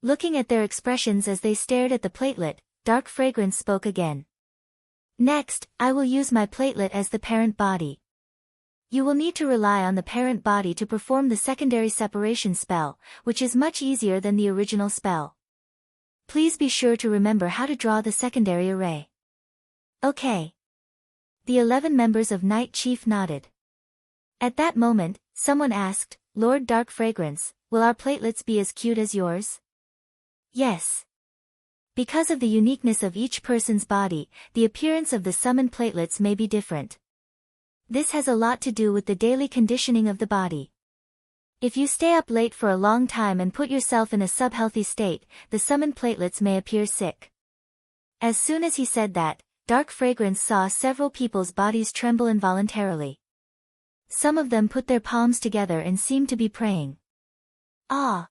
Looking at their expressions as they stared at the platelet, Dark Fragrance spoke again. Next, I will use my platelet as the parent body. You will need to rely on the parent body to perform the secondary separation spell, which is much easier than the original spell. Please be sure to remember how to draw the secondary array. Okay. The 11 members of Night Chief nodded. At that moment, someone asked, Lord Dark Fragrance, will our platelets be as cute as yours? Yes. Because of the uniqueness of each person's body, the appearance of the summoned platelets may be different. This has a lot to do with the daily conditioning of the body. If you stay up late for a long time and put yourself in a subhealthy state, the summoned platelets may appear sick. As soon as he said that, Dark Fragrance saw several people's bodies tremble involuntarily. Some of them put their palms together and seemed to be praying. Ah!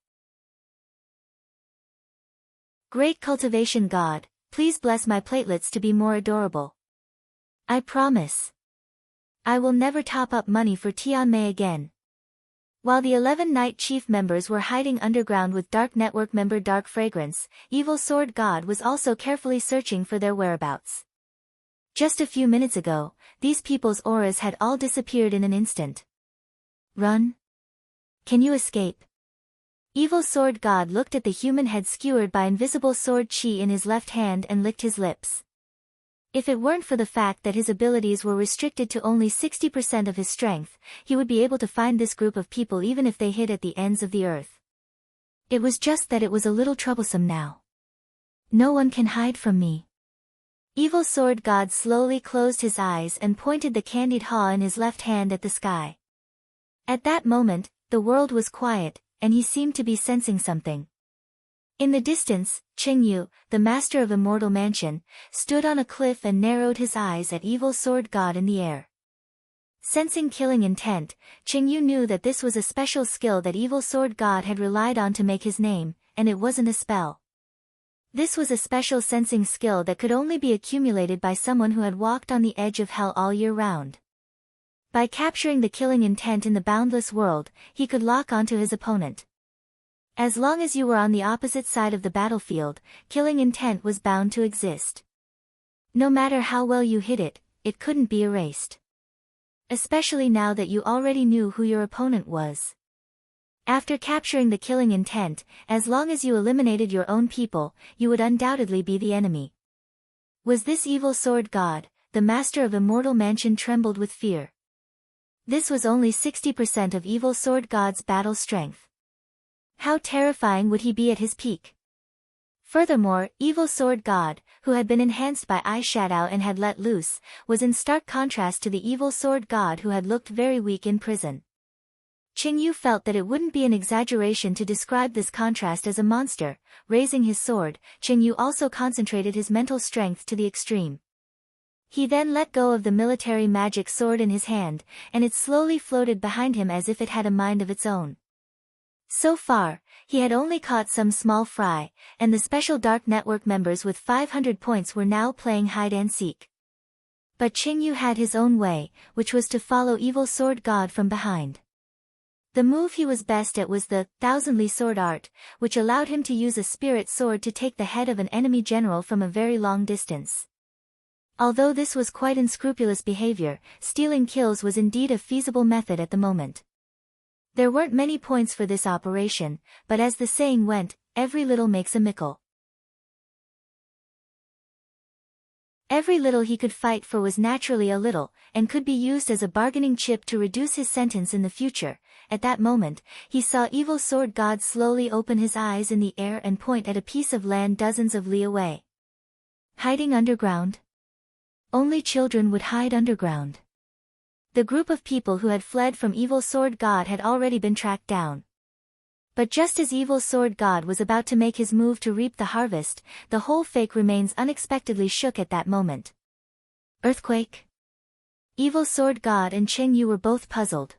Great cultivation God, please bless my platelets to be more adorable. I promise. I will never top up money for Tianmei again. While the 11 Night Chief members were hiding underground with Dark Network member Dark Fragrance, Evil Sword God was also carefully searching for their whereabouts. Just a few minutes ago, these people's auras had all disappeared in an instant. Run? Can you escape? Evil Sword God looked at the human head skewered by invisible sword chi in his left hand and licked his lips. If it weren't for the fact that his abilities were restricted to only 60% of his strength, he would be able to find this group of people even if they hid at the ends of the earth. It was just that it was a little troublesome now. No one can hide from me. Evil Sword God slowly closed his eyes and pointed the candied haw in his left hand at the sky. At that moment, the world was quiet, and he seemed to be sensing something. In the distance, Qingyu, the master of Immortal Mansion, stood on a cliff and narrowed his eyes at Evil Sword God in the air. Sensing killing intent, Qingyu knew that this was a special skill that Evil Sword God had relied on to make his name, and it wasn't a spell. This was a special sensing skill that could only be accumulated by someone who had walked on the edge of hell all year round. By capturing the killing intent in the boundless world, he could lock onto his opponent. As long as you were on the opposite side of the battlefield, killing intent was bound to exist. No matter how well you hid it, it couldn't be erased. Especially now that you already knew who your opponent was. After capturing the killing intent, as long as you eliminated your own people, you would undoubtedly be the enemy. Was this Evil Sword God, the master of Immortal Mansion trembled with fear. This was only 60% of Evil Sword God's battle strength. How terrifying would he be at his peak? Furthermore, Evil Sword God, who had been enhanced by eyeshadow and had let loose, was in stark contrast to the Evil Sword God who had looked very weak in prison. Qingyu felt that it wouldn't be an exaggeration to describe this contrast as a monster. Raising his sword, Qingyu also concentrated his mental strength to the extreme. He then let go of the military magic sword in his hand, and it slowly floated behind him as if it had a mind of its own. So far, he had only caught some small fry, and the special Dark Network members with 500 points were now playing hide-and-seek. But Qingyu had his own way, which was to follow Evil Sword God from behind. The move he was best at was the thousandly sword art, which allowed him to use a spirit sword to take the head of an enemy general from a very long distance. Although this was quite unscrupulous behavior, stealing kills was indeed a feasible method at the moment. There weren't many points for this operation, but as the saying went, every little makes a mickle. Every little he could fight for was naturally a little, and could be used as a bargaining chip to reduce his sentence in the future. At that moment, he saw Evil Sword God slowly open his eyes in the air and point at a piece of land dozens of li away. Hiding underground? Only children would hide underground. The group of people who had fled from Evil Sword God had already been tracked down. But just as Evil Sword God was about to make his move to reap the harvest, the whole fake remains unexpectedly shook at that moment. Earthquake? Evil Sword God and Qingyu were both puzzled.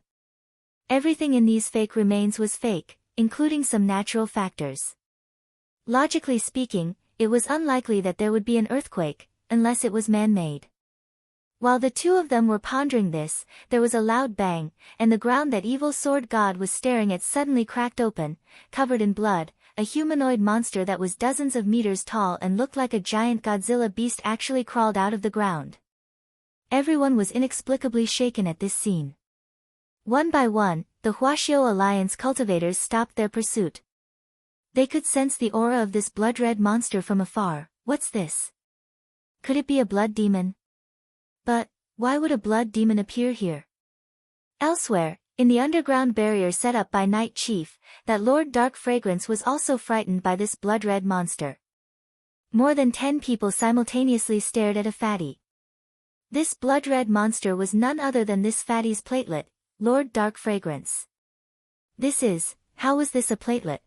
Everything in these fake remains was fake, including some natural factors. Logically speaking, it was unlikely that there would be an earthquake, unless it was man-made. While the two of them were pondering this, there was a loud bang, and the ground that Evil Sword God was staring at suddenly cracked open. Covered in blood, a humanoid monster that was dozens of meters tall and looked like a giant Godzilla beast actually crawled out of the ground. Everyone was inexplicably shaken at this scene. One by one, the Huaxiao Alliance cultivators stopped their pursuit. They could sense the aura of this blood-red monster from afar. What's this? Could it be a blood demon? But, why would a blood demon appear here? Elsewhere, in the underground barrier set up by Night Chief, that Lord Dark Fragrance was also frightened by this blood-red monster. More than 10 people simultaneously stared at a fatty. This blood-red monster was none other than this fatty's platelet, Lord Dark Fragrance. How was this a platelet?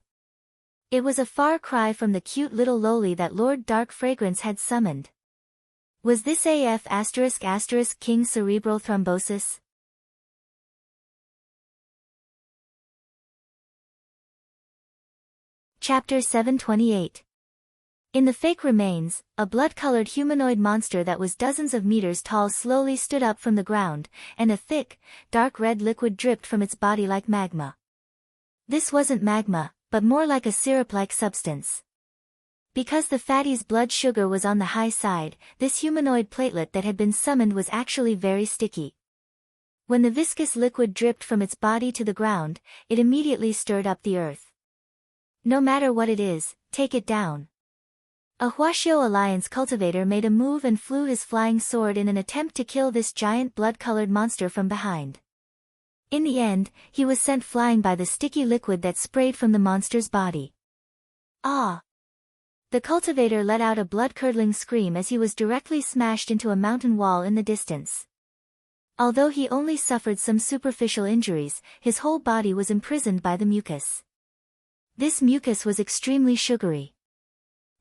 It was a far cry from the cute little loli that Lord Dark Fragrance had summoned. Was this AF*** King cerebral thrombosis? Chapter 728. In the fake remains, a blood-colored humanoid monster that was dozens of meters tall slowly stood up from the ground, and a thick, dark red liquid dripped from its body like magma. This wasn't magma, but more like a syrup-like substance. Because the fatty's blood sugar was on the high side, this humanoid platelet that had been summoned was actually very sticky. When the viscous liquid dripped from its body to the ground, it immediately stirred up the earth. No matter what it is, take it down. A Huaxiao Alliance cultivator made a move and flew his flying sword in an attempt to kill this giant blood-colored monster from behind. In the end, he was sent flying by the sticky liquid that sprayed from the monster's body. Ah! The cultivator let out a blood-curdling scream as he was directly smashed into a mountain wall in the distance. Although he only suffered some superficial injuries, his whole body was imprisoned by the mucus. This mucus was extremely sugary.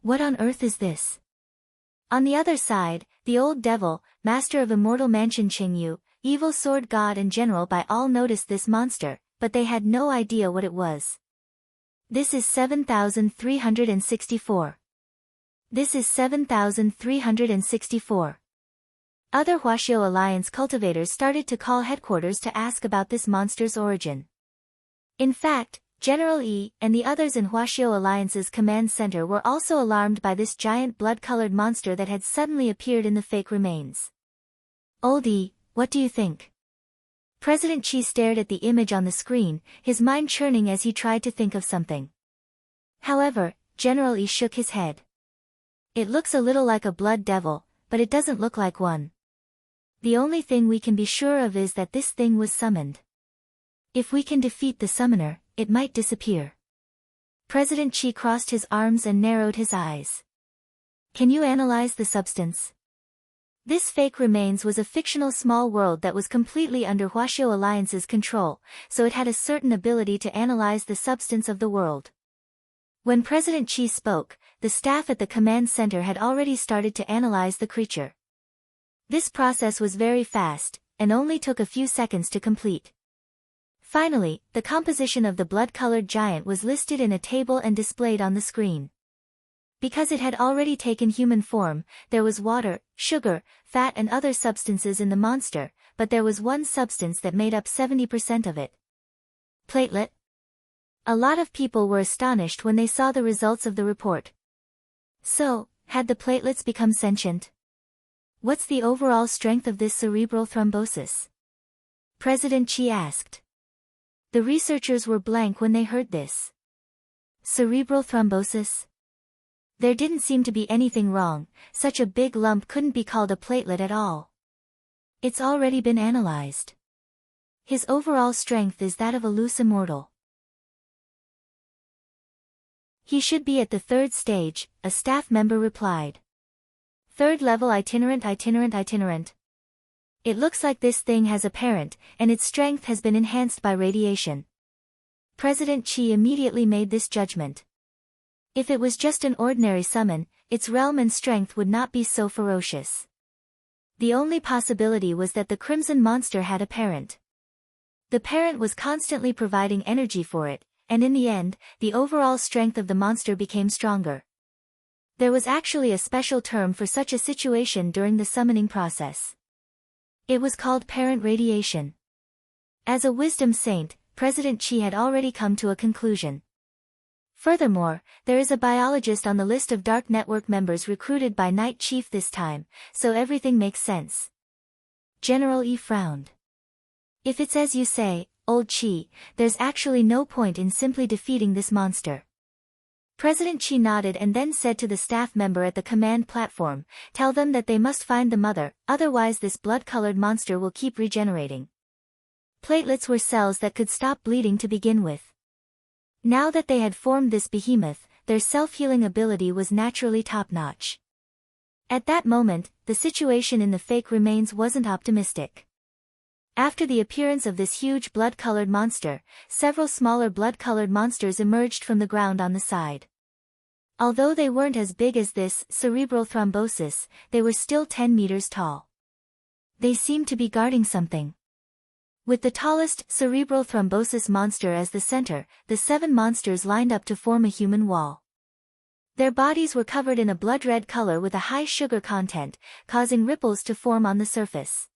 What on earth is this? On the other side, the old devil, master of Immortal Mansion Qingyu, Evil Sword God and General by all noticed this monster, but they had no idea what it was. This is 7,364. This is 7,364. Other Huaxiao Alliance cultivators started to call headquarters to ask about this monster's origin. In fact, General Yi and the others in Huaxiao Alliance's command center were also alarmed by this giant blood-colored monster that had suddenly appeared in the fake remains. Oldie, what do you think? President Qi stared at the image on the screen, his mind churning as he tried to think of something. However, General Yi shook his head. It looks a little like a blood devil, but it doesn't look like one. The only thing we can be sure of is that this thing was summoned. If we can defeat the summoner, it might disappear. President Chi crossed his arms and narrowed his eyes. Can you analyze the substance? This fake remains was a fictional small world that was completely under Huaxiao Alliance's control, so it had a certain ability to analyze the substance of the world. When President Chi spoke, the staff at the command center had already started to analyze the creature. This process was very fast, and only took a few seconds to complete. Finally, the composition of the blood-colored giant was listed in a table and displayed on the screen. Because it had already taken human form, there was water, sugar, fat and other substances in the monster, but there was one substance that made up 70% of it. Platelet. A lot of people were astonished when they saw the results of the report. So, had the platelets become sentient? What's the overall strength of this cerebral thrombosis? President Chi asked. The researchers were blank when they heard this. Cerebral thrombosis? There didn't seem to be anything wrong, such a big lump couldn't be called a platelet at all. It's already been analyzed. His overall strength is that of a loose immortal. He should be at the third stage, a staff member replied. Third level itinerant. It looks like this thing has a parent, and its strength has been enhanced by radiation. President Chi immediately made this judgment. If it was just an ordinary summon, its realm and strength would not be so ferocious. The only possibility was that the crimson monster had a parent. The parent was constantly providing energy for it, and in the end, the overall strength of the monster became stronger. There was actually a special term for such a situation during the summoning process. It was called parent radiation. As a wisdom saint, President Chi had already come to a conclusion. Furthermore, there is a biologist on the list of Dark Network members recruited by Night Chief this time, so everything makes sense. General Yi frowned. If it's as you say, old Chi, there's actually no point in simply defeating this monster. President Chi nodded and then said to the staff member at the command platform, tell them that they must find the mother, otherwise this blood-colored monster will keep regenerating. Platelets were cells that could stop bleeding to begin with. Now that they had formed this behemoth, their self-healing ability was naturally top-notch. At that moment, the situation in the fake remains wasn't optimistic. After the appearance of this huge blood-colored monster, several smaller blood-colored monsters emerged from the ground on the side. Although they weren't as big as this cerebral thrombosis, they were still 10 meters tall. They seemed to be guarding something. With the tallest cerebral thrombosis monster as the center, the 7 monsters lined up to form a human wall. Their bodies were covered in a blood-red color with a high sugar content, causing ripples to form on the surface.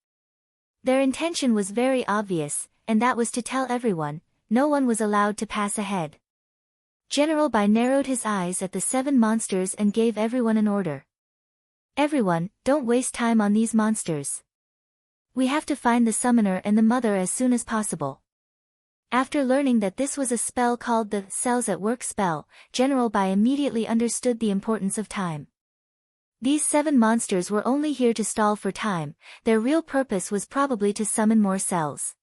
Their intention was very obvious, and that was to tell everyone, no one was allowed to pass ahead. General Bai narrowed his eyes at the 7 monsters and gave everyone an order. Everyone, don't waste time on these monsters. We have to find the summoner and the mother as soon as possible. After learning that this was a spell called the Cells at Work spell, General Bai immediately understood the importance of time. These 7 monsters were only here to stall for time, their real purpose was probably to summon more cells.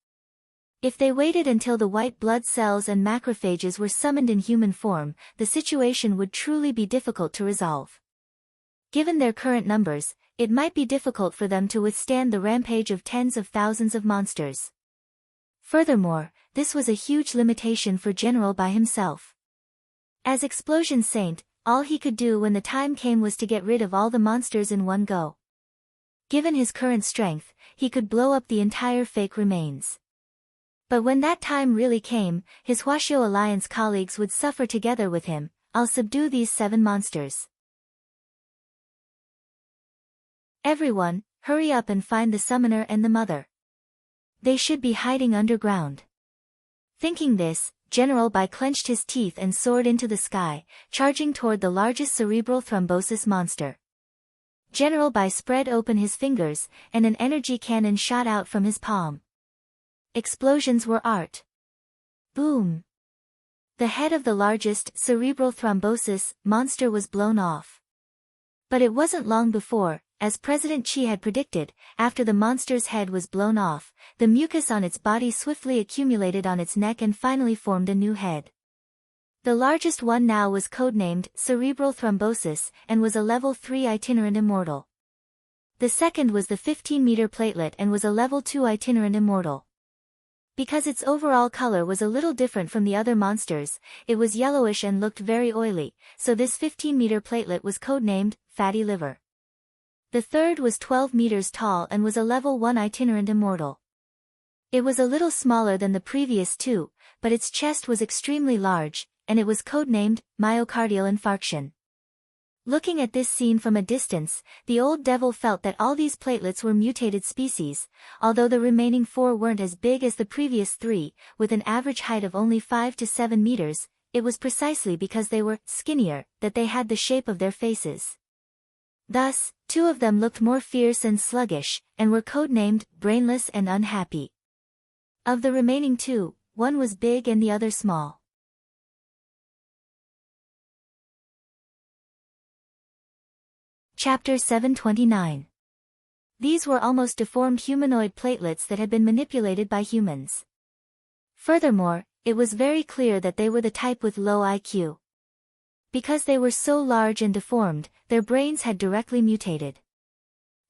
If they waited until the white blood cells and macrophages were summoned in human form, the situation would truly be difficult to resolve. Given their current numbers, it might be difficult for them to withstand the rampage of tens of thousands of monsters. Furthermore, this was a huge limitation for General Bai himself. As Explosion Saint, all he could do when the time came was to get rid of all the monsters in one go. Given his current strength, he could blow up the entire fake remains. But when that time really came, his Huaxiao Alliance colleagues would suffer together with him. I'll subdue these 7 monsters. Everyone, hurry up and find the summoner and the mother. They should be hiding underground. Thinking this, General Bai clenched his teeth and soared into the sky, charging toward the largest cerebral thrombosis monster. General Bai spread open his fingers, and an energy cannon shot out from his palm. Explosions were art. Boom! The head of the largest cerebral thrombosis monster was blown off. But it wasn't long before, as President Chi had predicted, after the monster's head was blown off, the mucus on its body swiftly accumulated on its neck and finally formed a new head. The largest one now was codenamed cerebral thrombosis and was a level 3 itinerant immortal. The second was the 15-meter platelet and was a level 2 itinerant immortal. Because its overall color was a little different from the other monsters, it was yellowish and looked very oily, so this 15-meter platelet was codenamed fatty liver. The third was 12 meters tall and was a level 1 itinerant immortal. It was a little smaller than the previous two, but its chest was extremely large, and it was codenamed myocardial infarction. Looking at this scene from a distance, the old devil felt that all these platelets were mutated species, although the remaining 4 weren't as big as the previous 3, with an average height of only 5 to 7 meters, it was precisely because they were skinnier that they had the shape of their faces. Thus, 2 of them looked more fierce and sluggish, and were codenamed brainless and unhappy. Of the remaining 2, one was big and the other small. Chapter 729. These were almost deformed humanoid platelets that had been manipulated by humans. Furthermore, it was very clear that they were the type with low IQ. Because they were so large and deformed, their brains had directly mutated.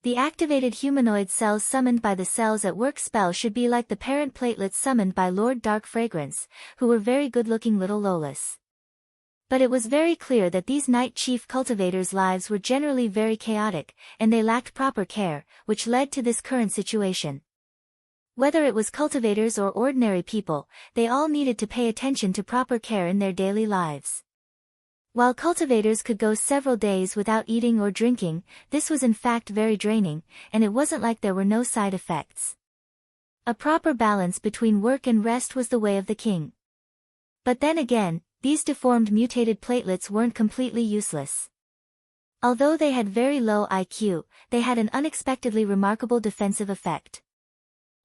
The activated humanoid cells summoned by the cells at work spell should be like the parent platelets summoned by Lord Dark Fragrance, who were very good-looking little Lolas. But it was very clear that these Night Chief cultivators' lives were generally very chaotic, and they lacked proper care, which led to this current situation. Whether it was cultivators or ordinary people, they all needed to pay attention to proper care in their daily lives. While cultivators could go several days without eating or drinking, this was in fact very draining, and it wasn't like there were no side effects. A proper balance between work and rest was the way of the king. But then again, these deformed mutated platelets weren't completely useless. Although they had very low IQ, they had an unexpectedly remarkable defensive effect.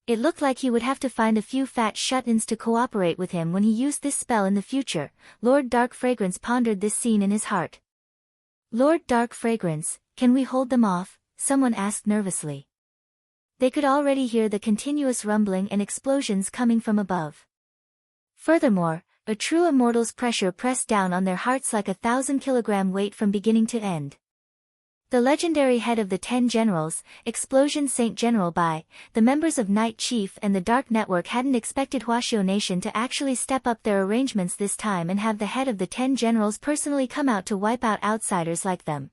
It looked like he would have to find a few fat shut-ins to cooperate with him when he used this spell in the future. Lord Dark Fragrance pondered this scene in his heart. Lord Dark Fragrance, can we hold them off? Someone asked nervously. They could already hear the continuous rumbling and explosions coming from above. Furthermore, a true immortal's pressure pressed down on their hearts like a 1,000-kilogram weight from beginning to end. The legendary head of the 10 generals, Explosion Saint General Bai, the members of Night Chief and the Dark Network hadn't expected Huaxiao Nation to actually step up their arrangements this time and have the head of the 10 generals personally come out to wipe out outsiders like them.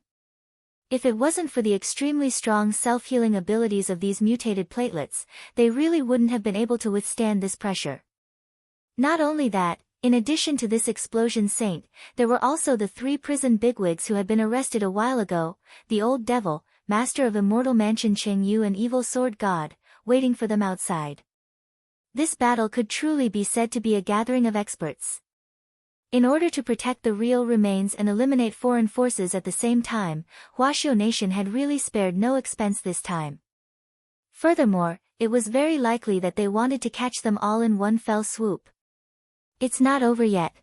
If it wasn't for the extremely strong self-healing abilities of these mutated platelets, they really wouldn't have been able to withstand this pressure. Not only that, in addition to this Explosion Saint, there were also the 3 prison bigwigs who had been arrested a while ago, the Old Devil, Master of Immortal Mansion Cheng Yu and Evil Sword God, waiting for them outside. This battle could truly be said to be a gathering of experts. In order to protect the real remains and eliminate foreign forces at the same time, Huaxiao Nation had really spared no expense this time. Furthermore, it was very likely that they wanted to catch them all in one fell swoop. It's not over yet.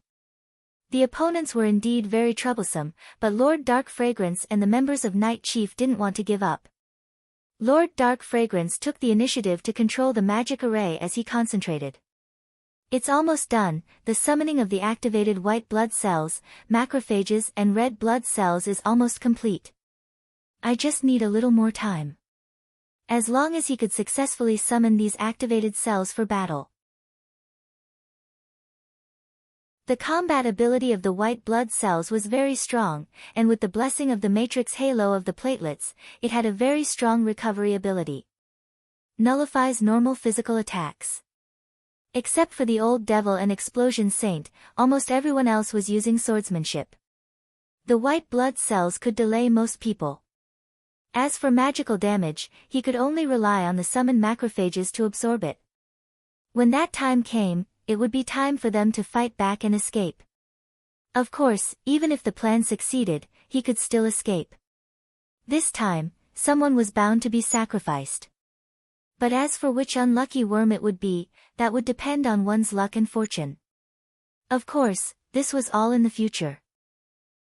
The opponents were indeed very troublesome, but Lord Dark Fragrance and the members of Night Chief didn't want to give up. Lord Dark Fragrance took the initiative to control the magic array as he concentrated. It's almost done, the summoning of the activated white blood cells, macrophages and red blood cells is almost complete. I just need a little more time. As long as he could successfully summon these activated cells for battle. The combat ability of the white blood cells was very strong, and with the blessing of the matrix halo of the platelets, it had a very strong recovery ability. Nullifies normal physical attacks. Except for the Old Devil and Explosion Saint, almost everyone else was using swordsmanship. The white blood cells could delay most people. As for magical damage, he could only rely on the summoned macrophages to absorb it. When that time came, it would be time for them to fight back and escape. Of course, even if the plan succeeded, he could still escape. This time, someone was bound to be sacrificed. But as for which unlucky worm it would be, that would depend on one's luck and fortune. Of course, this was all in the future.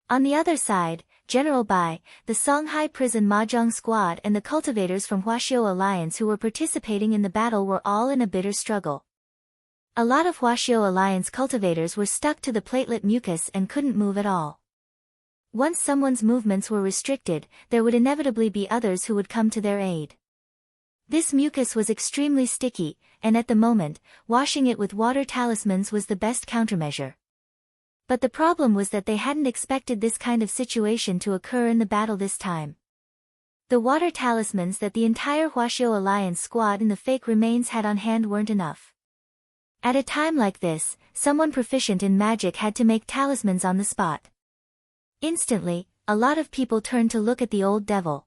On the other side, General Bai, the Songhai Prison Mahjong Squad and the cultivators from Huaxiao Alliance who were participating in the battle were all in a bitter struggle. A lot of Huaxiao Alliance cultivators were stuck to the platelet mucus and couldn't move at all. Once someone's movements were restricted, there would inevitably be others who would come to their aid. This mucus was extremely sticky, and at the moment, washing it with water talismans was the best countermeasure. But the problem was that they hadn't expected this kind of situation to occur in the battle this time. The water talismans that the entire Huaxiao Alliance squad and the fake remains had on hand weren't enough. At a time like this, someone proficient in magic had to make talismans on the spot. Instantly, a lot of people turned to look at the old devil.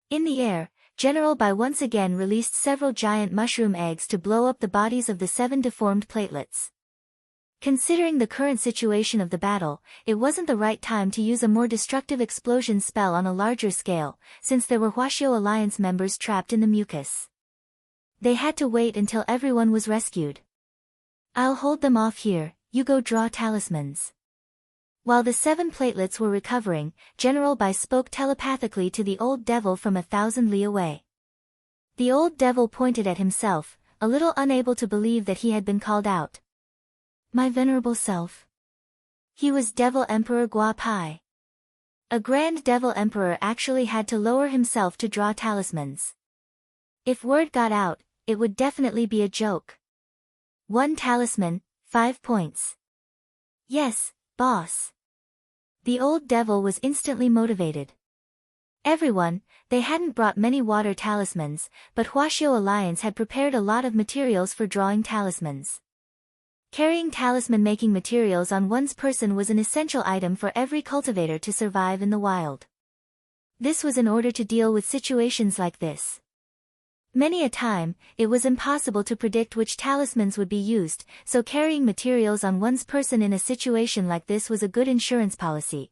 In the air, General Bai once again released several giant mushroom eggs to blow up the bodies of the 7 deformed platelets. Considering the current situation of the battle, it wasn't the right time to use a more destructive explosion spell on a larger scale, since there were Huaxiao Alliance members trapped in the mucus. They had to wait until everyone was rescued. "I'll hold them off here, you go draw talismans." While the 7 platelets were recovering, General Bai spoke telepathically to the old devil from 1,000 li away. The old devil pointed at himself, a little unable to believe that he had been called out. "My venerable self." He was Devil Emperor Gua Pai. A Grand Devil Emperor actually had to lower himself to draw talismans. If word got out, it would definitely be a joke. 1 talisman, 5 points. "Yes, boss." The old devil was instantly motivated. Everyone, they hadn't brought many water talismans, but Huaxiao Alliance had prepared a lot of materials for drawing talismans. Carrying talisman-making materials on one's person was an essential item for every cultivator to survive in the wild. This was in order to deal with situations like this. Many a time, it was impossible to predict which talismans would be used, so carrying materials on one's person in a situation like this was a good insurance policy.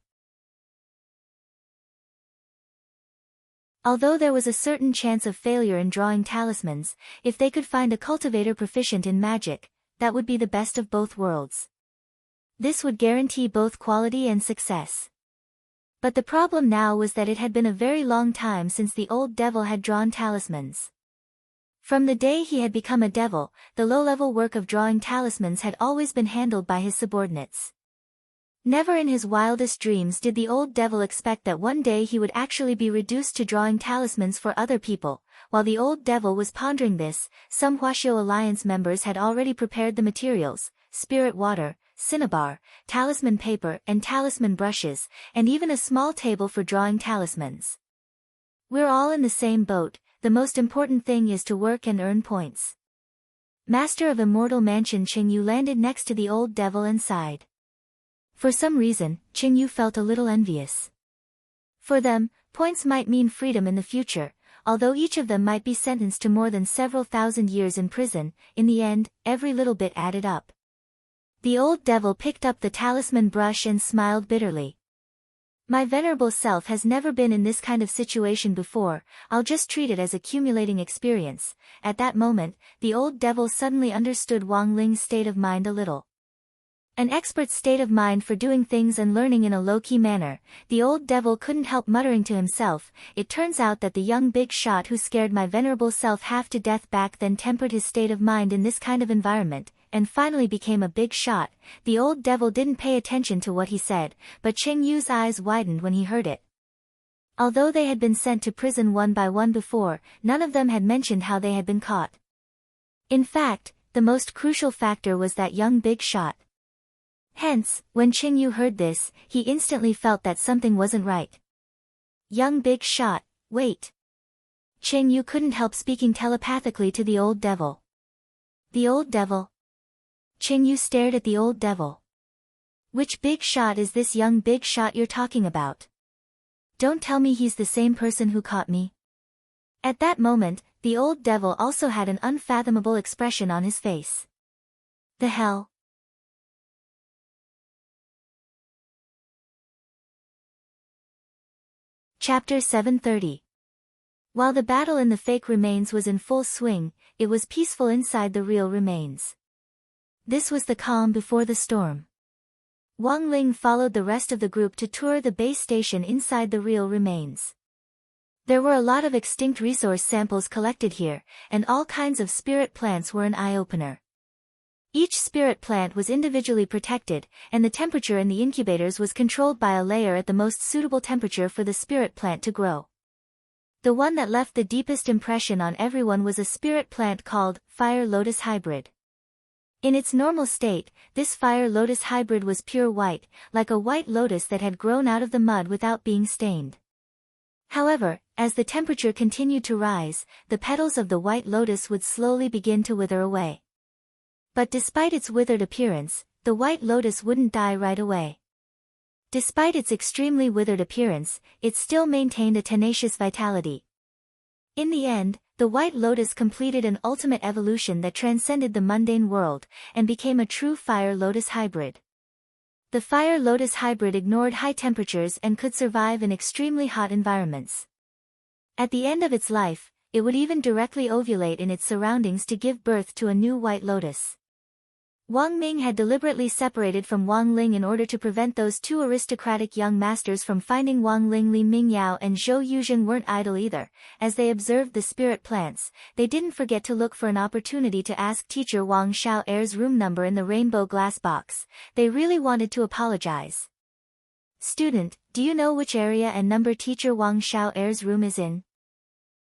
Although there was a certain chance of failure in drawing talismans, if they could find a cultivator proficient in magic, that would be the best of both worlds. This would guarantee both quality and success. But the problem now was that it had been a very long time since the old devil had drawn talismans. From the day he had become a devil, the low-level work of drawing talismans had always been handled by his subordinates. Never in his wildest dreams did the old devil expect that one day he would actually be reduced to drawing talismans for other people. While the old devil was pondering this, some Huaxiao Alliance members had already prepared the materials: spirit water, cinnabar, talisman paper and talisman brushes, and even a small table for drawing talismans. "We're all in the same boat. The most important thing is to work and earn points." Master of Immortal Mansion Qingyu landed next to the old devil and sighed. For some reason, Qingyu felt a little envious. For them, points might mean freedom in the future, although each of them might be sentenced to more than several thousand years in prison. In the end, every little bit added up. The old devil picked up the talisman brush and smiled bitterly. "My venerable self has never been in this kind of situation before, I'll just treat it as accumulating experience." At that moment, the old devil suddenly understood Wang Ling's state of mind a little. An expert's state of mind for doing things and learning in a low-key manner, the old devil couldn't help muttering to himself. "It turns out that the young big shot who scared my venerable self half to death back then tempered his state of mind in this kind of environment, and finally became a big shot." The old devil didn't pay attention to what he said, but Qingyu's eyes widened when he heard it. Although they had been sent to prison one by one before, none of them had mentioned how they had been caught. In fact, the most crucial factor was that young big shot. Hence, when Qingyu heard this, he instantly felt that something wasn't right. "Young big shot, wait." Qingyu couldn't help speaking telepathically to the old devil. "The old devil?" Qingyu stared at the old devil. "Which big shot is this young big shot you're talking about? Don't tell me he's the same person who caught me." At that moment, the old devil also had an unfathomable expression on his face. "The hell?" Chapter 730. While the battle in the fake remains was in full swing, it was peaceful inside the real remains. This was the calm before the storm. Wang Ling followed the rest of the group to tour the base station inside the real remains. There were a lot of extinct resource samples collected here, and all kinds of spirit plants were an eye-opener. Each spirit plant was individually protected, and the temperature in the incubators was controlled by a layer at the most suitable temperature for the spirit plant to grow. The one that left the deepest impression on everyone was a spirit plant called Fire Lotus Hybrid. In its normal state, this Fire Lotus Hybrid was pure white, like a white lotus that had grown out of the mud without being stained. However, as the temperature continued to rise, the petals of the white lotus would slowly begin to wither away. But despite its withered appearance, the white lotus wouldn't die right away. Despite its extremely withered appearance, it still maintained a tenacious vitality. In the end, the white lotus completed an ultimate evolution that transcended the mundane world, and became a true Fire Lotus Hybrid. The Fire Lotus Hybrid ignored high temperatures and could survive in extremely hot environments. At the end of its life, it would even directly ovulate in its surroundings to give birth to a new white lotus. Wang Ming had deliberately separated from Wang Ling in order to prevent those two aristocratic young masters from finding Wang Ling. Li Mingyao and Zhou Yuzheng weren't idle either. As they observed the spirit plants, they didn't forget to look for an opportunity to ask teacher Wang Xiao'er's room number in the rainbow glass box. They really wanted to apologize. "Student, do you know which area and number teacher Wang Xiao'er's room is in?"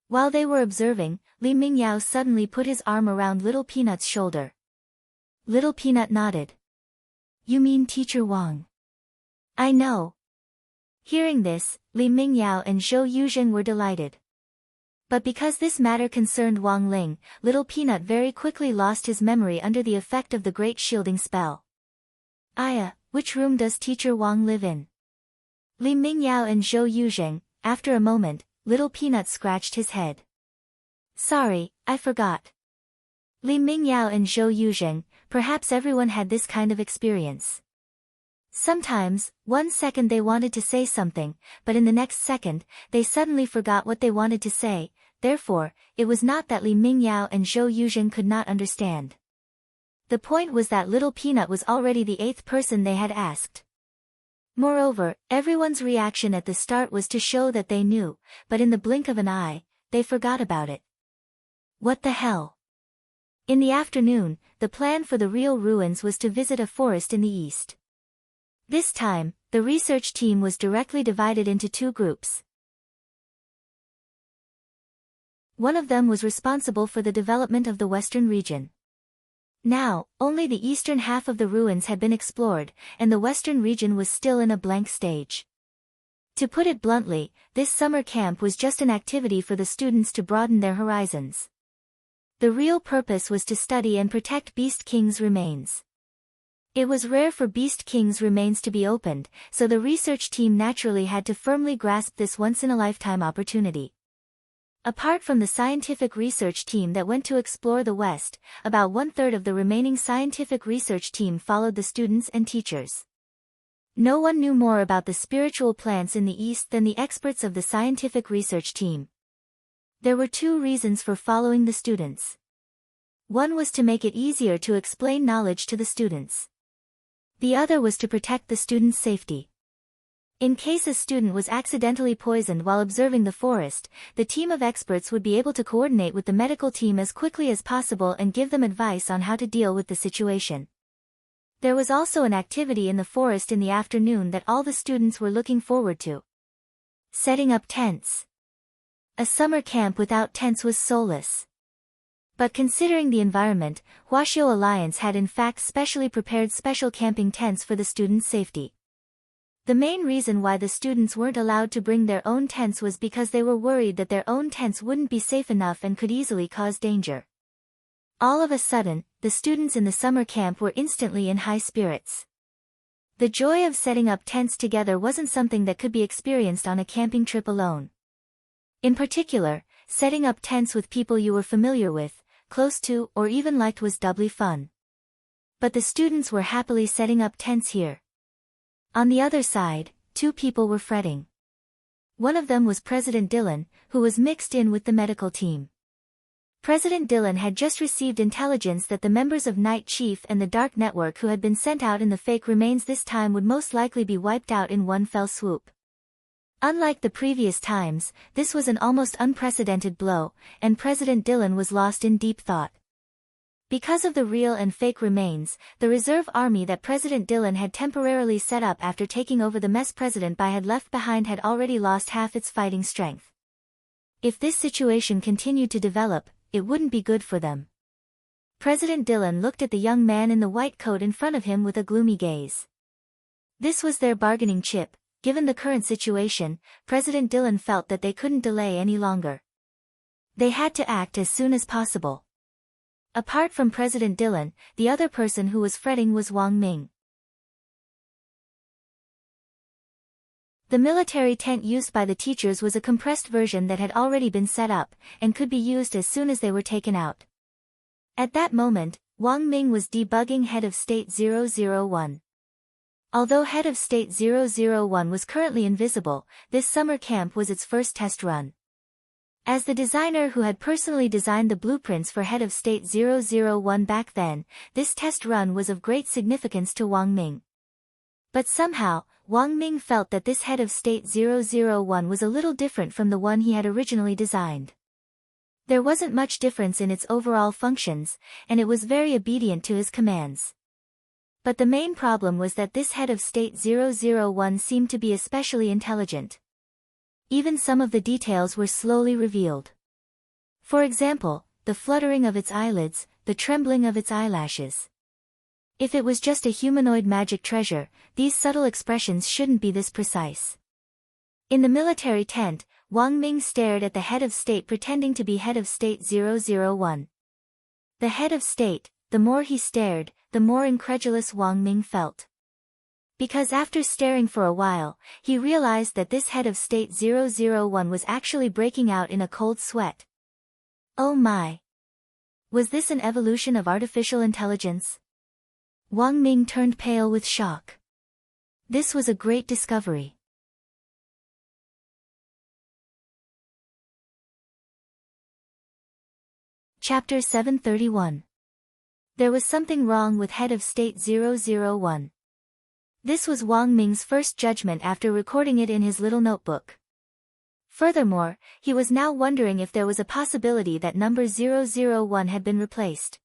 While they were observing, Li Mingyao suddenly put his arm around Little Peanut's shoulder. Little Peanut nodded. "You mean Teacher Wang?" "I know." Hearing this, Li Mingyao and Zhou Yuzheng were delighted. But because this matter concerned Wang Ling, Little Peanut very quickly lost his memory under the effect of the great shielding spell. "Aya, which room does Teacher Wang live in?" Li Mingyao and Zhou Yuzheng. After a moment, Little Peanut scratched his head. "Sorry, I forgot." Li Mingyao and Zhou Yuzheng. Perhaps everyone had this kind of experience. Sometimes, 1 second they wanted to say something, but in the next second, they suddenly forgot what they wanted to say. Therefore, it was not that Li Mingyao and Zhou Yuzheng could not understand. The point was that Little Peanut was already the 8th person they had asked. Moreover, everyone's reaction at the start was to show that they knew, but in the blink of an eye, they forgot about it. What the hell? In the afternoon, the plan for the real ruins was to visit a forest in the east. This time, the research team was directly divided into 2 groups. One of them was responsible for the development of the western region. Now, only the eastern half of the ruins had been explored, and the western region was still in a blank stage. To put it bluntly, this summer camp was just an activity for the students to broaden their horizons. The real purpose was to study and protect Beast King's remains. It was rare for Beast King's remains to be opened, so the research team naturally had to firmly grasp this once-in-a-lifetime opportunity. Apart from the scientific research team that went to explore the West, about 1/3 of the remaining scientific research team followed the students and teachers. No one knew more about the spiritual plants in the East than the experts of the scientific research team. There were 2 reasons for following the students. One was to make it easier to explain knowledge to the students. The other was to protect the students' safety. In case a student was accidentally poisoned while observing the forest, the team of experts would be able to coordinate with the medical team as quickly as possible and give them advice on how to deal with the situation. There was also an activity in the forest in the afternoon that all the students were looking forward to. Setting up tents. A summer camp without tents was soulless. But considering the environment, Huaxiao Alliance had in fact specially prepared special camping tents for the students' safety. The main reason why the students weren't allowed to bring their own tents was because they were worried that their own tents wouldn't be safe enough and could easily cause danger. All of a sudden, the students in the summer camp were instantly in high spirits. The joy of setting up tents together wasn't something that could be experienced on a camping trip alone. In particular, setting up tents with people you were familiar with, close to, or even liked was doubly fun. But the students were happily setting up tents here. On the other side, 2 people were fretting. One of them was President Dylan, who was mixed in with the medical team. President Dillon had just received intelligence that the members of Night Chief and the Dark Network who had been sent out in the fake remains this time would most likely be wiped out in one fell swoop. Unlike the previous times, this was an almost unprecedented blow, and President Dillon was lost in deep thought. Because of the real and fake remains, the reserve army that President Dillon had temporarily set up after taking over the mess President Bai had left behind had already lost half its fighting strength. If this situation continued to develop, it wouldn't be good for them. President Dillon looked at the young man in the white coat in front of him with a gloomy gaze. This was their bargaining chip. Given the current situation, President Dillon felt that they couldn't delay any longer. They had to act as soon as possible. Apart from President Dillon, the other person who was fretting was Wang Ming. The military tent used by the teachers was a compressed version that had already been set up, and could be used as soon as they were taken out. At that moment, Wang Ming was debugging Head of State 001. Although Head of State 001 was currently invisible, this summer camp was its first test run. As the designer who had personally designed the blueprints for Head of State 001 back then, this test run was of great significance to Wang Ming. But somehow, Wang Ming felt that this Head of State 001 was a little different from the one he had originally designed. There wasn't much difference in its overall functions, and it was very obedient to his commands. But the main problem was that this Head of State 001 seemed to be especially intelligent. Even some of the details were slowly revealed. For example, the fluttering of its eyelids, the trembling of its eyelashes. If it was just a humanoid magic treasure, these subtle expressions shouldn't be this precise. In the military tent, Wang Ming stared at the Head of State pretending to be Head of State 001. The Head of State, the more he stared, the more incredulous Wang Ming felt. Because after staring for a while, he realized that this Head of State 001 was actually breaking out in a cold sweat. Oh my! Was this an evolution of artificial intelligence? Wang Ming turned pale with shock. This was a great discovery. Chapter 731. There was something wrong with Head of State 001. This was Wang Ming's first judgment after recording it in his little notebook. Furthermore, he was now wondering if there was a possibility that number 001 had been replaced.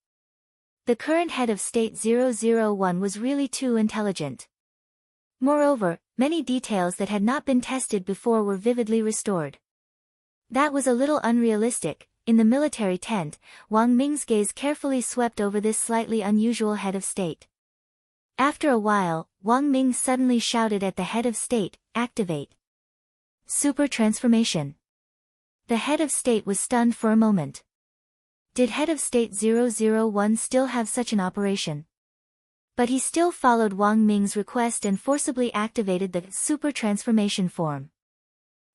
The current Head of State 001 was really too intelligent. Moreover, many details that had not been tested before were vividly restored. That was a little unrealistic. In the military tent, Wang Ming's gaze carefully swept over this slightly unusual Head of State. After a while, Wang Ming suddenly shouted at the Head of State, "Activate! Super transformation!" The Head of State was stunned for a moment. Did Head of State 001 still have such an operation? But he still followed Wang Ming's request and forcibly activated the super transformation form.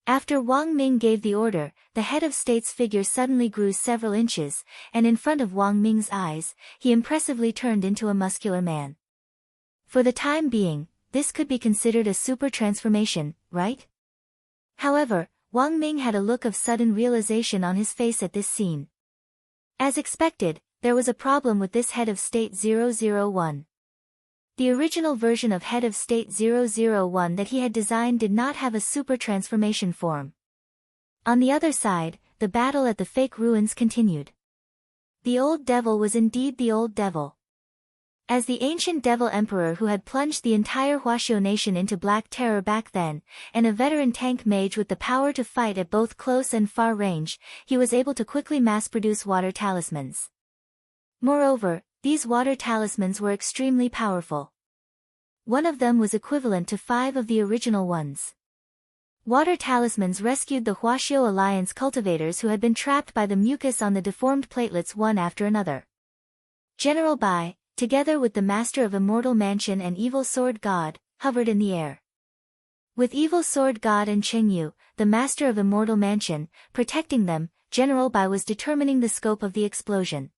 After Wang Ming gave the order, the Head of State's figure suddenly grew several inches, and in front of Wang Ming's eyes, he impressively turned into a muscular man. For the time being, this could be considered a super transformation, right? However, Wang Ming had a look of sudden realization on his face at this scene. As expected, there was a problem with this Head of State 001. The original version of Head of State 001 that he had designed did not have a super transformation form. On the other side, the battle at the fake ruins continued. The old devil was indeed the old devil. As the ancient devil emperor who had plunged the entire Huaxiao nation into black terror back then, and a veteran tank mage with the power to fight at both close and far range, he was able to quickly mass-produce water talismans. Moreover, these water talismans were extremely powerful. One of them was equivalent to 5 of the original ones. Water talismans rescued the Huaxiao Alliance cultivators who had been trapped by the mucus on the deformed platelets one after another. General Bai, together with the Master of Immortal Mansion and Evil Sword God, hovered in the air. With Evil Sword God and Cheng Yu, the Master of Immortal Mansion, protecting them, General Bai was determining the scope of the explosion.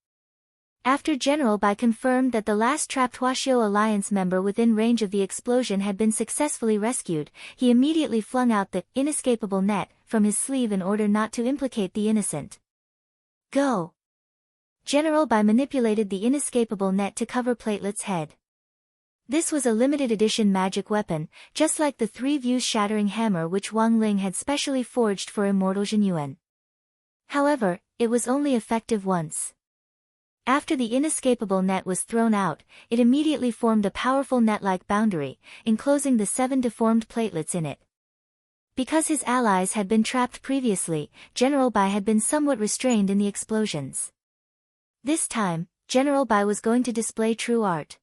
After General Bai confirmed that the last trapped Huaxiao Alliance member within range of the explosion had been successfully rescued, he immediately flung out the inescapable net from his sleeve in order not to implicate the innocent. Go! General Bai manipulated the inescapable net to cover Platelet's head. This was a limited edition magic weapon, just like the 3 views shattering hammer which Wang Ling had specially forged for immortal Zhenyuan. However, it was only effective once. After the inescapable net was thrown out, it immediately formed a powerful net-like boundary, enclosing the 7 deformed platelets in it. Because his allies had been trapped previously, General Bai had been somewhat restrained in the explosions. This time, General Bai was going to display true art.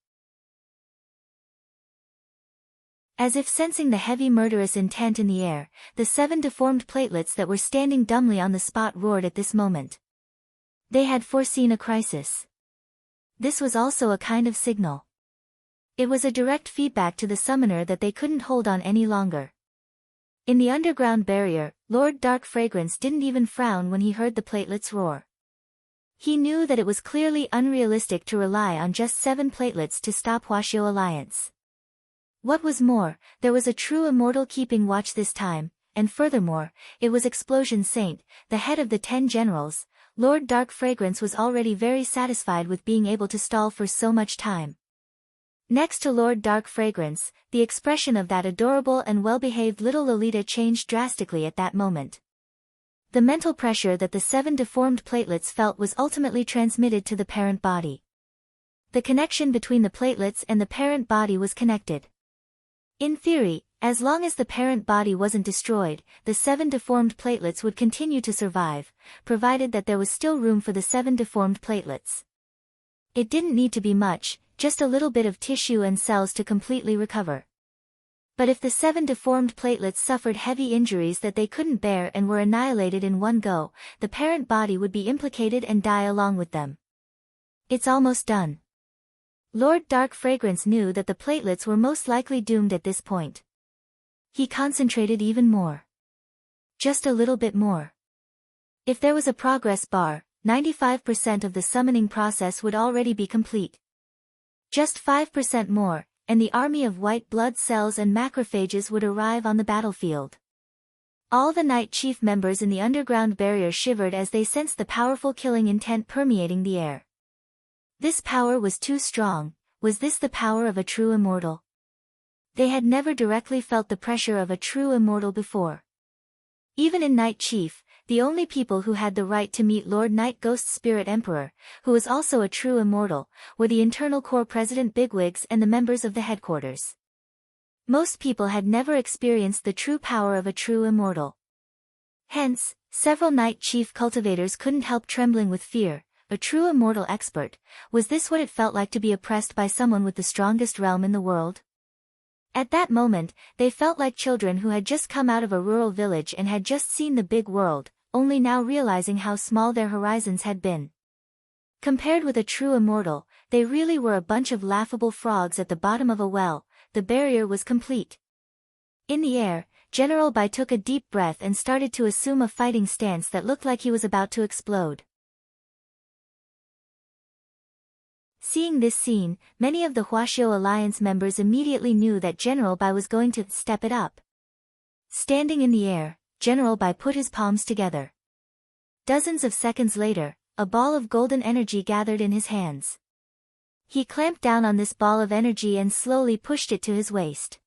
As if sensing the heavy murderous intent in the air, the 7 deformed platelets that were standing dumbly on the spot roared at this moment. They had foreseen a crisis. This was also a kind of signal. It was a direct feedback to the summoner that they couldn't hold on any longer. In the underground barrier, Lord Dark Fragrance didn't even frown when he heard the platelets roar. He knew that it was clearly unrealistic to rely on just 7 platelets to stop Huaxiao Alliance. What was more, there was a true immortal keeping watch this time, and furthermore, it was Explosion Saint, the head of the 10 generals. Lord Dark Fragrance was already very satisfied with being able to stall for so much time. Next to Lord Dark Fragrance, the expression of that adorable and well-behaved little Lolita changed drastically at that moment. The mental pressure that the 7 deformed platelets felt was ultimately transmitted to the parent body. The connection between the platelets and the parent body was connected. In theory, as long as the parent body wasn't destroyed, the 7 deformed platelets would continue to survive, provided that there was still room for the 7 deformed platelets. It didn't need to be much, just a little bit of tissue and cells to completely recover. But if the 7 deformed platelets suffered heavy injuries that they couldn't bear and were annihilated in one go, the parent body would be implicated and die along with them. It's almost done. Lord Dark Fragrance knew that the platelets were most likely doomed at this point. He concentrated even more. Just a little bit more. If there was a progress bar, 95% of the summoning process would already be complete. Just 5% more, and the army of white blood cells and macrophages would arrive on the battlefield. All the Night Chief members in the underground barrier shivered as they sensed the powerful killing intent permeating the air. This power was too strong. Was this the power of a true immortal? They had never directly felt the pressure of a true immortal before. Even in Night Chief, the only people who had the right to meet Lord Night Ghost Spirit Emperor, who was also a true immortal, were the internal core president bigwigs and the members of the headquarters. Most people had never experienced the true power of a true immortal. Hence, several Night Chief cultivators couldn't help trembling with fear. A true immortal expert, was this what it felt like to be oppressed by someone with the strongest realm in the world? At that moment, they felt like children who had just come out of a rural village and had just seen the big world, only now realizing how small their horizons had been. Compared with a true immortal, they really were a bunch of laughable frogs at the bottom of a well. The barrier was complete. In the air, General Bai took a deep breath and started to assume a fighting stance that looked like he was about to explode. Seeing this scene, many of the Huaxiao Alliance members immediately knew that General Bai was going to step it up. Standing in the air, General Bai put his palms together. Dozens of seconds later, a ball of golden energy gathered in his hands. He clamped down on this ball of energy and slowly pushed it to his waist.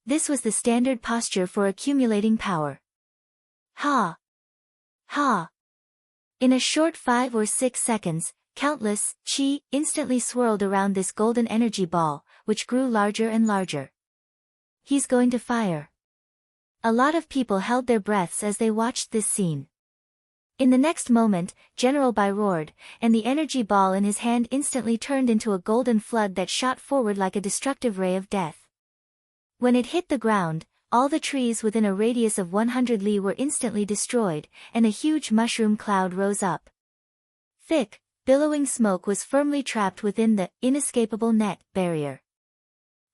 This was the standard posture for accumulating power. Ha! Ha! In a short 5 or 6 seconds, countless qi instantly swirled around this golden energy ball, which grew larger and larger. He's going to fire. A lot of people held their breaths as they watched this scene. In the next moment, General Bai roared, and the energy ball in his hand instantly turned into a golden flood that shot forward like a destructive ray of death. When it hit the ground, all the trees within a radius of 100 li were instantly destroyed, and a huge mushroom cloud rose up. Thick, billowing smoke was firmly trapped within the inescapable net barrier.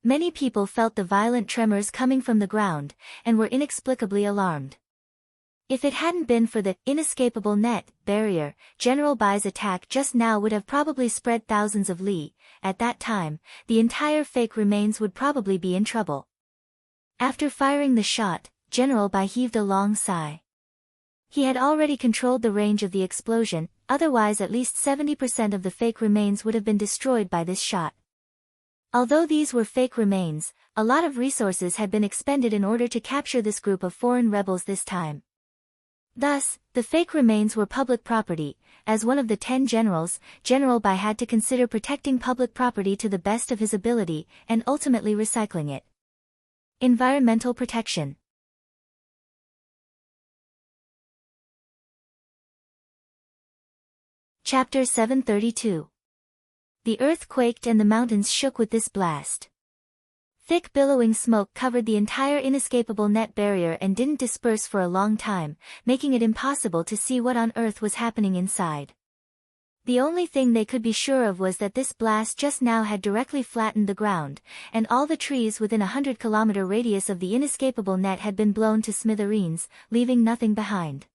Many people felt the violent tremors coming from the ground, and were inexplicably alarmed. If it hadn't been for the inescapable net barrier, General Bai's attack just now would have probably spread thousands of li. At that time, the entire fake remains would probably be in trouble. After firing the shot, General Bai heaved a long sigh. He had already controlled the range of the explosion, otherwise at least 70% of the fake remains would have been destroyed by this shot. Although these were fake remains, a lot of resources had been expended in order to capture this group of foreign rebels this time. Thus, the fake remains were public property. As one of the 10 generals, General Bai had to consider protecting public property to the best of his ability, and ultimately recycling it. Environmental protection. Chapter 732. The earth quaked and the mountains shook with this blast. Thick billowing smoke covered the entire inescapable net barrier and didn't disperse for a long time, making it impossible to see what on earth was happening inside. The only thing they could be sure of was that this blast just now had directly flattened the ground, and all the trees within a 100-kilometer radius of the inescapable net had been blown to smithereens, leaving nothing behind.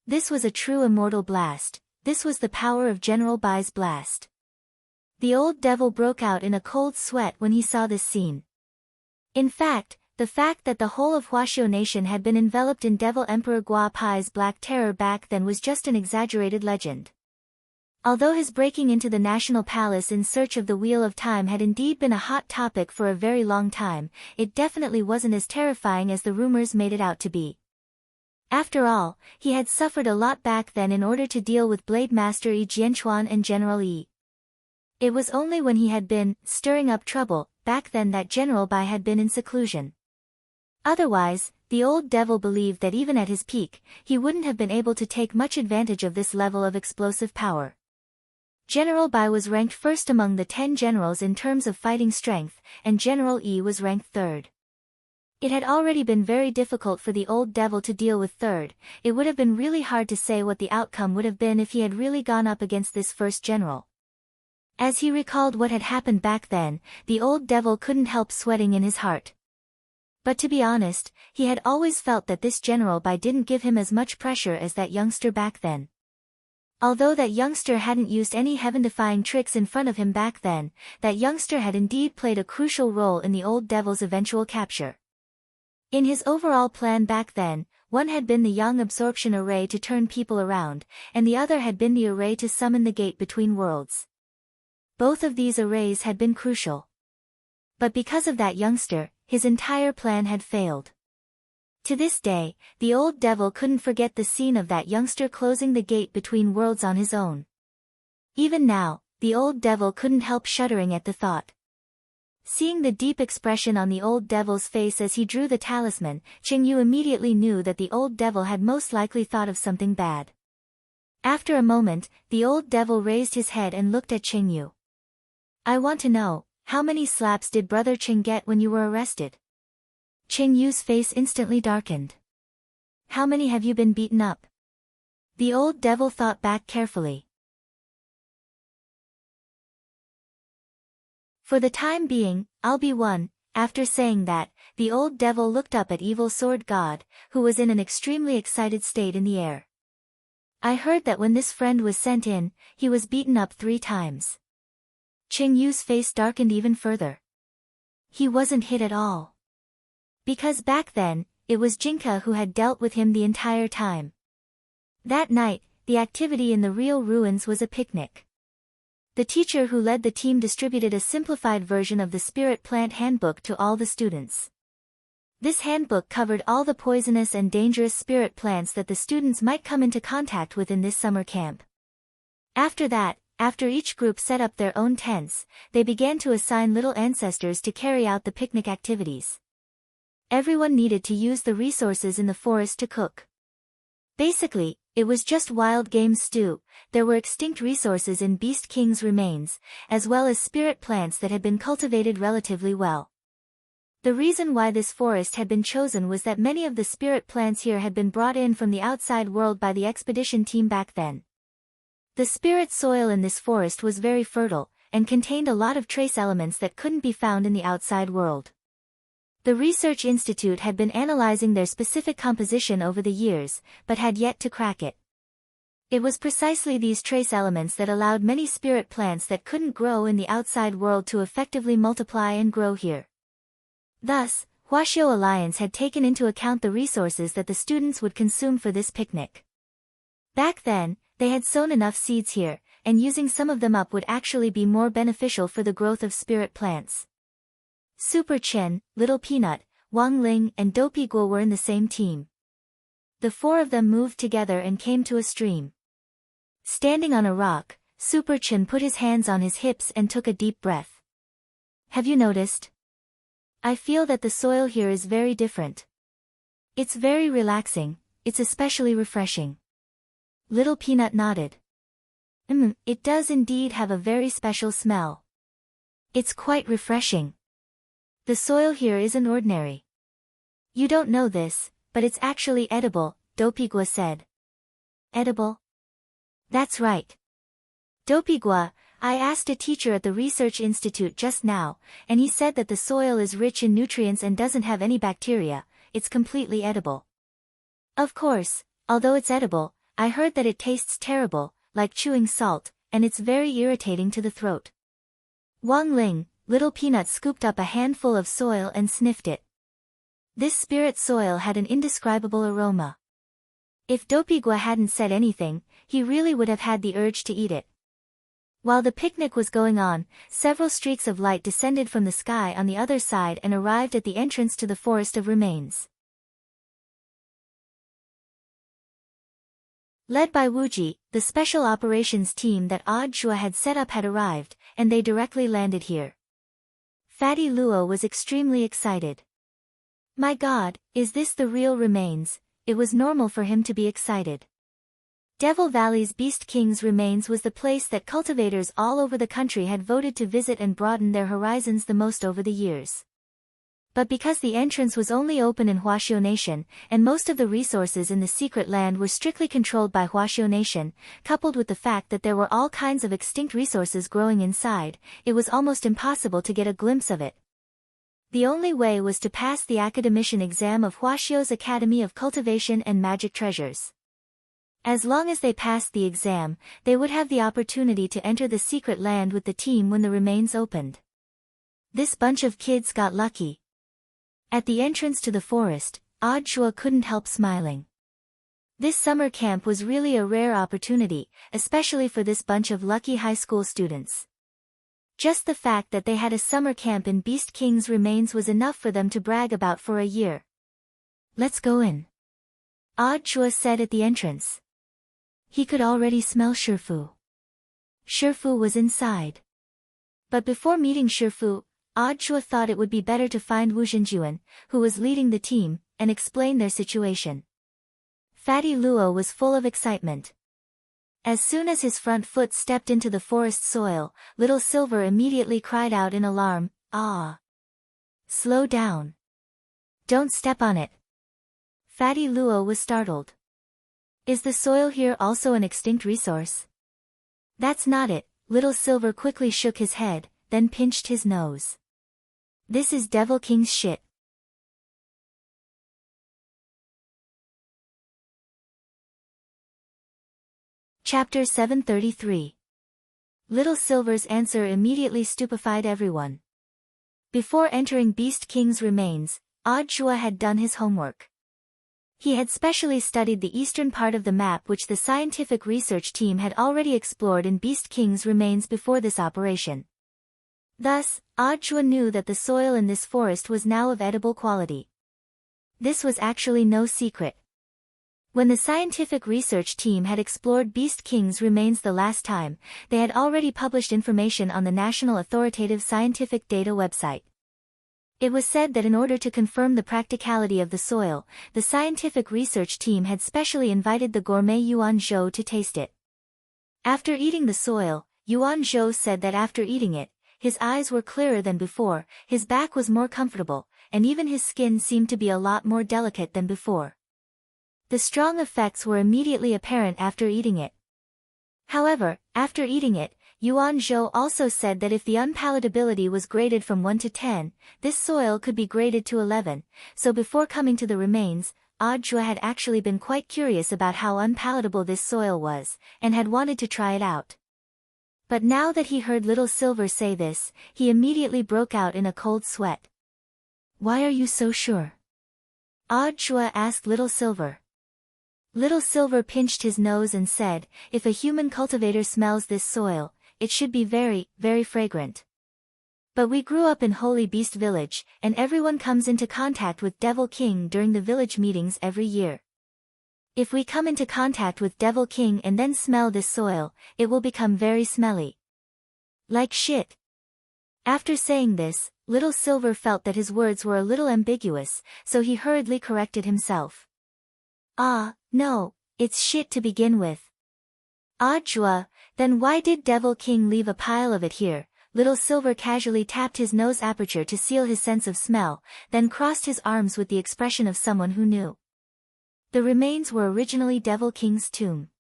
This was a true immortal blast. This was the power of General Bai's blast. The old devil broke out in a cold sweat when he saw this scene. In fact, the fact that the whole of Huaxiao nation had been enveloped in Devil Emperor Gua Pai's black terror back then was just an exaggerated legend. Although his breaking into the national palace in search of the Wheel of Time had indeed been a hot topic for a very long time, it definitely wasn't as terrifying as the rumors made it out to be. After all, he had suffered a lot back then in order to deal with Blade Master Yi Jianchuan and General Yi. It was only when he had been stirring up trouble back then that General Bai had been in seclusion. Otherwise, the old devil believed that even at his peak, he wouldn't have been able to take much advantage of this level of explosive power. General Bai was ranked first among the 10 generals in terms of fighting strength, and General Yi was ranked third. It had already been very difficult for the old devil to deal with third. It would have been really hard to say what the outcome would have been if he had really gone up against this first general. As he recalled what had happened back then, the old devil couldn't help sweating in his heart. But to be honest, he had always felt that this General Bai didn't give him as much pressure as that youngster back then. Although that youngster hadn't used any heaven-defying tricks in front of him back then, that youngster had indeed played a crucial role in the old devil's eventual capture. In his overall plan back then, one had been the Yang absorption array to turn people around, and the other had been the array to summon the gate between worlds. Both of these arrays had been crucial. But because of that youngster, his entire plan had failed. To this day, the old devil couldn't forget the scene of that youngster closing the gate between worlds on his own. Even now, the old devil couldn't help shuddering at the thought. Seeing the deep expression on the old devil's face as he drew the talisman, Qing Yu immediately knew that the old devil had most likely thought of something bad. After a moment, the old devil raised his head and looked at Qing Yu. "I want to know, how many slaps did Brother Qing get when you were arrested?" Qing Yu's face instantly darkened. "How many have you been beaten up?" The old devil thought back carefully. "For the time being, I'll be one." After saying that, the old devil looked up at Evil Sword God, who was in an extremely excited state in the air. "I heard that when this friend was sent in, he was beaten up 3 times. Qing Yu's face darkened even further. He wasn't hit at all. Because back then, it was Jinka who had dealt with him the entire time. That night, the activity in the real ruins was a picnic. The teacher who led the team distributed a simplified version of the Spirit Plant Handbook to all the students. This handbook covered all the poisonous and dangerous spirit plants that the students might come into contact with in this summer camp. After that, after each group set up their own tents, they began to assign little ancestors to carry out the picnic activities. Everyone needed to use the resources in the forest to cook. Basically, it was just wild game stew. There were extinct resources in Beast King's remains, as well as spirit plants that had been cultivated relatively well. The reason why this forest had been chosen was that many of the spirit plants here had been brought in from the outside world by the expedition team back then. The spirit soil in this forest was very fertile, and contained a lot of trace elements that couldn't be found in the outside world. The Research Institute had been analyzing their specific composition over the years, but had yet to crack it. It was precisely these trace elements that allowed many spirit plants that couldn't grow in the outside world to effectively multiply and grow here. Thus, Huaxiao Alliance had taken into account the resources that the students would consume for this picnic. Back then, they had sown enough seeds here, and using some of them up would actually be more beneficial for the growth of spirit plants. Super Chen, Little Peanut, Wang Ling and Dopey Guo were in the same team. The four of them moved together and came to a stream. Standing on a rock, Super Chen put his hands on his hips and took a deep breath. Have you noticed? I feel that the soil here is very different. It's very relaxing, it's especially refreshing. Little Peanut nodded. It does indeed have a very special smell. It's quite refreshing. The soil here isn't ordinary. You don't know this, but it's actually edible, Dopey Guo said. Edible? That's right. Dopey Guo, I asked a teacher at the research institute just now, and he said that the soil is rich in nutrients and doesn't have any bacteria, it's completely edible. Of course, although it's edible, I heard that it tastes terrible, like chewing salt, and it's very irritating to the throat. Wang Ling, Little Peanut scooped up a handful of soil and sniffed it. This spirit soil had an indescribable aroma. If Dopey Guo hadn't said anything, he really would have had the urge to eat it. While the picnic was going on, several streaks of light descended from the sky on the other side and arrived at the entrance to the Forest of Remains. Led by Wuji, the special operations team that Odd Zhua had set up had arrived, and they directly landed here. Fatty Luo was extremely excited. My God, is this the real Remains? It was normal for him to be excited. Devil Valley's Beast King's Remains was the place that cultivators all over the country had voted to visit and broaden their horizons the most over the years. But because the entrance was only open in Huaxiao Nation, and most of the resources in the secret land were strictly controlled by Huaxiao Nation, coupled with the fact that there were all kinds of extinct resources growing inside, it was almost impossible to get a glimpse of it. The only way was to pass the academician exam of Huaxiao's Academy of Cultivation and Magic Treasures. As long as they passed the exam, they would have the opportunity to enter the secret land with the team when the remains opened. This bunch of kids got lucky. At the entrance to the forest, Odd Zhua couldn't help smiling. This summer camp was really a rare opportunity, especially for this bunch of lucky high school students. Just the fact that they had a summer camp in Beast King's Remains was enough for them to brag about for a year. Let's go in. Odd Zhua said at the entrance. He could already smell Shifu. Shifu was inside. But before meeting Shifu, Odd Zhua thought it would be better to find Wu Zhenjuan, who was leading the team, and explain their situation. Fatty Luo was full of excitement. As soon as his front foot stepped into the forest soil, Little Silver immediately cried out in alarm, "Ah! Slow down. Don't step on it." Fatty Luo was startled. Is the soil here also an extinct resource? That's not it, Little Silver quickly shook his head, then pinched his nose. This is Devil King's shit. Chapter 733. Little Silver's answer immediately stupefied everyone. Before entering Beast King's Remains, Odd Zhua had done his homework. He had specially studied the eastern part of the map which the scientific research team had already explored in Beast King's Remains before this operation. Thus, Odd Zhua knew that the soil in this forest was now of edible quality. This was actually no secret. When the scientific research team had explored Beast King's Remains the last time, they had already published information on the National Authoritative Scientific Data website. It was said that in order to confirm the practicality of the soil, the scientific research team had specially invited the gourmet Yuan Zhou to taste it. After eating the soil, Yuan Zhou said that after eating it, his eyes were clearer than before, his back was more comfortable, and even his skin seemed to be a lot more delicate than before. The strong effects were immediately apparent after eating it. However, after eating it, Yuan Zhou also said that if the unpalatability was graded from 1 to 10, this soil could be graded to 11, so before coming to the remains, Odd Zhua had actually been quite curious about how unpalatable this soil was, and had wanted to try it out. But now that he heard Little Silver say this, he immediately broke out in a cold sweat. Why are you so sure? Odd Zhua asked Little Silver. Little Silver pinched his nose and said, "If a human cultivator smells this soil, it should be very, very fragrant. But we grew up in Holy Beast Village, and everyone comes into contact with Devil King during the village meetings every year. If we come into contact with Devil King and then smell this soil, it will become very smelly. Like shit." After saying this, Little Silver felt that his words were a little ambiguous, so he hurriedly corrected himself. "Ah, no, it's shit to begin with." "Ah jua, then why did Devil King leave a pile of it here?" Little Silver casually tapped his nose aperture to seal his sense of smell, then crossed his arms with the expression of someone who knew. The remains were originally Devil King's tomb.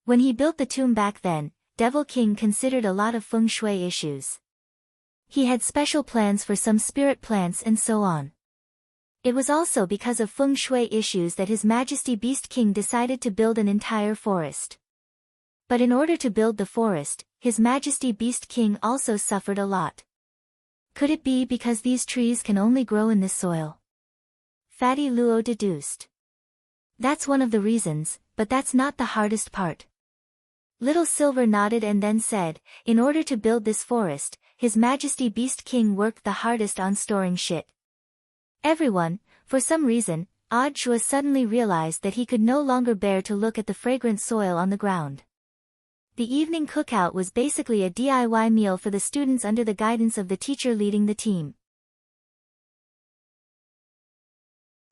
When he built the tomb back then, Devil King considered a lot of feng shui issues. He had special plans for some spirit plants and so on. It was also because of feng shui issues that His Majesty Beast King decided to build an entire forest. But in order to build the forest, His Majesty Beast King also suffered a lot. Could it be because these trees can only grow in this soil? Fatty Luo deduced. That's one of the reasons, but that's not the hardest part. Little Silver nodded and then said, in order to build this forest, His Majesty Beast King worked the hardest on storing shit. Everyone, for some reason, Ajua suddenly realized that he could no longer bear to look at the fragrant soil on the ground. The evening cookout was basically a DIY meal for the students under the guidance of the teacher leading the team.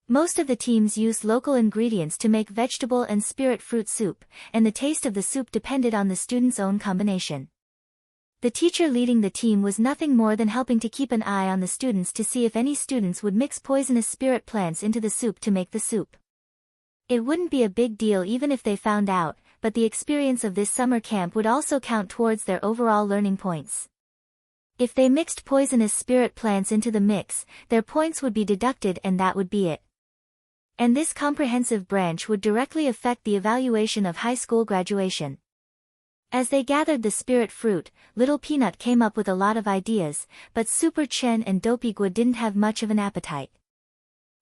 Most of the teams used local ingredients to make vegetable and spirit fruit soup, and the taste of the soup depended on the students' own combination. The teacher leading the team was nothing more than helping to keep an eye on the students to see if any students would mix poisonous spirit plants into the soup to make the soup. It wouldn't be a big deal even if they found out, but the experience of this summer camp would also count towards their overall learning points. If they mixed poisonous spirit plants into the mix, their points would be deducted and that would be it. And this comprehensive branch would directly affect the evaluation of high school graduation. As they gathered the spirit fruit, Little Peanut came up with a lot of ideas, but Super Chen and Dopey Gua didn't have much of an appetite.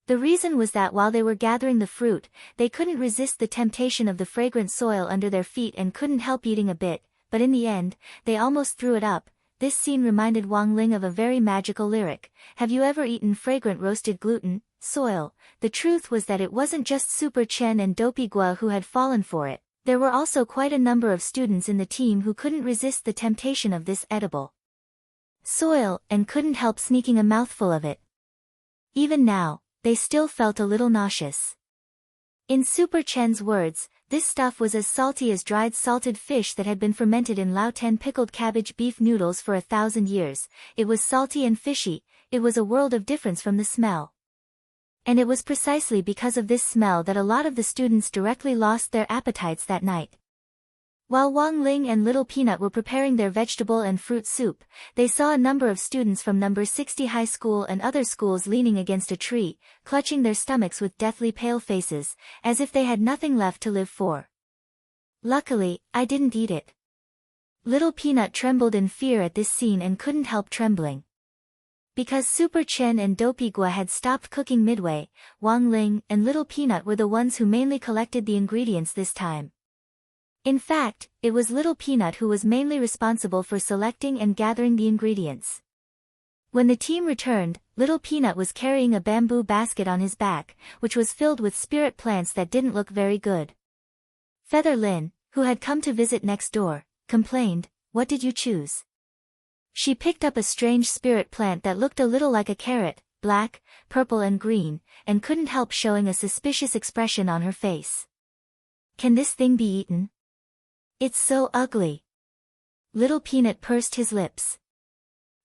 The reason was that while they were gathering the fruit, they couldn't resist the temptation of the fragrant soil under their feet and couldn't help eating a bit, but in the end, they almost threw it up. This scene reminded Wang Ling of a very magical lyric. Have you ever eaten fragrant roasted gluten, soil? The truth was that it wasn't just Super Chen and Dopey Gua who had fallen for it. There were also quite a number of students in the team who couldn't resist the temptation of this edible soil and couldn't help sneaking a mouthful of it. Even now, they still felt a little nauseous. In Super Chen's words, this stuff was as salty as dried salted fish that had been fermented in Laoten pickled cabbage beef noodles for 1,000 years. It was salty and fishy, it was a world of difference from the smell. And it was precisely because of this smell that a lot of the students directly lost their appetites that night. While Wang Ling and Little Peanut were preparing their vegetable and fruit soup, they saw a number of students from number 60 high school and other schools leaning against a tree, clutching their stomachs with deathly pale faces, as if they had nothing left to live for. Luckily, I didn't eat it. Little Peanut trembled in fear at this scene and couldn't help trembling. Because Super Chen and Dopey Gua had stopped cooking midway, Wang Ling and Little Peanut were the ones who mainly collected the ingredients this time. In fact, it was Little Peanut who was mainly responsible for selecting and gathering the ingredients. When the team returned, Little Peanut was carrying a bamboo basket on his back, which was filled with spirit plants that didn't look very good. Feather Lin, who had come to visit next door, complained, "What did you choose?" She picked up a strange spirit plant that looked a little like a carrot, black, purple and green, and couldn't help showing a suspicious expression on her face. "Can this thing be eaten? It's so ugly." Little Peanut pursed his lips.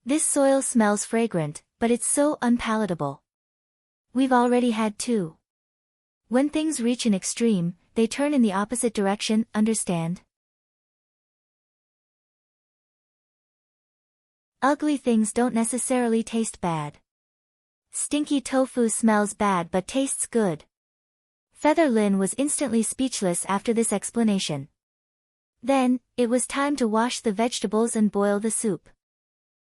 "This soil smells fragrant, but it's so unpalatable. We've already had two." When things reach an extreme, they turn in the opposite direction, understand? Ugly things don't necessarily taste bad. Stinky tofu smells bad but tastes good. Feather Lin was instantly speechless after this explanation. Then, it was time to wash the vegetables and boil the soup.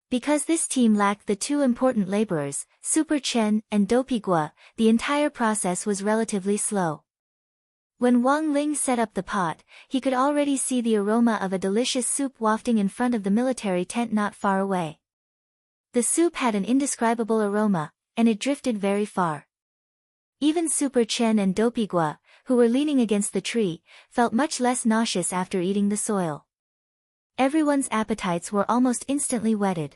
Because this team lacked the two important laborers, Super Chen and Dopey Gua, the entire process was relatively slow. When Wang Ling set up the pot, he could already see the aroma of a delicious soup wafting in front of the military tent not far away. The soup had an indescribable aroma, and it drifted very far. Even Super Chen and Dopey Gua, who were leaning against the tree, felt much less nauseous after eating the soil. Everyone's appetites were almost instantly whetted.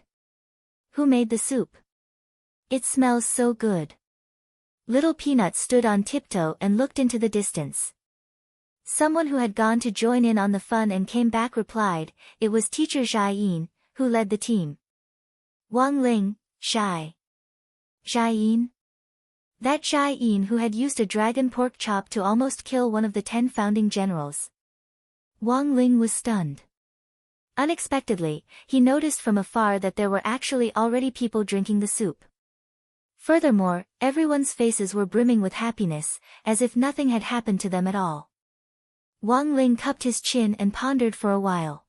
Who made the soup? It smells so good. Little Peanut stood on tiptoe and looked into the distance. Someone who had gone to join in on the fun and came back replied, it was teacher Zhai Yin, who led the team. Wang Ling, Zhai Yin? That Zhai Yin who had used a dragon pork chop to almost kill one of the 10 founding generals. Wang Ling was stunned. Unexpectedly, he noticed from afar that there were actually already people drinking the soup. Furthermore, everyone's faces were brimming with happiness, as if nothing had happened to them at all. Wang Ling cupped his chin and pondered for a while.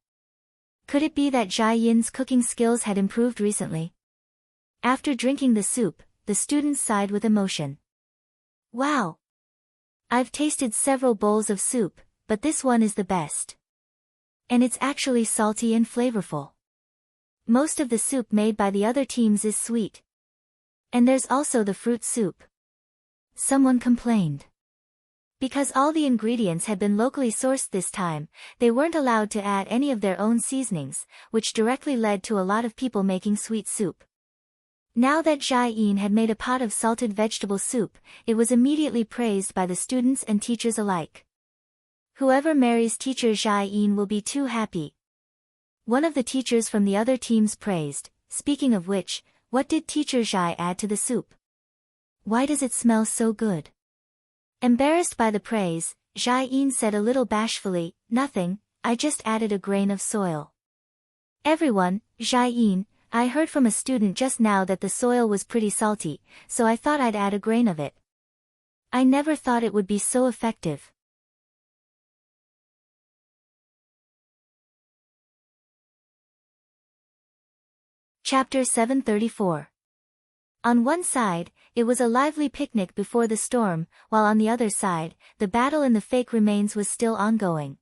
Could it be that Zhai Yin's cooking skills had improved recently? After drinking the soup, the students sighed with emotion. Wow! I've tasted several bowls of soup, but this one is the best. And it's actually salty and flavorful. Most of the soup made by the other teams is sweet. And there's also the fruit soup. Someone complained. Because all the ingredients had been locally sourced this time, they weren't allowed to add any of their own seasonings, which directly led to a lot of people making sweet soup. Now that Zhai Yin had made a pot of salted vegetable soup, it was immediately praised by the students and teachers alike. Whoever marries teacher Zhai Yin will be too happy. One of the teachers from the other teams praised. Speaking of which, what did teacher Zhai add to the soup? Why does it smell so good? Embarrassed by the praise, Zhai Yin said a little bashfully, nothing, I just added a grain of soil. Everyone, Zhai Yin, I heard from a student just now that the soil was pretty salty, so I thought I'd add a grain of it. I never thought it would be so effective. Chapter 734. On one side, it was a lively picnic before the storm, while on the other side, the battle in the fake remains was still ongoing.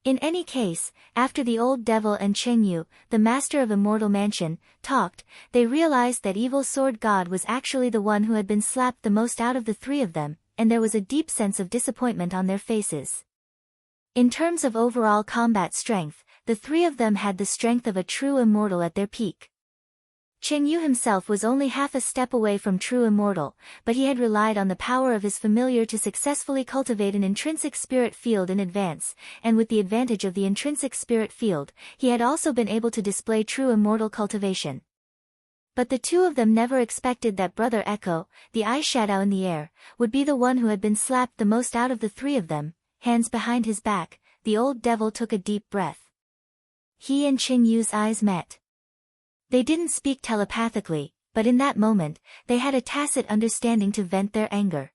In any case, after the old devil and Cheng Yu, the master of Immortal Mansion, talked, they realized that Evil Sword God was actually the one who had been slapped the most out of the three of them, and there was a deep sense of disappointment on their faces. In terms of overall combat strength, the three of them had the strength of a true immortal at their peak. Cheng Yu himself was only half a step away from true immortal, but he had relied on the power of his familiar to successfully cultivate an intrinsic spirit field in advance, and with the advantage of the intrinsic spirit field, he had also been able to display true immortal cultivation. But the two of them never expected that Brother Echo, the eyeshadow in the air, would be the one who had been slapped the most out of the three of them. Hands behind his back, the old devil took a deep breath. He and Cheng Yu's eyes met. They didn't speak telepathically, but in that moment, they had a tacit understanding to vent their anger.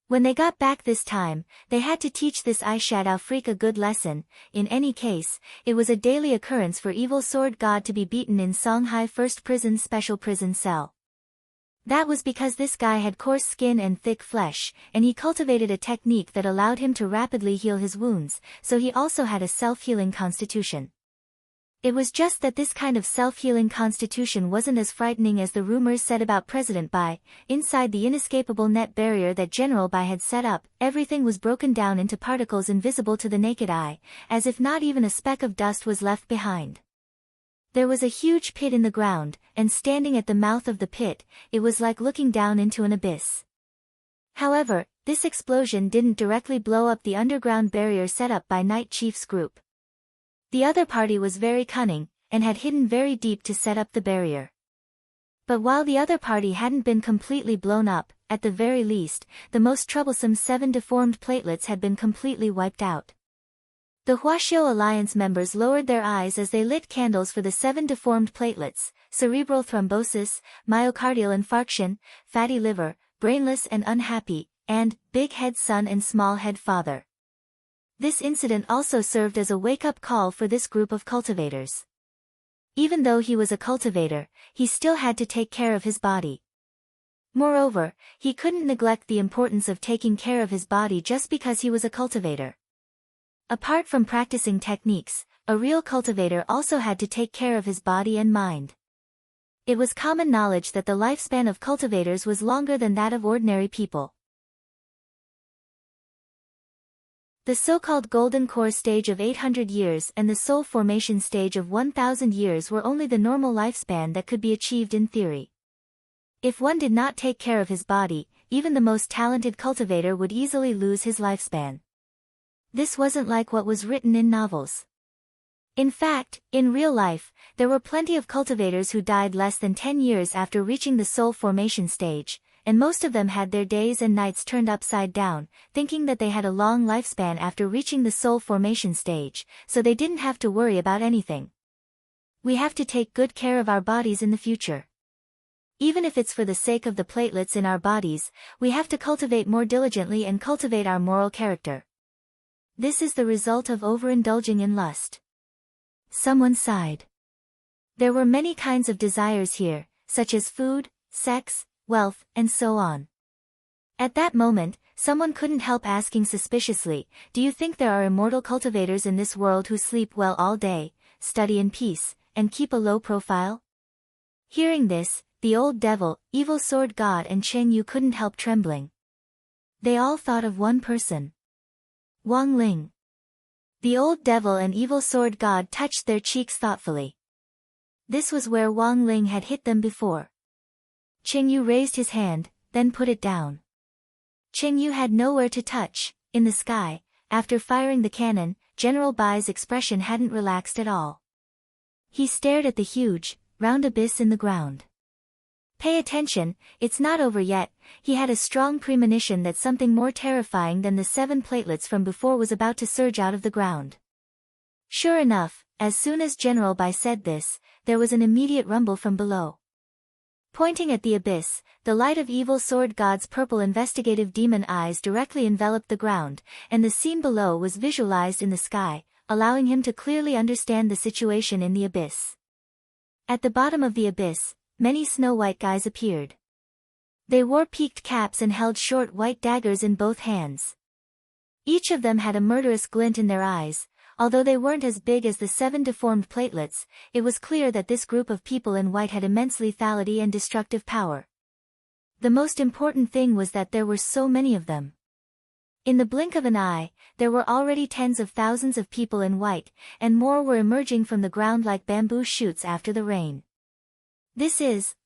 When they got back this time, they had to teach this eyeshadow freak a good lesson. In any case, it was a daily occurrence for Evil Sword God to be beaten in Songhai First Prison's special prison cell. That was because this guy had coarse skin and thick flesh, and he cultivated a technique that allowed him to rapidly heal his wounds, so he also had a self-healing constitution. It was just that this kind of self-healing constitution wasn't as frightening as the rumors said about President Bai. Inside the inescapable net barrier that General Bai had set up, everything was broken down into particles invisible to the naked eye, as if not even a speck of dust was left behind. There was a huge pit in the ground, and standing at the mouth of the pit, it was like looking down into an abyss. However, this explosion didn't directly blow up the underground barrier set up by Night Chief's group. The other party was very cunning, and had hidden very deep to set up the barrier. But while the other party hadn't been completely blown up, at the very least, the most troublesome 7 deformed platelets had been completely wiped out. The Huaxiao Alliance members lowered their eyes as they lit candles for the 7 deformed platelets: cerebral thrombosis, myocardial infarction, fatty liver, brainless and unhappy, and big head son and small head father. This incident also served as a wake-up call for this group of cultivators. Even though he was a cultivator, he still had to take care of his body. Moreover, he couldn't neglect the importance of taking care of his body just because he was a cultivator. Apart from practicing techniques, a real cultivator also had to take care of his body and mind. It was common knowledge that the lifespan of cultivators was longer than that of ordinary people. The so-called golden core stage of 800 years and the soul formation stage of 1000 years were only the normal lifespan that could be achieved in theory. If one did not take care of his body, even the most talented cultivator would easily lose his lifespan. This wasn't like what was written in novels. In fact, in real life, there were plenty of cultivators who died less than 10 years after reaching the soul formation stage, and most of them had their days and nights turned upside down, thinking that they had a long lifespan after reaching the soul formation stage, so they didn't have to worry about anything. We have to take good care of our bodies in the future. Even if it's for the sake of the platelets in our bodies, we have to cultivate more diligently and cultivate our moral character. This is the result of overindulging in lust. Someone sighed. There were many kinds of desires here, such as food, sex, wealth, and so on. At that moment, someone couldn't help asking suspiciously, "Do you think there are immortal cultivators in this world who sleep well all day, study in peace, and keep a low profile?" Hearing this, the old devil, evil sword god and Cheng Yu couldn't help trembling. They all thought of one person. Wang Ling. The old devil and evil sword god touched their cheeks thoughtfully. This was where Wang Ling had hit them before. Cheng Yu raised his hand, then put it down. Cheng Yu had nowhere to touch. In the sky, after firing the cannon, General Bai's expression hadn't relaxed at all. He stared at the huge, round abyss in the ground. "Pay attention, it's not over yet." He had a strong premonition that something more terrifying than the 7 platelets from before was about to surge out of the ground. Sure enough, as soon as General Bai said this, there was an immediate rumble from below. Pointing at the abyss, the light of evil sword god's purple investigative demon eyes directly enveloped the ground, and the scene below was visualized in the sky, allowing him to clearly understand the situation in the abyss. At the bottom of the abyss, many snow-white guys appeared. They wore peaked caps and held short white daggers in both hands. Each of them had a murderous glint in their eyes. Although they weren't as big as the 7 deformed platelets, it was clear that this group of people in white had immense lethality and destructive power. The most important thing was that there were so many of them. In the blink of an eye, there were already tens of thousands of people in white, and more were emerging from the ground like bamboo shoots after the rain.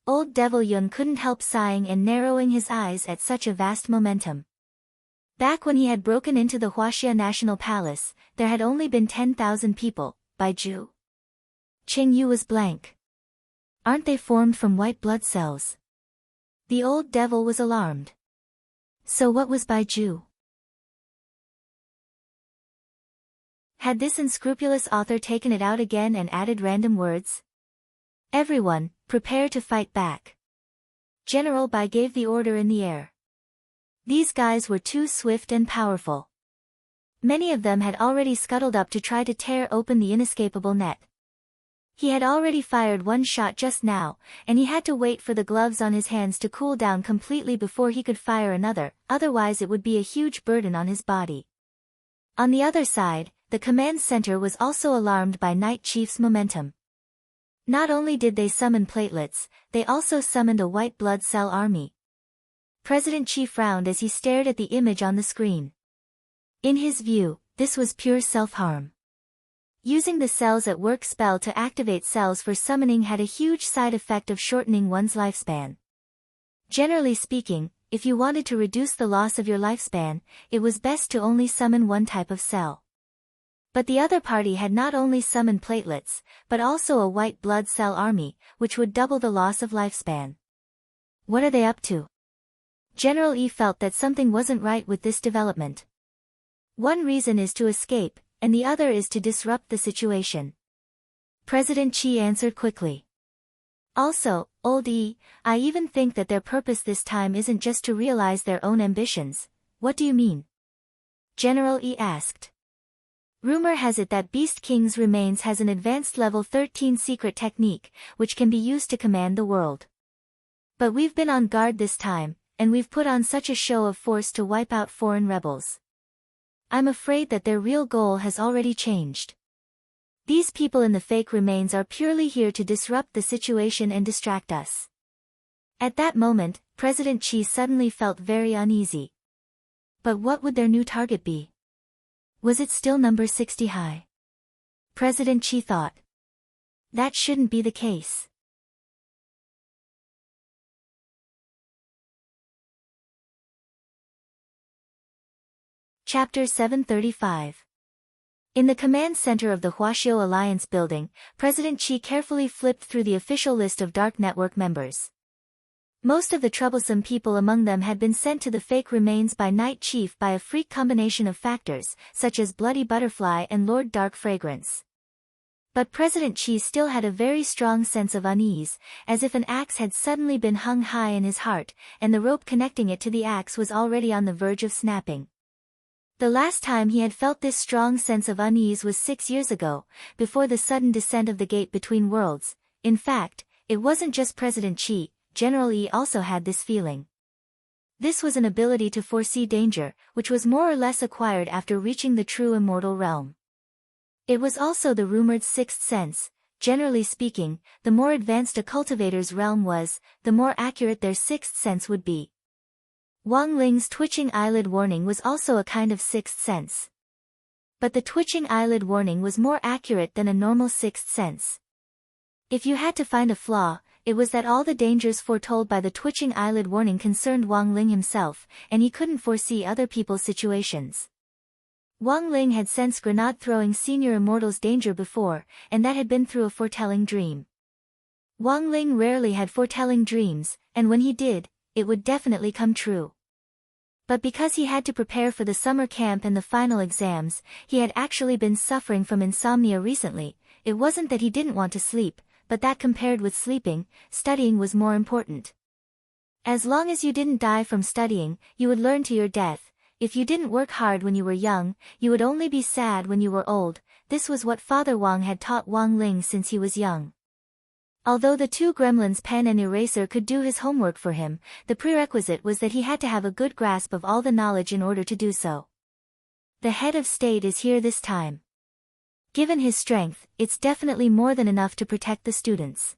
Old Devil Yun couldn't help sighing and narrowing his eyes at such a vast momentum. Back when he had broken into the Huaxia National Palace, there had only been 10,000 people, Baiju. Cheng Yu was blank. Aren't they formed from white blood cells? The old devil was alarmed. So what was Baiju? Had this unscrupulous author taken it out again and added random words? "Everyone, prepare to fight back." General Bai gave the order in the air. These guys were too swift and powerful. Many of them had already scuttled up to try to tear open the inescapable net. He had already fired one shot just now, and he had to wait for the gloves on his hands to cool down completely before he could fire another, otherwise it would be a huge burden on his body. On the other side, the command center was also alarmed by Night Chief's momentum. Not only did they summon platelets, they also summoned a white blood cell army. President Chi frowned as he stared at the image on the screen. In his view, this was pure self-harm. Using the cells at work spell to activate cells for summoning had a huge side effect of shortening one's lifespan. Generally speaking, if you wanted to reduce the loss of your lifespan, it was best to only summon one type of cell. But the other party had not only summoned platelets, but also a white blood cell army, which would double the loss of lifespan. What are they up to? General Yi felt that something wasn't right with this development. One reason is to escape, and the other is to disrupt the situation. President Chi answered quickly. Also, Old Yi, I even think that their purpose this time isn't just to realize their own ambitions. What do you mean? General Yi asked. Rumor has it that Beast King's remains has an advanced level 13 secret technique, which can be used to command the world. But we've been on guard this time, and we've put on such a show of force to wipe out foreign rebels. I'm afraid that their real goal has already changed. These people in the fake remains are purely here to disrupt the situation and distract us." At that moment, President Xi suddenly felt very uneasy. But what would their new target be? Was it still number 60 high? President Xi thought. That shouldn't be the case. Chapter 735. In the command center of the Huaxiao Alliance building, President Xi carefully flipped through the official list of dark network members. Most of the troublesome people among them had been sent to the fake remains by Night Chief by a freak combination of factors, such as Bloody Butterfly and Lord Dark Fragrance. But President Xi still had a very strong sense of unease, as if an axe had suddenly been hung high in his heart, and the rope connecting it to the axe was already on the verge of snapping. The last time he had felt this strong sense of unease was 6 years ago, before the sudden descent of the gate between worlds. In fact, it wasn't just President Xi. General Yi also had this feeling. This was an ability to foresee danger, which was more or less acquired after reaching the true immortal realm. It was also the rumored sixth sense. Generally speaking, the more advanced a cultivator's realm was, the more accurate their sixth sense would be. Wang Ling's twitching eyelid warning was also a kind of sixth sense. But the twitching eyelid warning was more accurate than a normal sixth sense. If you had to find a flaw, it was that all the dangers foretold by the twitching eyelid warning concerned Wang Ling himself, and he couldn't foresee other people's situations. Wang Ling had sensed grenade-throwing senior immortals' danger before, and that had been through a foretelling dream. Wang Ling rarely had foretelling dreams, and when he did, it would definitely come true. But because he had to prepare for the summer camp and the final exams, he had actually been suffering from insomnia recently. It wasn't that he didn't want to sleep, but that compared with sleeping, studying was more important. As long as you didn't die from studying, you would learn to your death. If you didn't work hard when you were young, you would only be sad when you were old. This was what Father Wang had taught Wang Ling since he was young. Although the two gremlins pen and eraser could do his homework for him, the prerequisite was that he had to have a good grasp of all the knowledge in order to do so. The head of state is here this time. Given his strength, it's definitely more than enough to protect the students.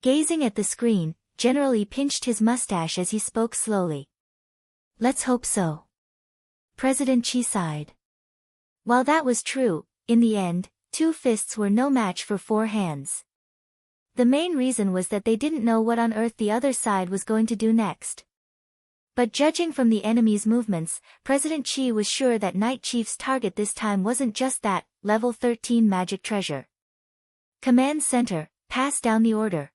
Gazing at the screen, General Yi pinched his mustache as he spoke slowly. Let's hope so. President Xi sighed. While that was true, in the end, 2 fists were no match for 4 hands. The main reason was that they didn't know what on earth the other side was going to do next. But judging from the enemy's movements, President Xi was sure that Night Chief's target this time wasn't just that level 13 magic treasure. Command Center, pass down the order.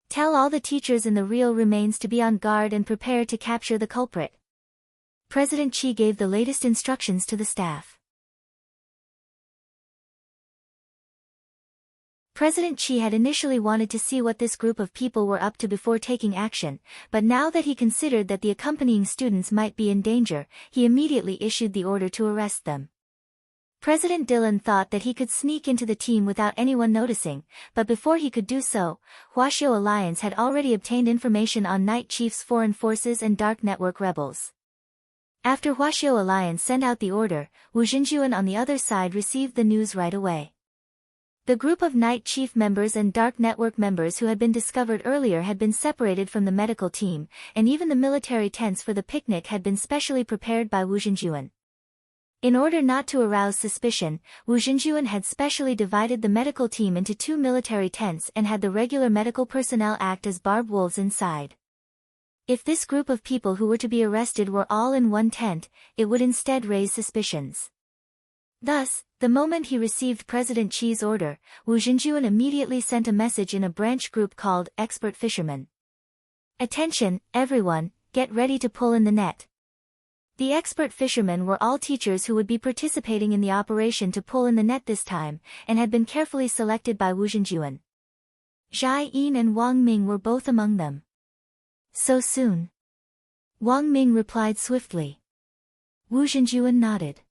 Tell all the teachers in the real remains to be on guard and prepare to capture the culprit. President Xi gave the latest instructions to the staff. President Xi had initially wanted to see what this group of people were up to before taking action, but now that he considered that the accompanying students might be in danger, he immediately issued the order to arrest them. President Dylan thought that he could sneak into the team without anyone noticing, but before he could do so, Huaxiao Alliance had already obtained information on Night Chief's foreign forces and dark network rebels. After Huaxiao Alliance sent out the order, Wu Xinjuan on the other side received the news right away. The group of Night Chief members and Dark Network members who had been discovered earlier had been separated from the medical team, and even the military tents for the picnic had been specially prepared by Wu Xinjuan. In order not to arouse suspicion, Wu Xinjuan had specially divided the medical team into 2 military tents and had the regular medical personnel act as barbed wolves inside. If this group of people who were to be arrested were all in one tent, it would instead raise suspicions. Thus, the moment he received President Xi's order, Wu Xinjuan immediately sent a message in a branch group called Expert Fishermen. Attention, everyone, get ready to pull in the net. The expert fishermen were all teachers who would be participating in the operation to pull in the net this time, and had been carefully selected by Wu Xinjuan. Zhai Yin and Wang Ming were both among them. So soon? Wang Ming replied swiftly. Wu Xinjuan nodded.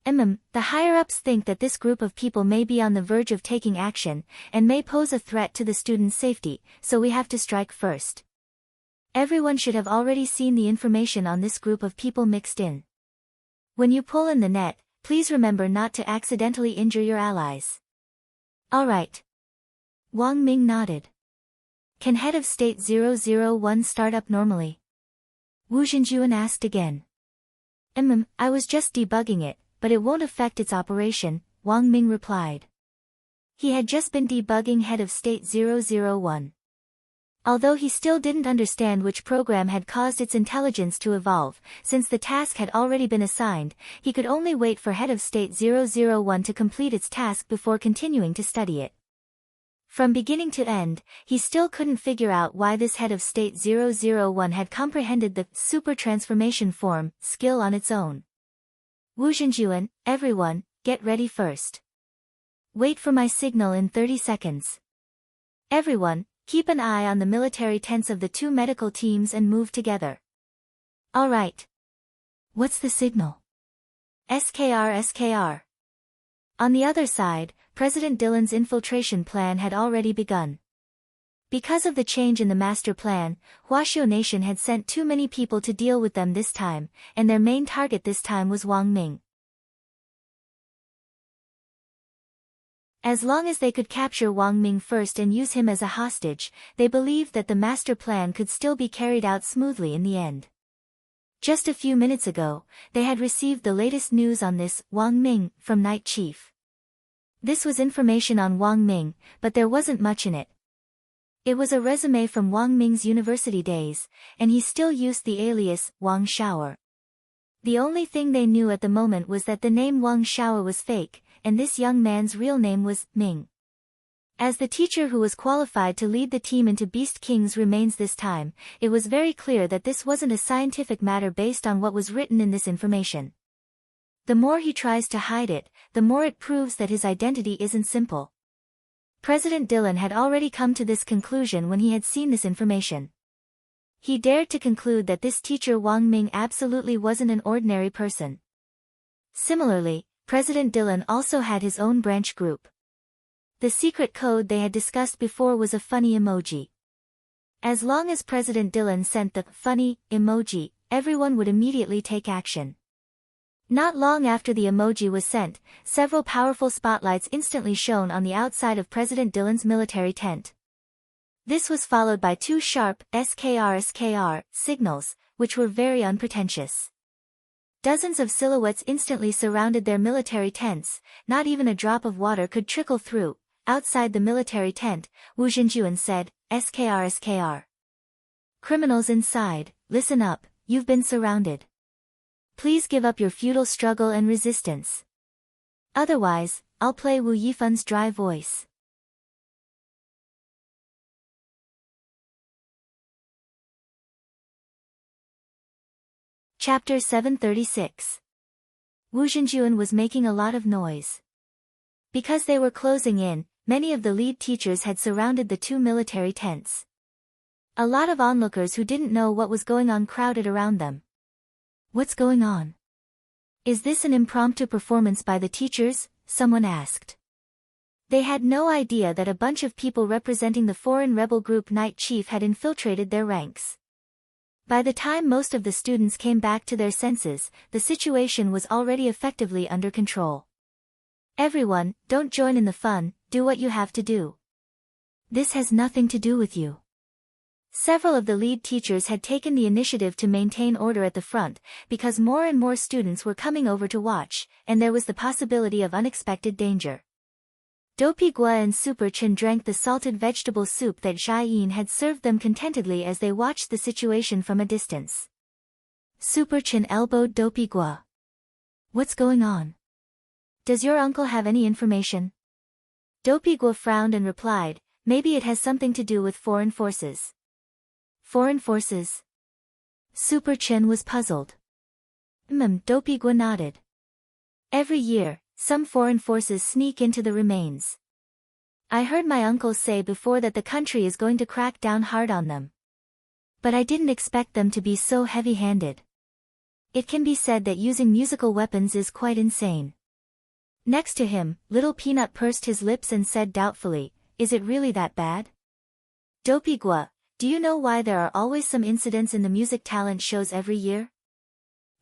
The higher-ups think that this group of people may be on the verge of taking action, and may pose a threat to the students' safety, so we have to strike first. Everyone should have already seen the information on this group of people mixed in. When you pull in the net, please remember not to accidentally injure your allies. All right. Wang Ming nodded. Can Head of State 001 start up normally? Wu Zhenjuan asked again. I was just debugging it, but it won't affect its operation, Wang Ming replied. He had just been debugging Head of State 001. Although he still didn't understand which program had caused its intelligence to evolve, since the task had already been assigned, he could only wait for Head of State 001 to complete its task before continuing to study it. From beginning to end, he still couldn't figure out why this Head of State 001 had comprehended the super transformation form skill on its own. Wu Zhenjuan, everyone, get ready first. Wait for my signal in 30 seconds. Everyone, keep an eye on the military tents of the two medical teams and move together. All right. What's the signal? SKR. On the other side, President Dylan's infiltration plan had already begun. Because of the change in the master plan, Huaxiu Nation had sent too many people to deal with them this time, and their main target this time was Wang Ming. As long as they could capture Wang Ming first and use him as a hostage, they believed that the master plan could still be carried out smoothly in the end. Just a few minutes ago, they had received the latest news on this Wang Ming from Night Chief. This was information on Wang Ming, but there wasn't much in it. It was a resume from Wang Ming's university days, and he still used the alias Wang Shower. The only thing they knew at the moment was that the name Wang Shower was fake, and this young man's real name was Ming. As the teacher who was qualified to lead the team into Beast King's remains this time, it was very clear that this wasn't a scientific matter based on what was written in this information. The more he tries to hide it, the more it proves that his identity isn't simple. President Dylan had already come to this conclusion when he had seen this information. He dared to conclude that this teacher Wang Ming absolutely wasn't an ordinary person. Similarly, President Dylan also had his own branch group. The secret code they had discussed before was a funny emoji. As long as President Dylan sent the funny emoji, everyone would immediately take action. Not long after the emoji was sent, several powerful spotlights instantly shone on the outside of President Dylan's military tent. This was followed by two sharp SKR signals, which were very unpretentious. Dozens of silhouettes instantly surrounded their military tents, not even a drop of water could trickle through. Outside the military tent, Wu Zhenjuan said, SKR. Criminals inside, listen up, you've been surrounded. Please give up your futile struggle and resistance. Otherwise, I'll play Wu Yifan's dry voice. Chapter 736. Wu Zhenjuan was making a lot of noise. Because they were closing in, many of the lead teachers had surrounded the two military tents. A lot of onlookers who didn't know what was going on crowded around them. What's going on? Is this an impromptu performance by the teachers? Someone asked. They had no idea that a bunch of people representing the foreign rebel group Night Chief had infiltrated their ranks. By the time most of the students came back to their senses, the situation was already effectively under control. Everyone, don't join in the fun, do what you have to do. This has nothing to do with you. Several of the lead teachers had taken the initiative to maintain order at the front, because more and more students were coming over to watch, and there was the possibility of unexpected danger. Dopey Gua and Super Chen drank the salted vegetable soup that Jai Yin had served them contentedly as they watched the situation from a distance. Super Chen elbowed Dopey Gua. What's going on? Does your uncle have any information? Dopey Gua frowned and replied, maybe it has something to do with foreign forces. Foreign forces? Super Chen was puzzled. Dopey Gua nodded. Every year, some foreign forces sneak into the remains. I heard my uncle say before that the country is going to crack down hard on them. But I didn't expect them to be so heavy-handed. It can be said that using musical weapons is quite insane. Next to him, Little Peanut pursed his lips and said doubtfully, "Is it really that bad?" Dopey-gua, do you know why there are always some incidents in the music talent shows every year?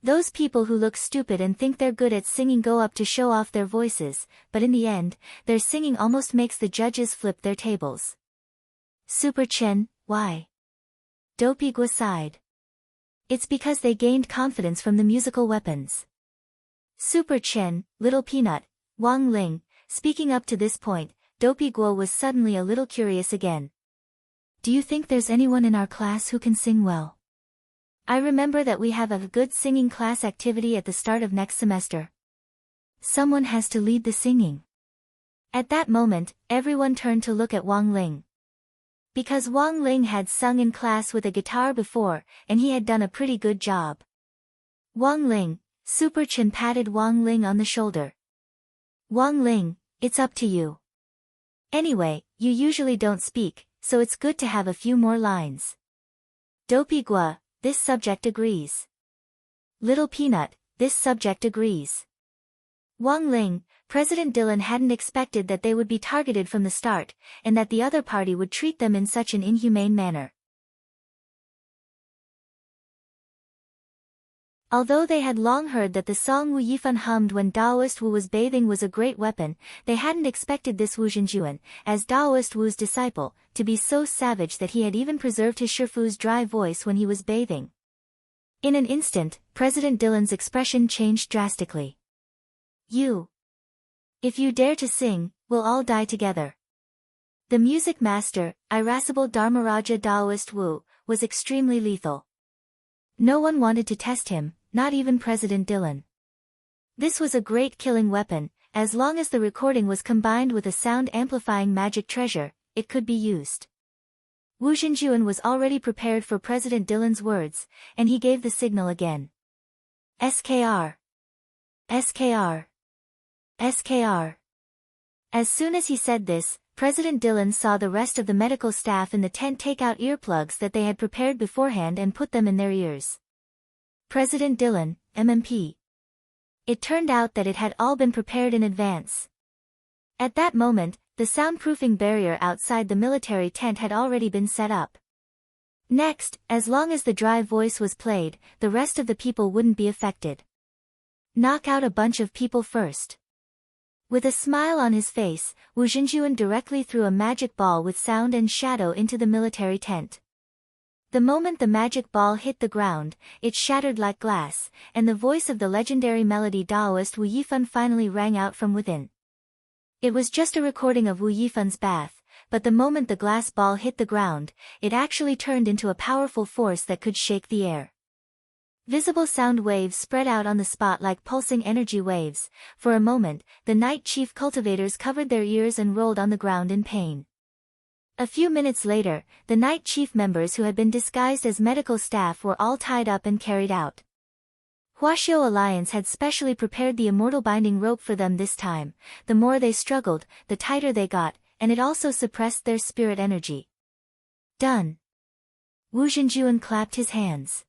Those people who look stupid and think they're good at singing go up to show off their voices, but in the end, their singing almost makes the judges flip their tables. Super Chen, why? Dopey-gua sighed. It's because they gained confidence from the musical weapons. Super Chen, Little Peanut, Wang Ling, speaking up to this point, Dopey-gua was suddenly a little curious again. Do you think there's anyone in our class who can sing well? I remember that we have a good singing class activity at the start of next semester. Someone has to lead the singing. At that moment, everyone turned to look at Wang Ling. Because Wang Ling had sung in class with a guitar before, and he had done a pretty good job. Wang Ling, Super Chen patted Wang Ling on the shoulder. Wang Ling, it's up to you. Anyway, you usually don't speak, so it's good to have a few more lines. Dopey-gua, this subject agrees. Little Peanut, this subject agrees. Wang Ling, President Dylan hadn't expected that they would be targeted from the start, and that the other party would treat them in such an inhumane manner. Although they had long heard that the song Wu Yifan hummed when Daoist Wu was bathing was a great weapon, they hadn't expected this Wu Zhenjuan, as Daoist Wu's disciple, to be so savage that he had even preserved his Shifu's dry voice when he was bathing. In an instant, President Dylan's expression changed drastically. If you dare to sing, we'll all die together. The music master, irascible Dharmaraja Daoist Wu, was extremely lethal. No one wanted to test him, not even President Dylan. This was a great killing weapon. As long as the recording was combined with a sound-amplifying magic treasure, it could be used. Wu Zhenjuan was already prepared for President Dylan's words, and he gave the signal again. SKR. SKR. SKR. As soon as he said this, President Dylan saw the rest of the medical staff in the tent take out earplugs that they had prepared beforehand and put them in their ears. President Dylan, MMP. It turned out that it had all been prepared in advance. At that moment, the soundproofing barrier outside the military tent had already been set up. Next, as long as the dry voice was played, the rest of the people wouldn't be affected. Knock out a bunch of people first. With a smile on his face, Wu Zhenjuan directly threw a magic ball with sound and shadow into the military tent. The moment the magic ball hit the ground, it shattered like glass, and the voice of the legendary melody Daoist Wu Yifan finally rang out from within. It was just a recording of Wu Yifan's bath, but the moment the glass ball hit the ground, it actually turned into a powerful force that could shake the air. Visible sound waves spread out on the spot like pulsing energy waves. For a moment, the Night Chief cultivators covered their ears and rolled on the ground in pain. A few minutes later, the Night Chief members who had been disguised as medical staff were all tied up and carried out. Huaxiao Alliance had specially prepared the immortal binding rope for them this time. The more they struggled, the tighter they got, and it also suppressed their spirit energy. Done. Wu Zhenjuan clapped his hands.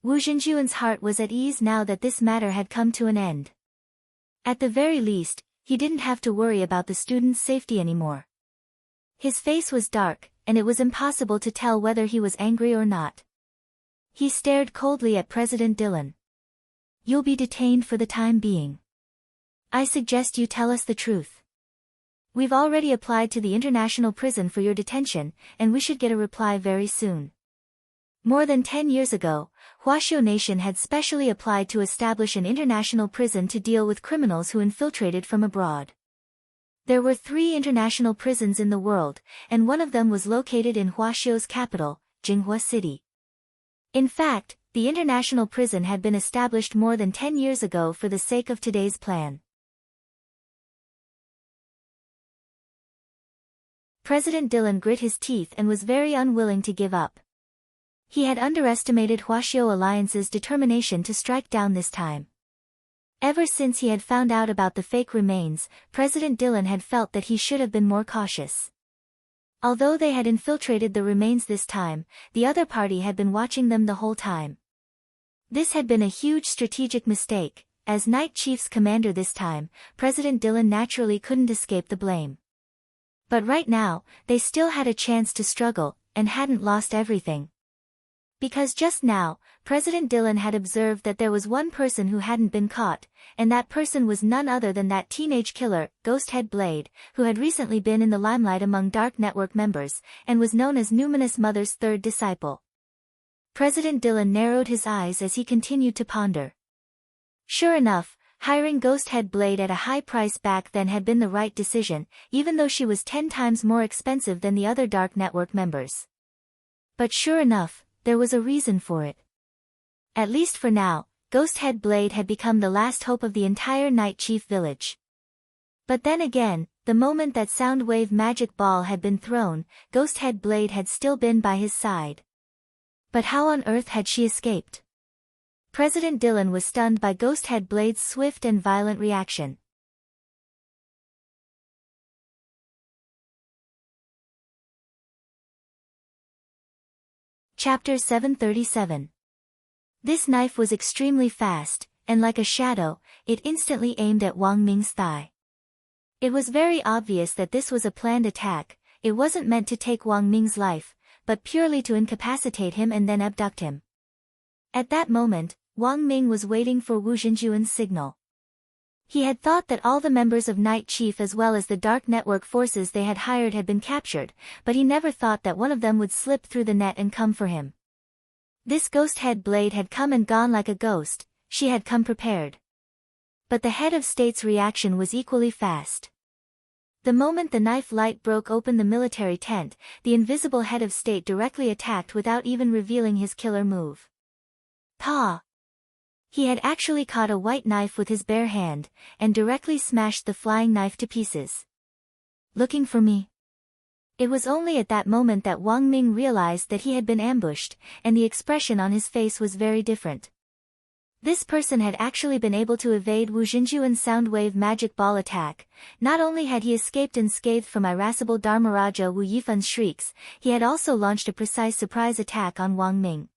Wu Zhenjuan's heart was at ease now that this matter had come to an end. At the very least, he didn't have to worry about the students' safety anymore. His face was dark, and it was impossible to tell whether he was angry or not. He stared coldly at President Dylan. You'll be detained for the time being. I suggest you tell us the truth. We've already applied to the international prison for your detention, and we should get a reply very soon. More than 10 years ago, Huaxiao Nation had specially applied to establish an international prison to deal with criminals who infiltrated from abroad. There were 3 international prisons in the world, and one of them was located in Huaxiao's capital, Jinghua City. In fact, the international prison had been established more than 10 years ago for the sake of today's plan. President Dylan grit his teeth and was very unwilling to give up. He had underestimated Huaxiao Alliance's determination to strike down this time. Ever since he had found out about the fake remains, President Dylan had felt that he should have been more cautious. Although they had infiltrated the remains this time, the other party had been watching them the whole time. This had been a huge strategic mistake. As Night Chief's commander this time, President Dillon naturally couldn't escape the blame. But right now, they still had a chance to struggle, and hadn't lost everything. Because just now, President Dillon had observed that there was one person who hadn't been caught, and that person was none other than that teenage killer, Ghosthead Blade, who had recently been in the limelight among Dark Network members, and was known as Numinous Mother's third disciple. President Dillon narrowed his eyes as he continued to ponder. Sure enough, hiring Ghosthead Blade at a high price back then had been the right decision, even though she was 10 times more expensive than the other Dark Network members. But sure enough, there was a reason for it. At least for now, Ghosthead Blade had become the last hope of the entire Night Chief village. But then again, the moment that Soundwave magic ball had been thrown, Ghosthead Blade had still been by his side. But how on earth had she escaped? President Dillon was stunned by Ghosthead Blade's swift and violent reaction. Chapter 737. This knife was extremely fast, and like a shadow, it instantly aimed at Wang Ming's thigh. It was very obvious that this was a planned attack. It wasn't meant to take Wang Ming's life, but purely to incapacitate him and then abduct him. At that moment, Wang Ming was waiting for Wu Xinjuan's signal. He had thought that all the members of Night Chief as well as the Dark Network forces they had hired had been captured, but he never thought that one of them would slip through the net and come for him. This Ghosthead Blade had come and gone like a ghost. She had come prepared. But the head of state's reaction was equally fast. The moment the knife light broke open the military tent, the invisible head of state directly attacked without even revealing his killer move. Pa! He had actually caught a white knife with his bare hand, and directly smashed the flying knife to pieces. Looking for me? It was only at that moment that Wang Ming realized that he had been ambushed, and the expression on his face was very different. This person had actually been able to evade Wu Xinjuan's Soundwave magic ball attack. Not only had he escaped unscathed from irascible Dharmaraja Wu Yifan's shrieks, he had also launched a precise surprise attack on Wang Ming.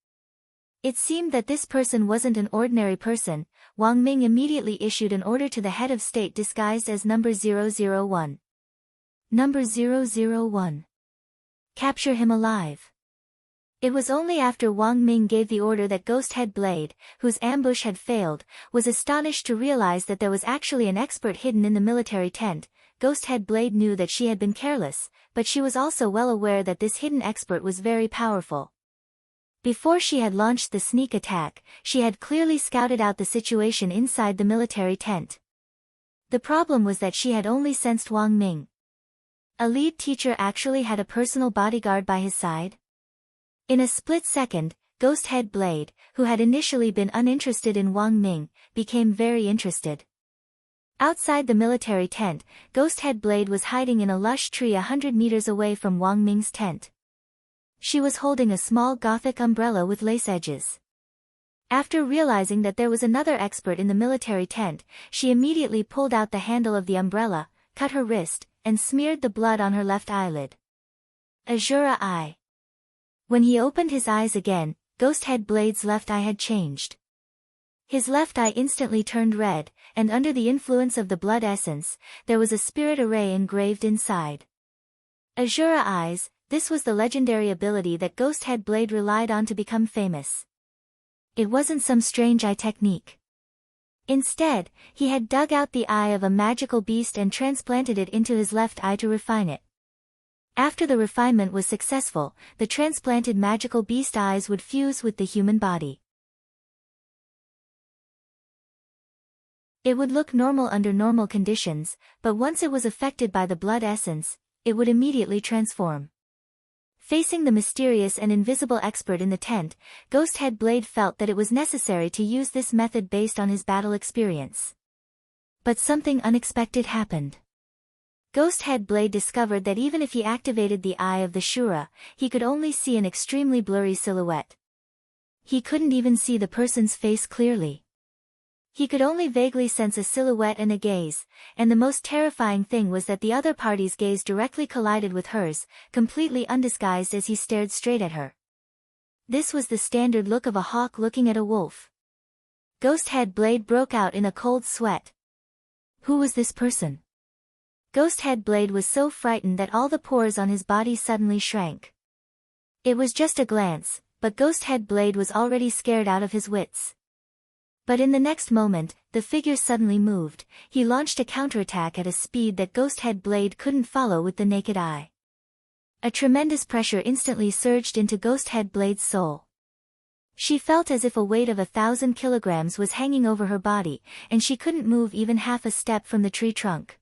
It seemed that this person wasn't an ordinary person. Wang Ming immediately issued an order to the head of state disguised as number 001. Number 001. Capture him alive. It was only after Wang Ming gave the order that Ghosthead Blade, whose ambush had failed, was astonished to realize that there was actually an expert hidden in the military tent. Ghosthead Blade knew that she had been careless, but she was also well aware that this hidden expert was very powerful. Before she had launched the sneak attack, she had clearly scouted out the situation inside the military tent. The problem was that she had only sensed Wang Ming. A lead teacher actually had a personal bodyguard by his side? In a split second, Ghosthead Blade, who had initially been uninterested in Wang Ming, became very interested. Outside the military tent, Ghosthead Blade was hiding in a lush tree 100 meters away from Wang Ming's tent. She was holding a small Gothic umbrella with lace edges. After realizing that there was another expert in the military tent, she immediately pulled out the handle of the umbrella, cut her wrist, and smeared the blood on her left eyelid. Azura eye. When he opened his eyes again, Ghosthead Blade's left eye had changed. His left eye instantly turned red, and under the influence of the blood essence, there was a spirit array engraved inside. Azura eyes. This was the legendary ability that Ghosthead Blade relied on to become famous. It wasn't some strange eye technique. Instead, he had dug out the eye of a magical beast and transplanted it into his left eye to refine it. After the refinement was successful, the transplanted magical beast eyes would fuse with the human body. It would look normal under normal conditions, but once it was affected by the blood essence, it would immediately transform. Facing the mysterious and invisible expert in the tent, Ghosthead Blade felt that it was necessary to use this method based on his battle experience. But something unexpected happened. Ghosthead Blade discovered that even if he activated the eye of the Shura, he could only see an extremely blurry silhouette. He couldn't even see the person's face clearly. He could only vaguely sense a silhouette and a gaze, and the most terrifying thing was that the other party's gaze directly collided with hers, completely undisguised as he stared straight at her. This was the standard look of a hawk looking at a wolf. Ghosthead Blade broke out in a cold sweat. Who was this person? Ghosthead Blade was so frightened that all the pores on his body suddenly shrank. It was just a glance, but Ghosthead Blade was already scared out of his wits. But in the next moment, the figure suddenly moved. He launched a counterattack at a speed that Ghosthead Blade couldn't follow with the naked eye. A tremendous pressure instantly surged into Ghosthead Blade's soul. She felt as if a weight of 1,000 kilograms was hanging over her body, and she couldn't move even half a step from the tree trunk.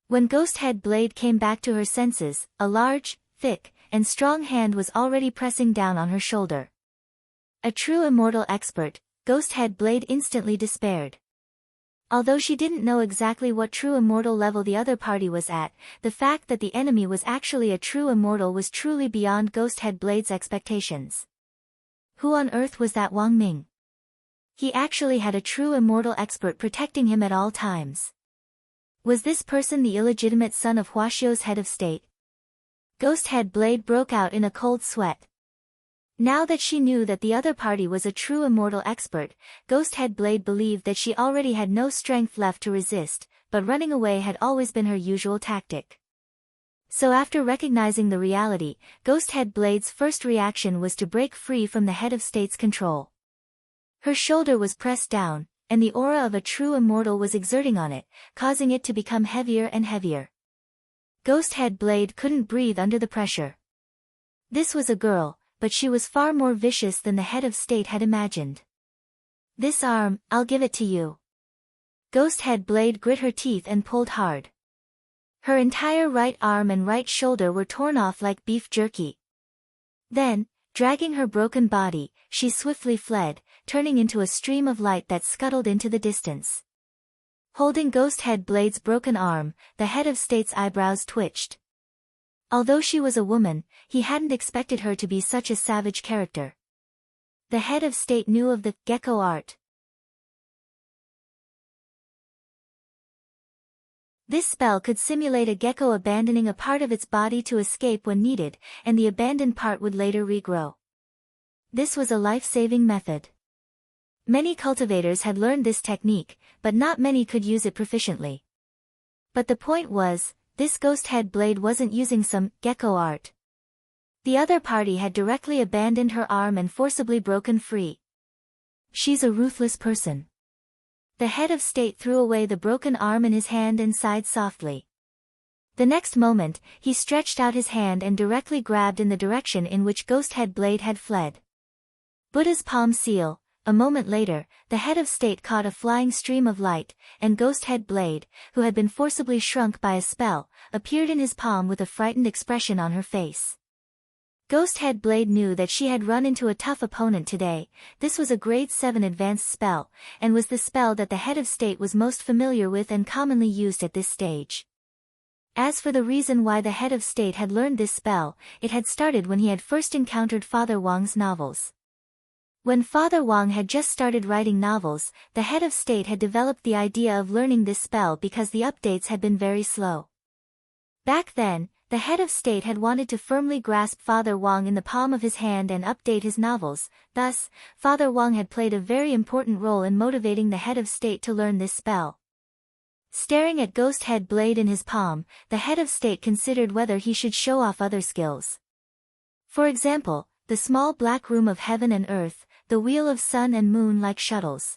When Ghosthead Blade came back to her senses, a large, thick, and strong hand was already pressing down on her shoulder. A true immortal expert, Ghosthead Blade instantly despaired. Although she didn't know exactly what true immortal level the other party was at, the fact that the enemy was actually a true immortal was truly beyond Ghosthead Blade's expectations. Who on earth was that Wang Ming? He actually had a true immortal expert protecting him at all times. Was this person the illegitimate son of Huaxiu's head of state? Ghosthead Blade broke out in a cold sweat. Now that she knew that the other party was a true immortal expert, Ghosthead Blade believed that she already had no strength left to resist, but running away had always been her usual tactic. So after recognizing the reality, Ghosthead Blade's first reaction was to break free from the head of state's control. Her shoulder was pressed down, and the aura of a true immortal was exerting on it, causing it to become heavier and heavier. Ghosthead Blade couldn't breathe under the pressure. This was a girl, but she was far more vicious than the head of state had imagined. This arm, I'll give it to you. Ghosthead Blade grit her teeth and pulled hard. Her entire right arm and right shoulder were torn off like beef jerky. Then, dragging her broken body, she swiftly fled, turning into a stream of light that scuttled into the distance. Holding Ghosthead Blade's broken arm, the head of state's eyebrows twitched. Although she was a woman, he hadn't expected her to be such a savage character. The head of state knew of the gecko art. This spell could simulate a gecko abandoning a part of its body to escape when needed, and the abandoned part would later regrow. This was a life-saving method. Many cultivators had learned this technique, but not many could use it proficiently. But the point was, this Ghosthead Blade wasn't using some gecko art. The other party had directly abandoned her arm and forcibly broken free. She's a ruthless person. The head of state threw away the broken arm in his hand and sighed softly. The next moment, he stretched out his hand and directly grabbed in the direction in which Ghosthead Blade had fled. Buddha's palm seal. A moment later, the head of state caught a flying stream of light, and Ghosthead Blade, who had been forcibly shrunk by a spell, appeared in his palm with a frightened expression on her face. Ghosthead Blade knew that she had run into a tough opponent today. This was a grade 7 advanced spell, and was the spell that the head of state was most familiar with and commonly used at this stage. As for the reason why the head of state had learned this spell, it had started when he had first encountered Father Wang's novels. When Father Wang had just started writing novels, the head of state had developed the idea of learning this spell because the updates had been very slow. Back then, the head of state had wanted to firmly grasp Father Wang in the palm of his hand and update his novels. Thus, Father Wang had played a very important role in motivating the head of state to learn this spell. Staring at Ghosthead Blade in his palm, the head of state considered whether he should show off other skills. For example, the small black room of heaven and earth, the wheel of sun and moon like shuttles.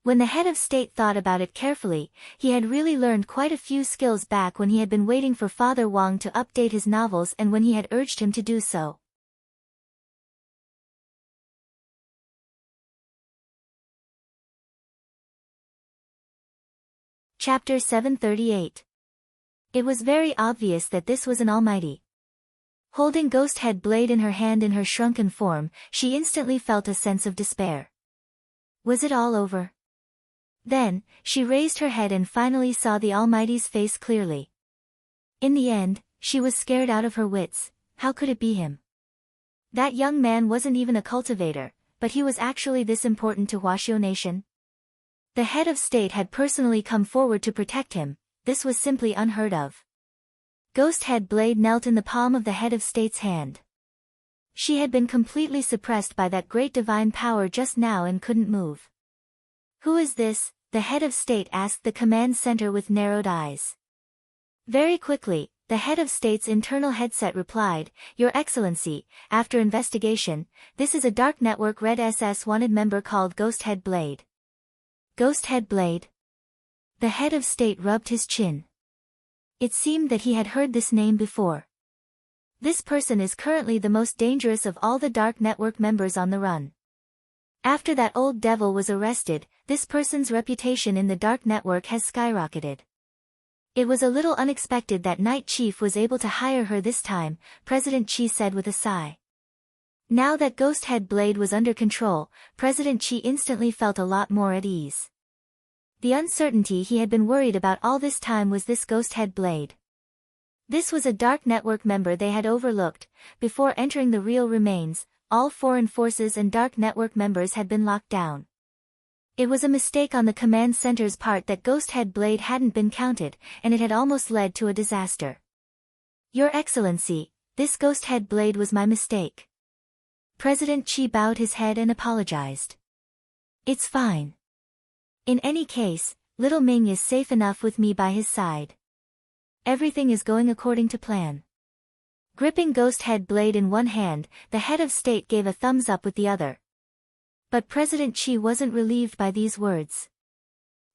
When the head of state thought about it carefully, he had really learned quite a few skills back when he had been waiting for Father Wang to update his novels and when he had urged him to do so. Chapter 738. It was very obvious that this was an almighty. Holding Ghosthead Blade in her hand in her shrunken form, she instantly felt a sense of despair. Was it all over? Then, she raised her head and finally saw the Almighty's face clearly. In the end, she was scared out of her wits. How could it be him? That young man wasn't even a cultivator, but he was actually this important to Huaxiu Nation. The head of state had personally come forward to protect him. This was simply unheard of. Ghosthead Blade knelt in the palm of the head of state's hand. She had been completely suppressed by that great divine power just now and couldn't move. Who is this? The head of state asked the command center with narrowed eyes. Very quickly, the head of state's internal headset replied, Your Excellency, after investigation, this is a dark network Red SS wanted member called Ghosthead Blade. Ghosthead Blade? The head of state rubbed his chin. It seemed that he had heard this name before. This person is currently the most dangerous of all the dark network members on the run. After that old devil was arrested, this person's reputation in the dark network has skyrocketed. It was a little unexpected that Night Chief was able to hire her this time, President Chi said with a sigh. Now that Ghosthead Blade was under control, President Chi instantly felt a lot more at ease. The uncertainty he had been worried about all this time was this Ghosthead Blade. This was a dark network member they had overlooked. Before entering the real remains, all foreign forces and dark network members had been locked down. It was a mistake on the command center's part that Ghosthead Blade hadn't been counted, and it had almost led to a disaster. Your Excellency, this Ghosthead Blade was my mistake. President Chi bowed his head and apologized. It's fine. In any case, little Ming is safe enough with me by his side. Everything is going according to plan. Gripping Ghosthead Blade in one hand, the head of state gave a thumbs up with the other. But President Chi wasn't relieved by these words.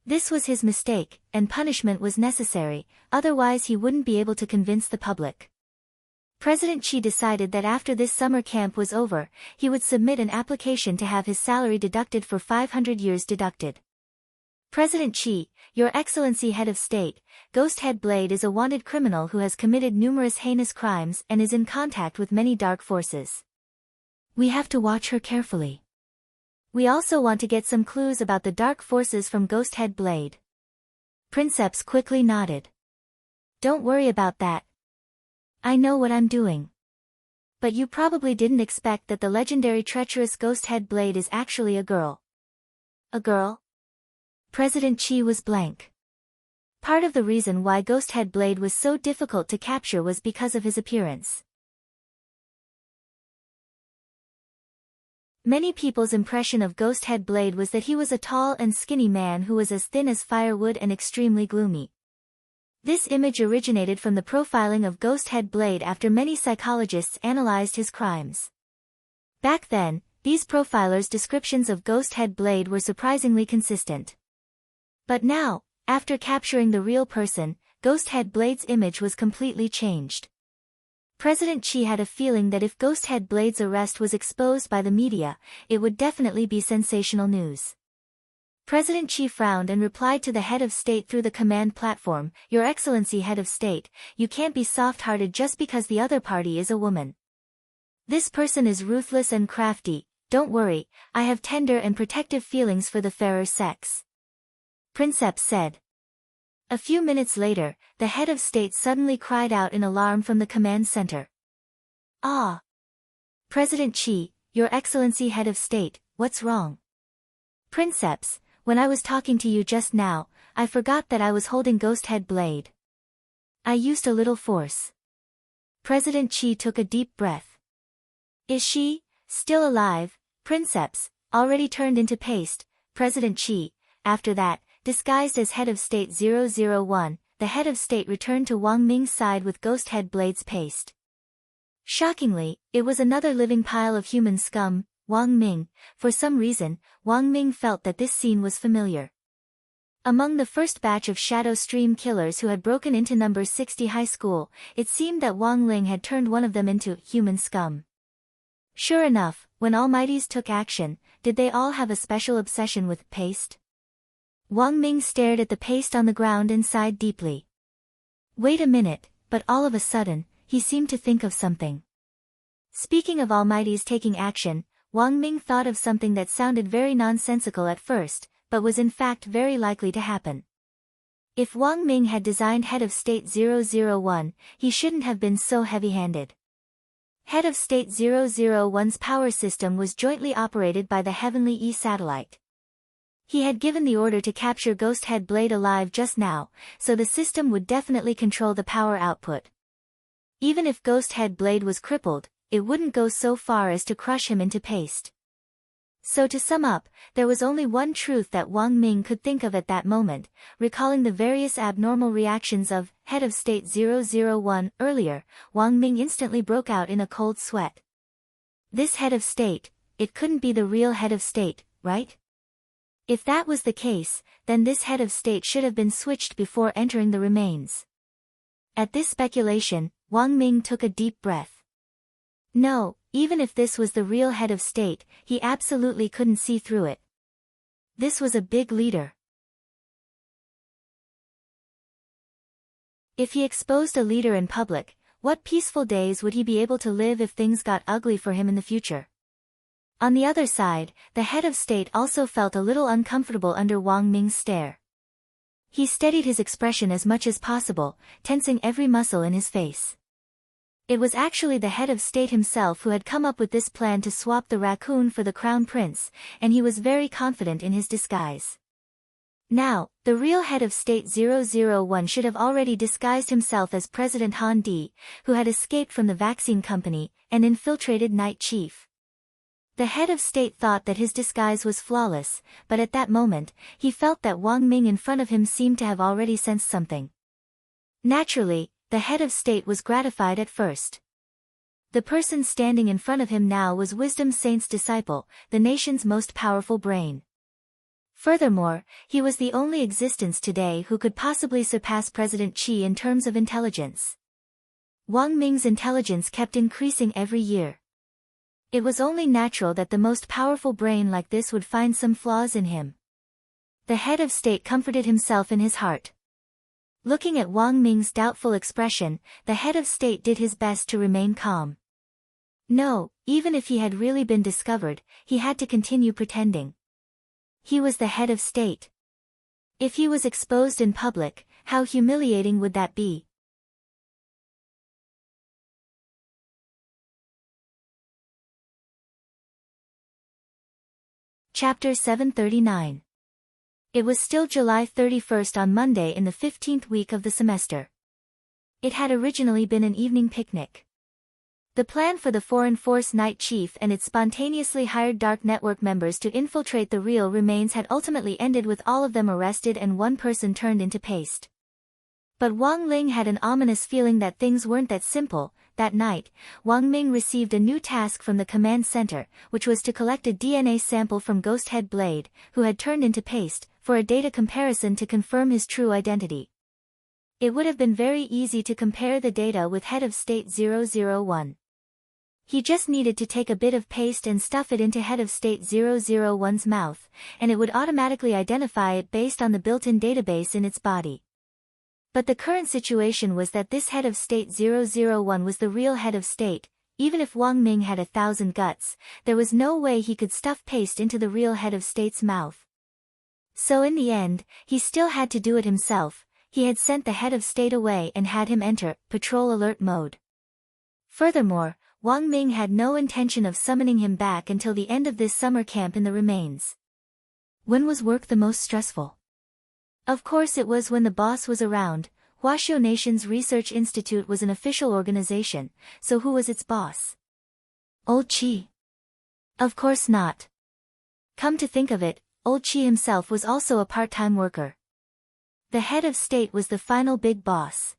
This was his mistake, and punishment was necessary, otherwise he wouldn't be able to convince the public. President Chi decided that after this summer camp was over, he would submit an application to have his salary deducted for 500 years deducted. President Chi, Your Excellency Head of State, Ghosthead Blade is a wanted criminal who has committed numerous heinous crimes and is in contact with many dark forces. We have to watch her carefully. We also want to get some clues about the dark forces from Ghosthead Blade. Princeps quickly nodded. Don't worry about that. I know what I'm doing. But you probably didn't expect that the legendary treacherous Ghosthead Blade is actually a girl. A girl? President Chi was blank. Part of the reason why Ghosthead Blade was so difficult to capture was because of his appearance. Many people's impression of Ghosthead Blade was that he was a tall and skinny man who was as thin as firewood and extremely gloomy. This image originated from the profiling of Ghosthead Blade after many psychologists analyzed his crimes. Back then, these profilers' descriptions of Ghosthead Blade were surprisingly consistent. But now, after capturing the real person, Ghosthead Blade's image was completely changed. President Chi had a feeling that if Ghosthead Blade's arrest was exposed by the media, it would definitely be sensational news. President Chi frowned and replied to the head of state through the command platform, Your Excellency Head of State, you can't be soft-hearted just because the other party is a woman. This person is ruthless and crafty. Don't worry, I have tender and protective feelings for the fairer sex. Princeps said. A few minutes later, the head of state suddenly cried out in alarm from the command center. Ah! President Chi, Your Excellency Head of State, what's wrong? Princeps, when I was talking to you just now, I forgot that I was holding Ghosthead Blade. I used a little force. President Chi took a deep breath. Is she still alive? Princeps, already turned into paste. President Chi, after that, disguised as head of state 001, the head of state returned to Wang Ming's side with Ghosthead Blade's paste. Shockingly, it was another living pile of human scum, Wang Ming. For some reason, Wang Ming felt that this scene was familiar. Among the first batch of Shadow Stream killers who had broken into number 60 high school, it seemed that Wang Ling had turned one of them into human scum. Sure enough, when Almighties took action, did they all have a special obsession with paste? Wang Ming stared at the paste on the ground and sighed deeply. Wait a minute, but all of a sudden, he seemed to think of something. Speaking of Almighties taking action, Wang Ming thought of something that sounded very nonsensical at first, but was in fact very likely to happen. If Wang Ming had designed Head of State 001, he shouldn't have been so heavy-handed. Head of State 001's power system was jointly operated by the Heavenly E satellite. He had given the order to capture Ghosthead Blade alive just now, so the system would definitely control the power output. Even if Ghosthead Blade was crippled, it wouldn't go so far as to crush him into paste. So to sum up, there was only one truth that Wang Ming could think of at that moment, recalling the various abnormal reactions of Head of State 001 earlier. Wang Ming instantly broke out in a cold sweat. This head of state, it couldn't be the real head of state, right? If that was the case, then this head of state should have been switched before entering the remains. At this speculation, Wang Ming took a deep breath. No, even if this was the real head of state, he absolutely couldn't see through it. This was a big leader. If he exposed a leader in public, what peaceful days would he be able to live if things got ugly for him in the future? On the other side, the head of state also felt a little uncomfortable under Wang Ming's stare. He steadied his expression as much as possible, tensing every muscle in his face. It was actually the head of state himself who had come up with this plan to swap the raccoon for the crown prince, and he was very confident in his disguise. Now, the real head of state 001 should have already disguised himself as President Han Di, who had escaped from the vaccine company, and infiltrated Night Chief. The head of state thought that his disguise was flawless, but at that moment, he felt that Wang Ming in front of him seemed to have already sensed something. Naturally, the head of state was gratified at first. The person standing in front of him now was Wisdom Saint's disciple, the nation's most powerful brain. Furthermore, he was the only existence today who could possibly surpass President Qi in terms of intelligence. Wang Ming's intelligence kept increasing every year. It was only natural that the most powerful brain like this would find some flaws in him. The head of state comforted himself in his heart. Looking at Wang Ming's doubtful expression, the head of state did his best to remain calm. No, even if he had really been discovered, he had to continue pretending. He was the head of state. If he was exposed in public, how humiliating would that be? Chapter 739. It was still July 31st on Monday in the 15th week of the semester. It had originally been an evening picnic. The plan for the Foreign Force Night Chief and its spontaneously hired dark network members to infiltrate the real remains had ultimately ended with all of them arrested and one person turned into paste. But Wang Ling had an ominous feeling that things weren't that simple. That night, Wang Ming received a new task from the command center, which was to collect a DNA sample from Ghosthead Blade, who had turned into paste, for a data comparison to confirm his true identity. It would have been very easy to compare the data with Head of State 001. He just needed to take a bit of paste and stuff it into Head of State 001's mouth, and it would automatically identify it based on the built-in database in its body. But the current situation was that this head of state 001 was the real head of state. Even if Wang Ming had 1,000 guts, there was no way he could stuff paste into the real head of state's mouth. So in the end, he still had to do it himself. He had sent the head of state away and had him enter patrol alert mode. Furthermore, Wang Ming had no intention of summoning him back until the end of this summer camp in the remains. When was work the most stressful? Of course it was when the boss was around. Huaxiao Nation's Research Institute was an official organization, so who was its boss? Old Qi? Of course not. Come to think of it, Old Qi himself was also a part-time worker. The head of state was the final big boss.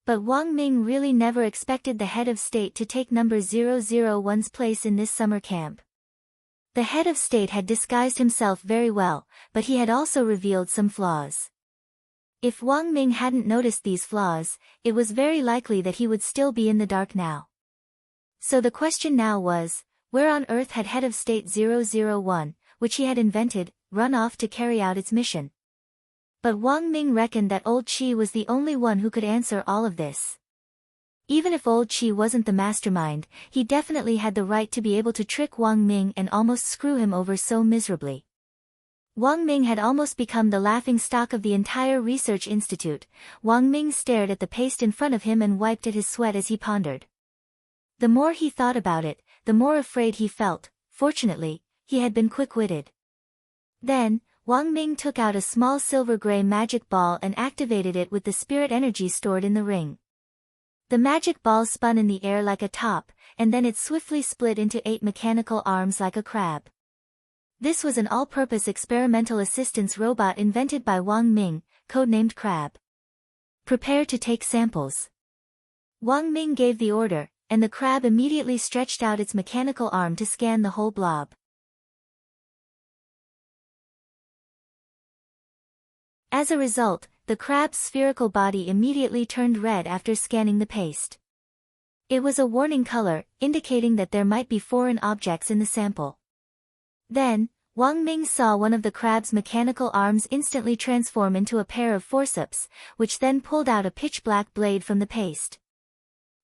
But Wang Ming really never expected the head of state to take number 001's place in this summer camp. The head of state had disguised himself very well, but he had also revealed some flaws. If Wang Ming hadn't noticed these flaws, it was very likely that he would still be in the dark now. So the question now was, where on earth had head of state 001, which he had invented, run off to carry out its mission? But Wang Ming reckoned that Old Qi was the only one who could answer all of this. Even if Old Qi wasn't the mastermind, he definitely had the right to be able to trick Wang Ming and almost screw him over so miserably. Wang Ming had almost become the laughing stock of the entire research institute. Wang Ming stared at the paste in front of him and wiped at his sweat as he pondered. The more he thought about it, the more afraid he felt. Fortunately, he had been quick-witted. Then, Wang Ming took out a small silver-gray magic ball and activated it with the spirit energy stored in the ring. The magic ball spun in the air like a top, and then it swiftly split into 8 mechanical arms like a crab. This was an all-purpose experimental assistance robot invented by Wang Ming, codenamed Crab. Prepare to take samples. Wang Ming gave the order, and the crab immediately stretched out its mechanical arm to scan the whole blob. As a result, the crab's spherical body immediately turned red after scanning the paste. It was a warning color, indicating that there might be foreign objects in the sample. Then, Wang Ming saw one of the crab's mechanical arms instantly transform into a pair of forceps, which then pulled out a pitch-black blade from the paste.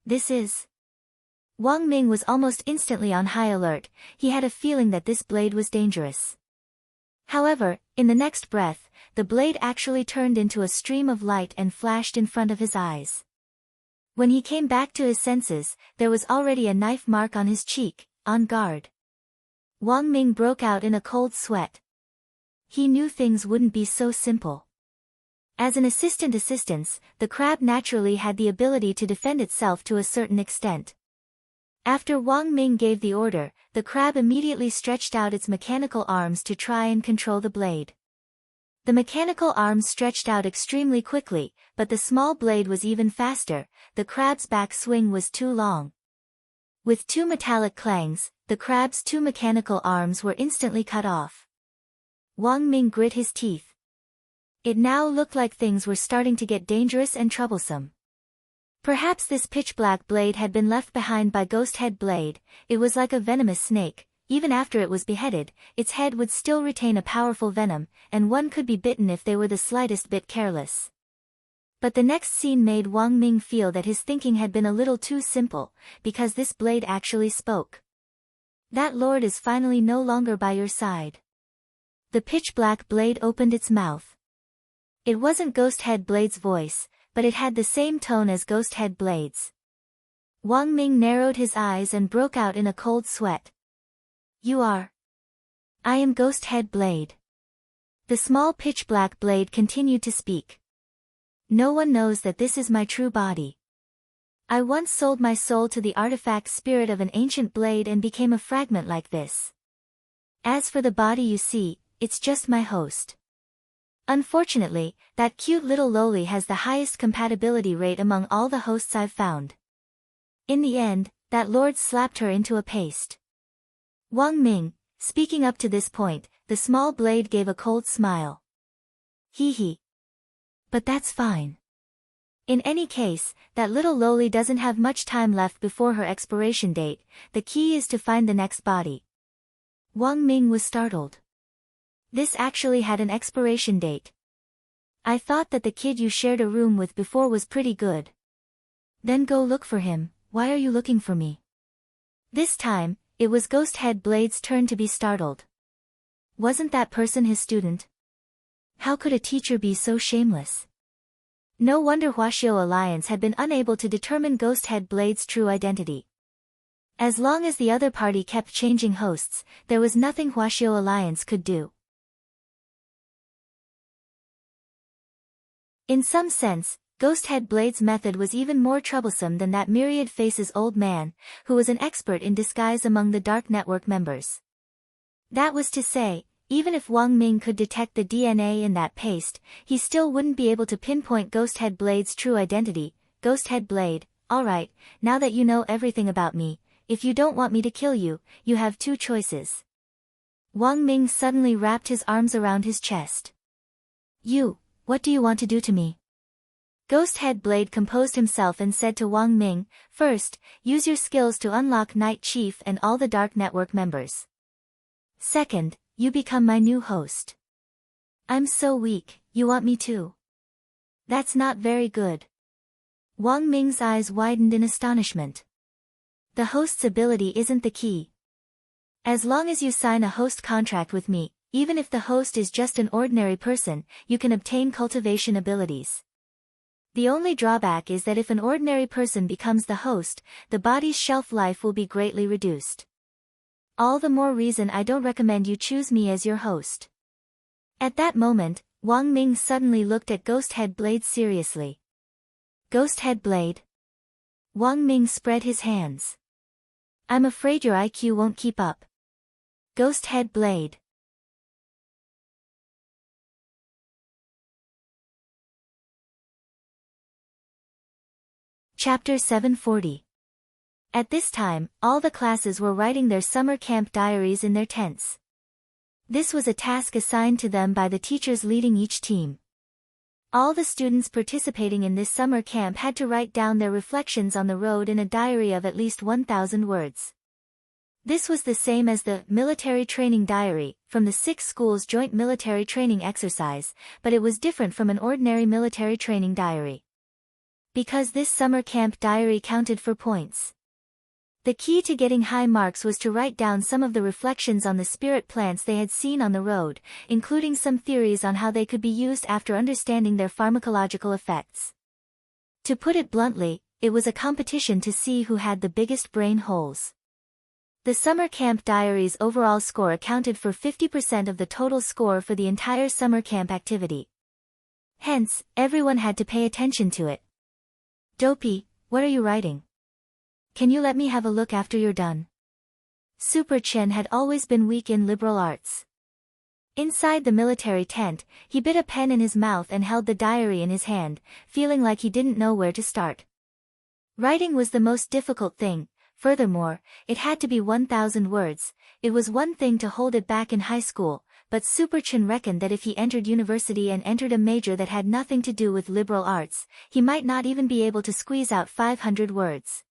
This is... Wang Ming was almost instantly on high alert. He had a feeling that this blade was dangerous. However, in the next breath, the blade actually turned into a stream of light and flashed in front of his eyes. When he came back to his senses, there was already a knife mark on his cheek, on guard. Wang Ming broke out in a cold sweat. He knew things wouldn't be so simple. As an assistance, the crab naturally had the ability to defend itself to a certain extent. After Wang Ming gave the order, the crab immediately stretched out its mechanical arms to try and control the blade. The mechanical arms stretched out extremely quickly, but the small blade was even faster. The crab's back swing was too long. With two metallic clangs, the crab's two mechanical arms were instantly cut off. Wang Ming grit his teeth. It now looked like things were starting to get dangerous and troublesome. Perhaps this pitch-black blade had been left behind by Ghost Head Blade. It was like a venomous snake. Even after it was beheaded, its head would still retain a powerful venom, and one could be bitten if they were the slightest bit careless. But the next scene made Wang Ming feel that his thinking had been a little too simple, because this blade actually spoke. That lord is finally no longer by your side. The pitch-black blade opened its mouth. It wasn't Ghost Head Blade's voice, but it had the same tone as Ghost Head Blade's. Wang Ming narrowed his eyes and broke out in a cold sweat. You are. I am Ghost Head Blade. The small pitch-black blade continued to speak. No one knows that this is my true body. I once sold my soul to the artifact spirit of an ancient blade and became a fragment like this. As for the body you see, it's just my host. Unfortunately, that cute little loli has the highest compatibility rate among all the hosts I've found. In the end, that lord slapped her into a paste. Wang Ming, speaking up to this point, the small blade gave a cold smile. Hee hee. But that's fine. In any case, that little loli doesn't have much time left before her expiration date. The key is to find the next body. Wang Ming was startled. This actually had an expiration date. I thought that the kid you shared a room with before was pretty good. Then go look for him. Why are you looking for me? This time, it was Ghost Head Blade's turn to be startled. Wasn't that person his student? How could a teacher be so shameless? No wonder Huaxiao Alliance had been unable to determine Ghost Head Blade's true identity. As long as the other party kept changing hosts, there was nothing Huaxiao Alliance could do. In some sense, Ghost Head Blade's method was even more troublesome than that Myriad Faces old man, who was an expert in disguise among the Dark Network members. That was to say, even if Wang Ming could detect the DNA in that paste, he still wouldn't be able to pinpoint Ghost Head Blade's true identity. Ghost Head Blade, alright, now that you know everything about me, if you don't want me to kill you, you have two choices. Wang Ming suddenly wrapped his arms around his chest. What do you want to do to me? Ghost Head Blade composed himself and said to Wang Ming, first, use your skills to unlock Night Chief and all the Dark Network members. Second, you become my new host. I'm so weak, you want me to? That's not very good. Wang Ming's eyes widened in astonishment. The host's ability isn't the key. As long as you sign a host contract with me, even if the host is just an ordinary person, you can obtain cultivation abilities. The only drawback is that if an ordinary person becomes the host, the body's shelf life will be greatly reduced. All the more reason I don't recommend you choose me as your host. At that moment, Wang Ming suddenly looked at Ghost Head Blade seriously. Ghost Head Blade? Wang Ming spread his hands. I'm afraid your IQ won't keep up. Ghost Head Blade. Chapter 740. At this time, all the classes were writing their summer camp diaries in their tents. This was a task assigned to them by the teachers leading each team. All the students participating in this summer camp had to write down their reflections on the road in a diary of at least 1,000 words. This was the same as the military training diary from the 6 schools' joint military training exercise, but it was different from an ordinary military training diary. Because this summer camp diary counted for points. The key to getting high marks was to write down some of the reflections on the spirit plants they had seen on the road, including some theories on how they could be used after understanding their pharmacological effects. To put it bluntly, it was a competition to see who had the biggest brain holes. The summer camp diary's overall score accounted for 50% of the total score for the entire summer camp activity. Hence, everyone had to pay attention to it. "Dopey, what are you writing? Can you let me have a look after you're done?" Super Chen had always been weak in liberal arts. Inside the military tent, he bit a pen in his mouth and held the diary in his hand, feeling like he didn't know where to start. Writing was the most difficult thing. Furthermore, it had to be 1,000 words. It was one thing to hold it back in high school, but Super Chen reckoned that if he entered university and entered a major that had nothing to do with liberal arts, he might not even be able to squeeze out 500 words.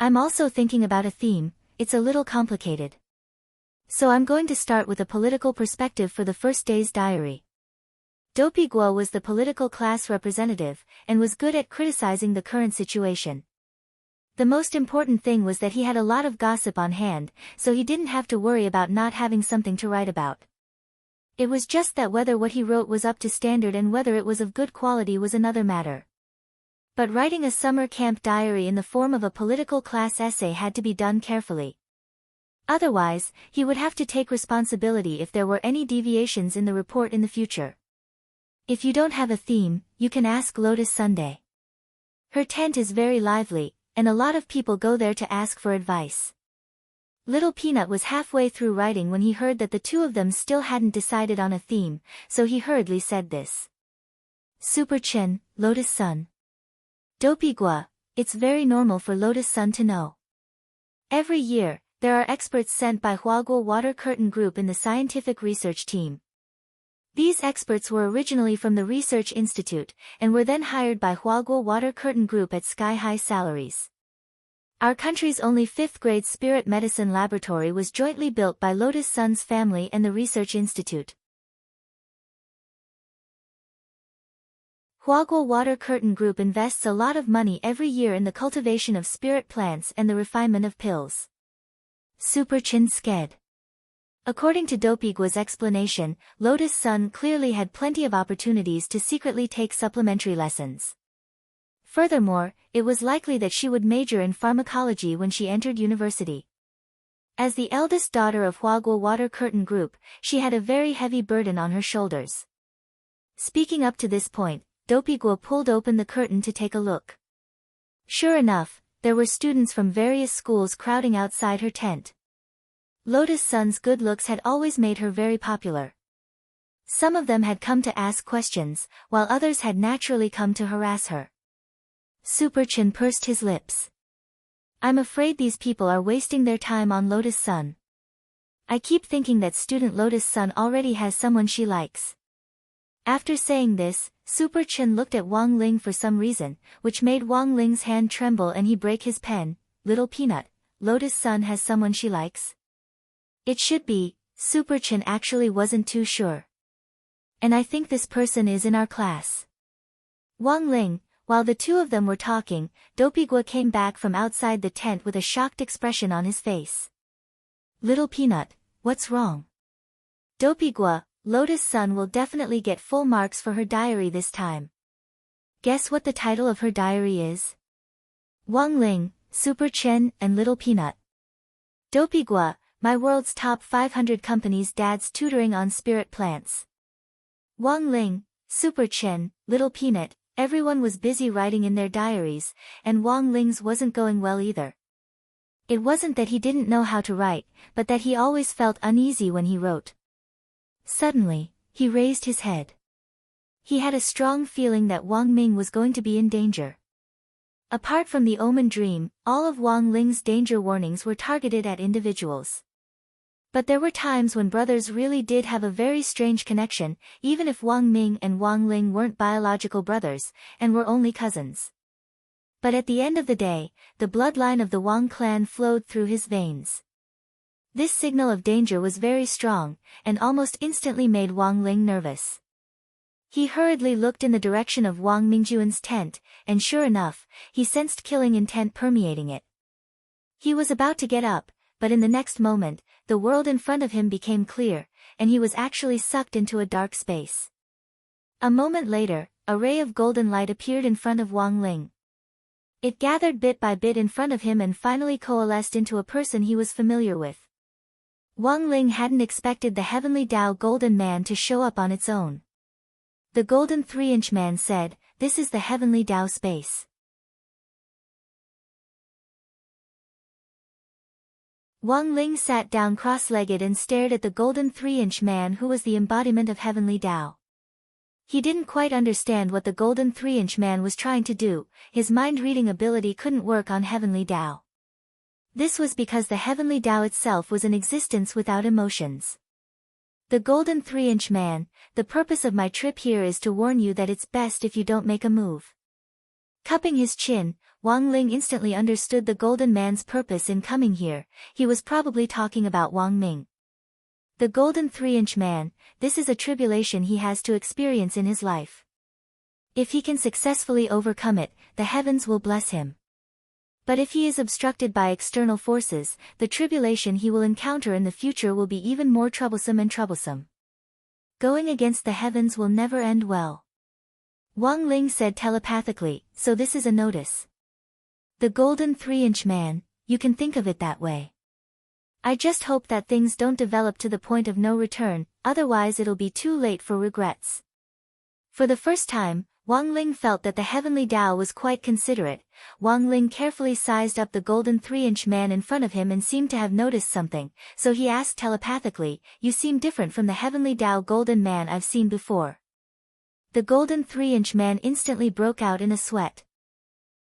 "I'm also thinking about a theme. It's a little complicated. So I'm going to start with a political perspective for the first day's diary." Dopey Guo was the political class representative, and was good at criticizing the current situation. The most important thing was that he had a lot of gossip on hand, so he didn't have to worry about not having something to write about. It was just that whether what he wrote was up to standard and whether it was of good quality was another matter. But writing a summer camp diary in the form of a political class essay had to be done carefully. Otherwise, he would have to take responsibility if there were any deviations in the report in the future. If you don't have a theme, you can ask Lotus Sunday. Her tent is very lively, and a lot of people go there to ask for advice. Little Peanut was halfway through writing when he heard that the two of them still hadn't decided on a theme, so he hurriedly said this. "Super Chen, Lotus Sun. Dopey Gua, it's very normal for Lotus Sun to know. Every year, there are experts sent by Huaguo Water Curtain Group in the scientific research team. These experts were originally from the Research Institute, and were then hired by Huaguo Water Curtain Group at sky-high salaries. Our country's only 5th-grade spirit medicine laboratory was jointly built by Lotus Sun's family and the Research Institute. Huaguo Water Curtain Group invests a lot of money every year in the cultivation of spirit plants and the refinement of pills." Super Chen sked. According to Dopey Gua's explanation, Lotus Sun clearly had plenty of opportunities to secretly take supplementary lessons. Furthermore, it was likely that she would major in pharmacology when she entered university. As the eldest daughter of Huaguo Water Curtain Group, she had a very heavy burden on her shoulders. Speaking up to this point, Dopey Gua pulled open the curtain to take a look. Sure enough, there were students from various schools crowding outside her tent. Lotus Sun's good looks had always made her very popular. Some of them had come to ask questions, while others had naturally come to harass her. Super Chen pursed his lips. "I'm afraid these people are wasting their time on Lotus Sun. I keep thinking that student Lotus Sun already has someone she likes." After saying this, Super Chen looked at Wang Ling for some reason, which made Wang Ling's hand tremble and he break his pen. "Little Peanut, Lotus Sun has someone she likes?" "It should be." Super Chen actually wasn't too sure. "And I think this person is in our class." Wang Ling, while the two of them were talking, Dopey Gua came back from outside the tent with a shocked expression on his face. "Little Peanut, what's wrong?" "Dopey Gua, Lotus Sun will definitely get full marks for her diary this time." "Guess what the title of her diary is?" Wang Ling, Super Chen, and Little Peanut. "Dopey Gua, my world's top 500 companies' dad's tutoring on spirit plants." Wang Ling, Super Chen, Little Peanut, everyone was busy writing in their diaries, and Wang Ling's wasn't going well either. It wasn't that he didn't know how to write, but that he always felt uneasy when he wrote. Suddenly, he raised his head. He had a strong feeling that Wang Ming was going to be in danger. Apart from the omen dream, all of Wang Ling's danger warnings were targeted at individuals. But there were times when brothers really did have a very strange connection, even if Wang Ming and Wang Ling weren't biological brothers, and were only cousins. But at the end of the day, the bloodline of the Wang clan flowed through his veins. This signal of danger was very strong, and almost instantly made Wang Ling nervous. He hurriedly looked in the direction of Wang Mingjuan's tent, and sure enough, he sensed killing intent permeating it. He was about to get up, but in the next moment, the world in front of him became clear, and he was actually sucked into a dark space. A moment later, a ray of golden light appeared in front of Wang Ling. It gathered bit by bit in front of him and finally coalesced into a person he was familiar with. Wang Ling hadn't expected the Heavenly Tao Golden Man to show up on its own. The Golden 3-inch Man said, "This is the Heavenly Tao space." Wang Ling sat down cross-legged and stared at the Golden 3-inch Man who was the embodiment of Heavenly Tao. He didn't quite understand what the Golden 3-inch Man was trying to do, his mind-reading ability couldn't work on Heavenly Tao. This was because the Heavenly Tao itself was an existence without emotions. The Golden 3-inch Man, the purpose of my trip here is to warn you that it's best if you don't make a move. Cupping his chin, Wang Ling instantly understood the Golden Man's purpose in coming here. He was probably talking about Wang Ming. The Golden 3-inch Man, this is a tribulation he has to experience in his life. If he can successfully overcome it, the heavens will bless him. But if he is obstructed by external forces, the tribulation he will encounter in the future will be even more troublesome and troublesome. Going against the heavens will never end well. Wang Ling said telepathically, so this is a notice. The Golden 3-inch Man, you can think of it that way. I just hope that things don't develop to the point of no return, otherwise it'll be too late for regrets. For the first time, Wang Ling felt that the Heavenly Tao was quite considerate. Wang Ling carefully sized up the Golden 3-inch Man in front of him and seemed to have noticed something, so he asked telepathically, "You seem different from the Heavenly Tao Golden Man I've seen before." The Golden 3-inch Man instantly broke out in a sweat.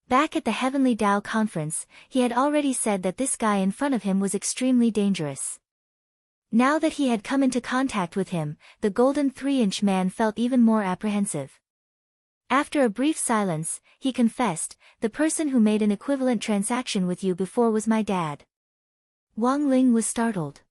Back at the Heavenly Tao conference, he had already said that this guy in front of him was extremely dangerous. Now that he had come into contact with him, the Golden 3-inch Man felt even more apprehensive. After a brief silence, he confessed, "The person who made an equivalent transaction with you before was my dad." Wang Ling was startled.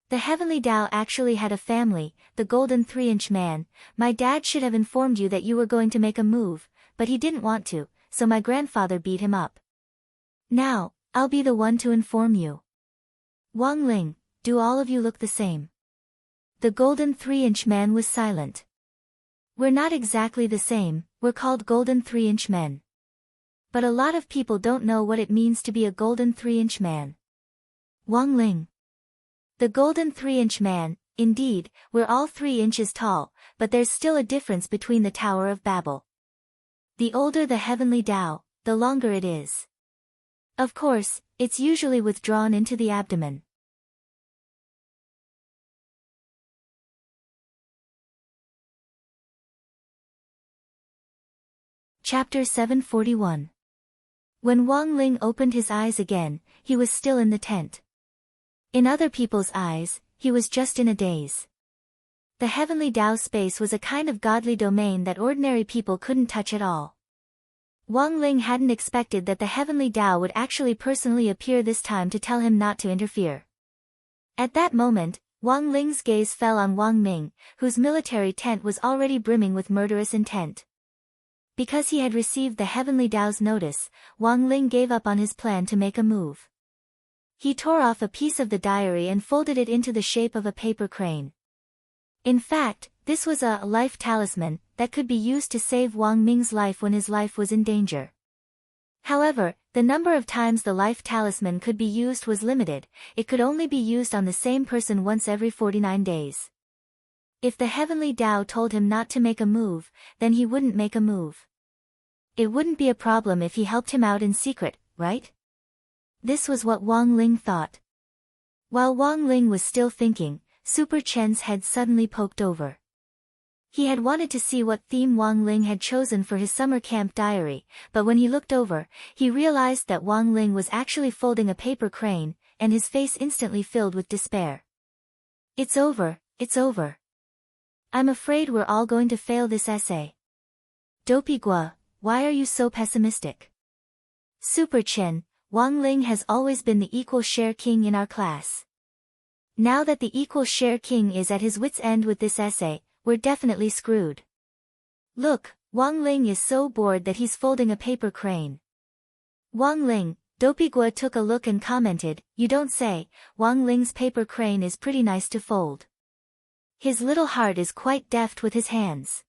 The Heavenly Tao actually had a family, the Golden 3-inch Man. "My dad should have informed you that you were going to make a move, but he didn't want to, so my grandfather beat him up. Now, I'll be the one to inform you." Wang Ling, do all of you look the same? The Golden 3-inch Man was silent. "We're not exactly the same, we're called Golden 3-inch Men. But a lot of people don't know what it means to be a Golden 3-inch Man." Wang Ling. The Golden 3-inch Man, indeed, we're all 3 inches tall, but there's still a difference between the Tower of Babel. The older the Heavenly Tao, the longer it is. Of course, it's usually withdrawn into the abdomen. Chapter 741. When Wang Ling opened his eyes again, he was still in the tent. In other people's eyes, he was just in a daze. The Heavenly Tao space was a kind of godly domain that ordinary people couldn't touch at all. Wang Ling hadn't expected that the Heavenly Tao would actually personally appear this time to tell him not to interfere. At that moment, Wang Ling's gaze fell on Wang Ming, whose military tent was already brimming with murderous intent. Because he had received the Heavenly Tao's notice, Wang Ling gave up on his plan to make a move. He tore off a piece of the diary and folded it into the shape of a paper crane. In fact, this was a life talisman that could be used to save Wang Ming's life when his life was in danger. However, the number of times the life talisman could be used was limited. It could only be used on the same person once every 49 days. If the Heavenly Tao told him not to make a move, then he wouldn't make a move. It wouldn't be a problem if he helped him out in secret, right? This was what Wang Ling thought. While Wang Ling was still thinking, Super Chen's head suddenly poked over. He had wanted to see what theme Wang Ling had chosen for his summer camp diary, but when he looked over, he realized that Wang Ling was actually folding a paper crane, and his face instantly filled with despair. It's over, it's over. I'm afraid we're all going to fail this essay. Dopey Gua, why are you so pessimistic? Super Chin, Wang Ling has always been the equal share king in our class. Now that the equal share king is at his wit's end with this essay, we're definitely screwed. Look, Wang Ling is so bored that he's folding a paper crane. Wang Ling, Dopey Gua took a look and commented, you don't say, Wang Ling's paper crane is pretty nice to fold. His little heart is quite deft with his hands.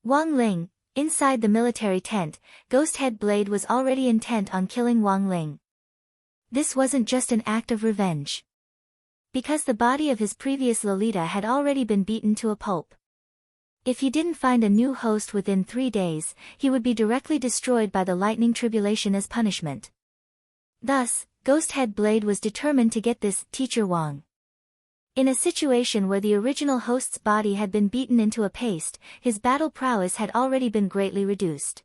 Wang Ling, inside the military tent, Ghost Head Blade was already intent on killing Wang Ling. This wasn't just an act of revenge. Because the body of his previous Lolita had already been beaten to a pulp. If he didn't find a new host within 3 days, he would be directly destroyed by the lightning tribulation as punishment. Thus, Ghost Head Blade was determined to get this Teacher Wang. In a situation where the original host's body had been beaten into a paste, his battle prowess had already been greatly reduced.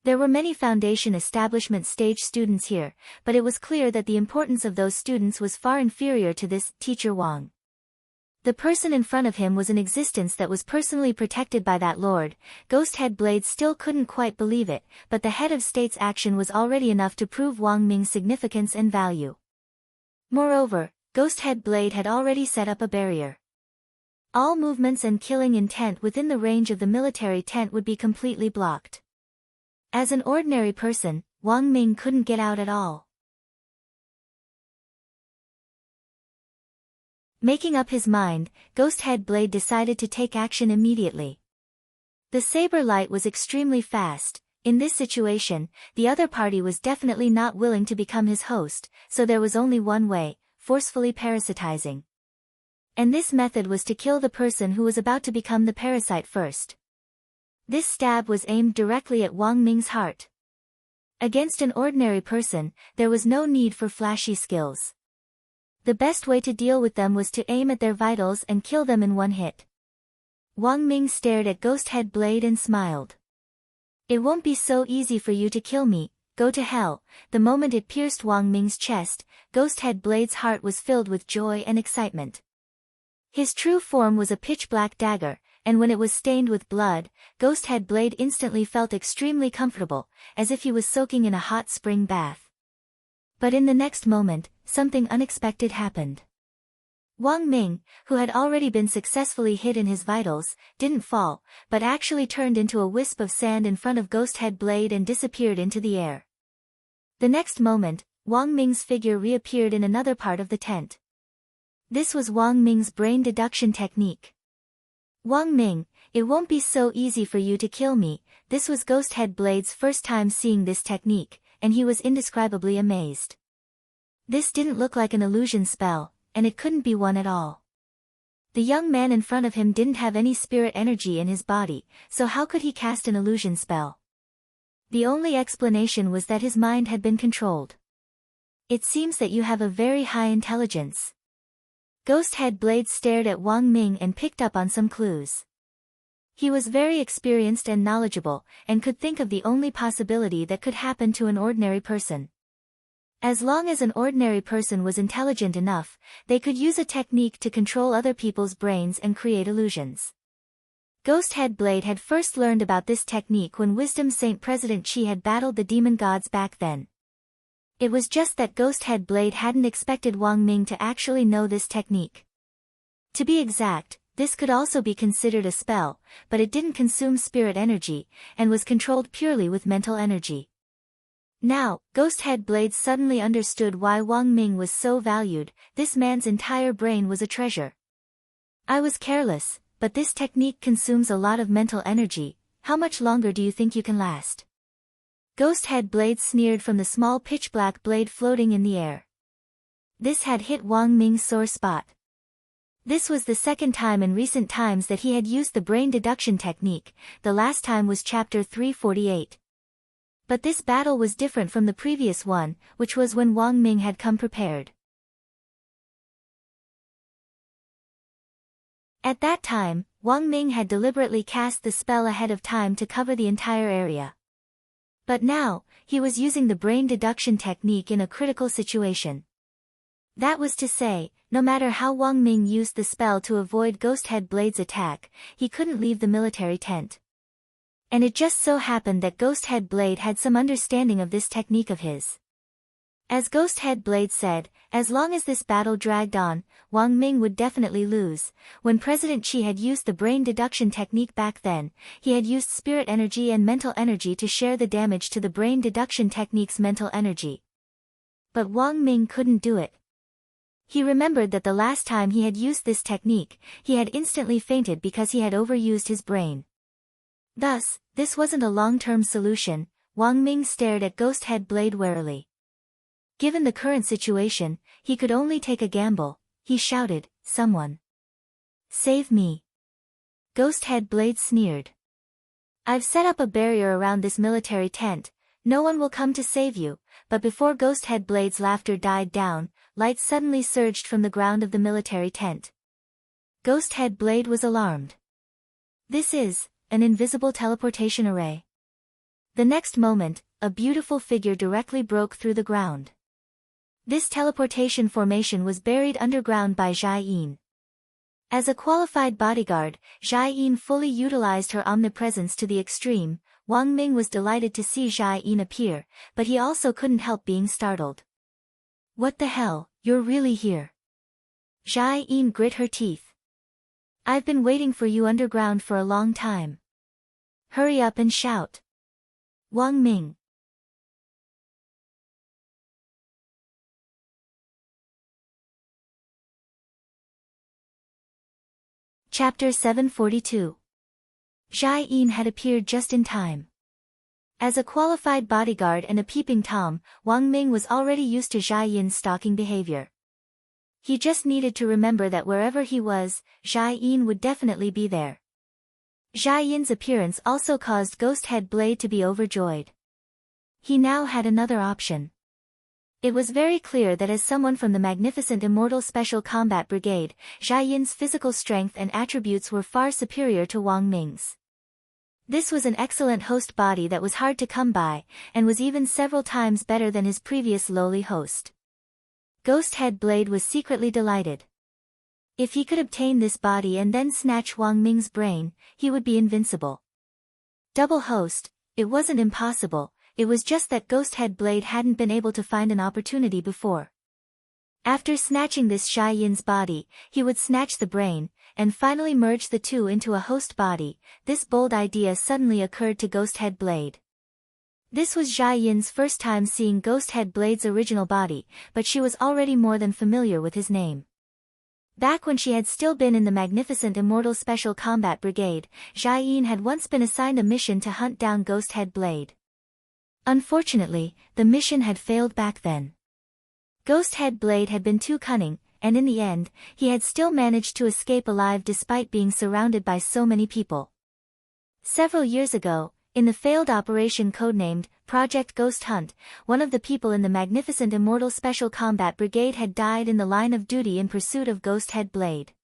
There were many Foundation establishment stage students here, but it was clear that the importance of those students was far inferior to this Teacher Wang. The person in front of him was an existence that was personally protected by that lord. Ghost Head Blade still couldn't quite believe it, but the head of state's action was already enough to prove Wang Ming's significance and value. Moreover, Ghost Head Blade had already set up a barrier. All movements and killing intent within the range of the military tent would be completely blocked. As an ordinary person, Wang Ming couldn't get out at all. Making up his mind, Ghost Head Blade decided to take action immediately. The saber light was extremely fast. In this situation, the other party was definitely not willing to become his host, so there was only one way, forcefully parasitizing. And this method was to kill the person who was about to become the parasite first. This stab was aimed directly at Wang Ming's heart. Against an ordinary person, there was no need for flashy skills. The best way to deal with them was to aim at their vitals and kill them in one hit. Wang Ming stared at Ghost Head Blade and smiled. It won't be so easy for you to kill me, go to hell. The moment it pierced Wang Ming's chest, Ghost Head Blade's heart was filled with joy and excitement. His true form was a pitch-black dagger, and when it was stained with blood, Ghost Head Blade instantly felt extremely comfortable, as if he was soaking in a hot spring bath. But in the next moment, something unexpected happened. Wang Ming, who had already been successfully hit in his vitals, didn't fall, but actually turned into a wisp of sand in front of Ghost Head Blade and disappeared into the air. The next moment, Wang Ming's figure reappeared in another part of the tent. This was Wang Ming's brain deduction technique. Wang Ming, it won't be so easy for you to kill me. This was Ghost Head Blade's first time seeing this technique, and he was indescribably amazed. This didn't look like an illusion spell, and it couldn't be one at all. The young man in front of him didn't have any spirit energy in his body, so how could he cast an illusion spell? The only explanation was that his mind had been controlled. It seems that you have a very high intelligence. Ghost Head Blade stared at Wang Ming and picked up on some clues. He was very experienced and knowledgeable, and could think of the only possibility that could happen to an ordinary person. As long as an ordinary person was intelligent enough, they could use a technique to control other people's brains and create illusions. Ghost Head Blade had first learned about this technique when Wisdom Saint President Chi had battled the demon gods back then. It was just that Ghost Head Blade hadn't expected Wang Ming to actually know this technique. To be exact, this could also be considered a spell, but it didn't consume spirit energy, and was controlled purely with mental energy. Now, Ghost Head Blade suddenly understood why Wang Ming was so valued. This man's entire brain was a treasure. I was careless, but this technique consumes a lot of mental energy. How much longer do you think you can last? Ghost Head Blade sneered from the small pitch-black blade floating in the air. This had hit Wang Ming's sore spot. This was the second time in recent times that he had used the brain deduction technique. The last time was chapter 348. But this battle was different from the previous one, which was when Wang Ming had come prepared. At that time, Wang Ming had deliberately cast the spell ahead of time to cover the entire area. But now, he was using the brain deduction technique in a critical situation. That was to say, no matter how Wang Ming used the spell to avoid Ghosthead Blade's attack, he couldn't leave the military tent. And it just so happened that Ghosthead Blade had some understanding of this technique of his. As Ghosthead Blade said, as long as this battle dragged on, Wang Ming would definitely lose. When President Qi had used the brain deduction technique back then, he had used spirit energy and mental energy to share the damage to the brain deduction technique's mental energy. But Wang Ming couldn't do it. He remembered that the last time he had used this technique, he had instantly fainted because he had overused his brain. Thus, this wasn't a long-term solution. Wang Ming stared at Ghosthead Blade warily. Given the current situation, he could only take a gamble. He shouted, "Someone! Save me!" Ghosthead Blade sneered. "I've set up a barrier around this military tent. No one will come to save you." But before Ghosthead Blade's laughter died down, light suddenly surged from the ground of the military tent. Ghosthead Blade was alarmed. "This is an invisible teleportation array." The next moment, a beautiful figure directly broke through the ground. This teleportation formation was buried underground by Zhai Yin. As a qualified bodyguard, Zhai Yin fully utilized her omnipresence to the extreme. Wang Ming was delighted to see Zhai Yin appear, but he also couldn't help being startled. "What the hell, you're really here?" Zhai Yin grit her teeth. "I've been waiting for you underground for a long time. Hurry up and shout." Wang Ming. Chapter 742. Zhai Yin had appeared just in time. As a qualified bodyguard and a peeping Tom, Wang Ming was already used to Zhai Yin's stalking behavior. He just needed to remember that wherever he was, Zhai Yin would definitely be there. Zhai Yin's appearance also caused Ghosthead Blade to be overjoyed. He now had another option. It was very clear that as someone from the magnificent Immortal Special Combat Brigade, Zhai Yin's physical strength and attributes were far superior to Wang Ming's. This was an excellent host body that was hard to come by, and was even several times better than his previous lowly host. Ghosthead Blade was secretly delighted. If he could obtain this body and then snatch Wang Ming's brain, he would be invincible. Double host, it wasn't impossible. It was just that Ghosthead Blade hadn't been able to find an opportunity before. After snatching this Zhai Yin's body, he would snatch the brain, and finally merge the two into a host body. This bold idea suddenly occurred to Ghosthead Blade. This was Zhai Yin's first time seeing Ghosthead Blade's original body, but she was already more than familiar with his name. Back when she had still been in the magnificent Immortal Special Combat Brigade, Zhai Yin had once been assigned a mission to hunt down Ghosthead Blade. Unfortunately, the mission had failed back then. Ghosthead Blade had been too cunning, and in the end, he had still managed to escape alive despite being surrounded by so many people. Several years ago, in the failed operation codenamed Project Ghost Hunt, one of the people in the magnificent Immortal Special Combat Brigade had died in the line of duty in pursuit of Ghosthead Blade.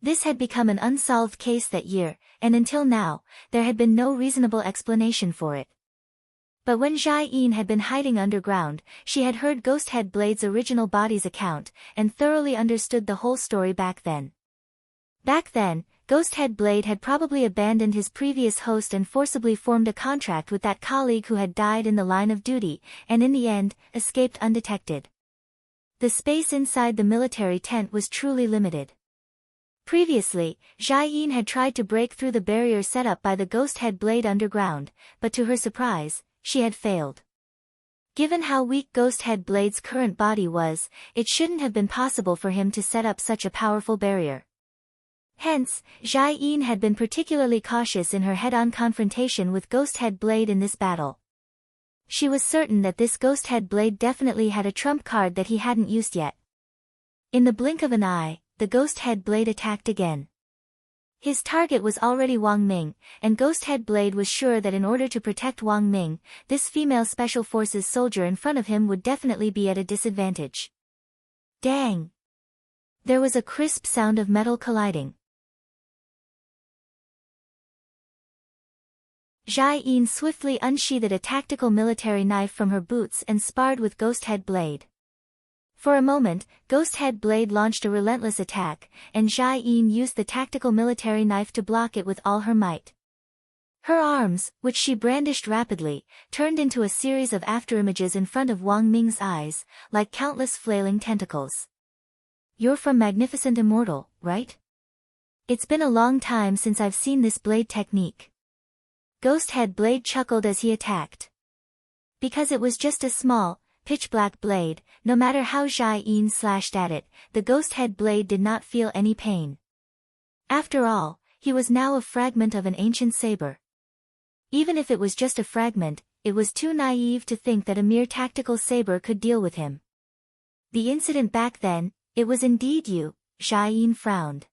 This had become an unsolved case that year, and until now, there had been no reasonable explanation for it. But when Zhai Yin had been hiding underground, she had heard Ghosthead Blade's original body's account, and thoroughly understood the whole story back then. Back then, Ghosthead Blade had probably abandoned his previous host and forcibly formed a contract with that colleague who had died in the line of duty, and in the end, escaped undetected. The space inside the military tent was truly limited. Previously, Zhai Yin had tried to break through the barrier set up by the Ghosthead Blade underground, but to her surprise, she had failed. Given how weak Ghosthead Blade's current body was, it shouldn't have been possible for him to set up such a powerful barrier. Hence, Zhai Yin had been particularly cautious in her head-on confrontation with Ghosthead Blade in this battle. She was certain that this Ghosthead Blade definitely had a trump card that he hadn't used yet. In the blink of an eye, the Ghosthead Blade attacked again. His target was already Wang Ming, and Ghosthead Blade was sure that in order to protect Wang Ming, this female Special Forces soldier in front of him would definitely be at a disadvantage. Dang! There was a crisp sound of metal colliding. Jai-in swiftly unsheathed a tactical military knife from her boots and sparred with Ghost Head Blade. For a moment, Ghost Head Blade launched a relentless attack, and Jai-in used the tactical military knife to block it with all her might. Her arms, which she brandished rapidly, turned into a series of afterimages in front of Wang Ming's eyes, like countless flailing tentacles. "You're from Magnificent Immortal, right? It's been a long time since I've seen this blade technique." Ghost Head Blade chuckled as he attacked. Because it was just a small, pitch-black blade, no matter how Jai-in slashed at it, the Ghost Head Blade did not feel any pain. After all, he was now a fragment of an ancient saber. Even if it was just a fragment, it was too naive to think that a mere tactical saber could deal with him. "The incident back then, it was indeed you," Jai-in frowned.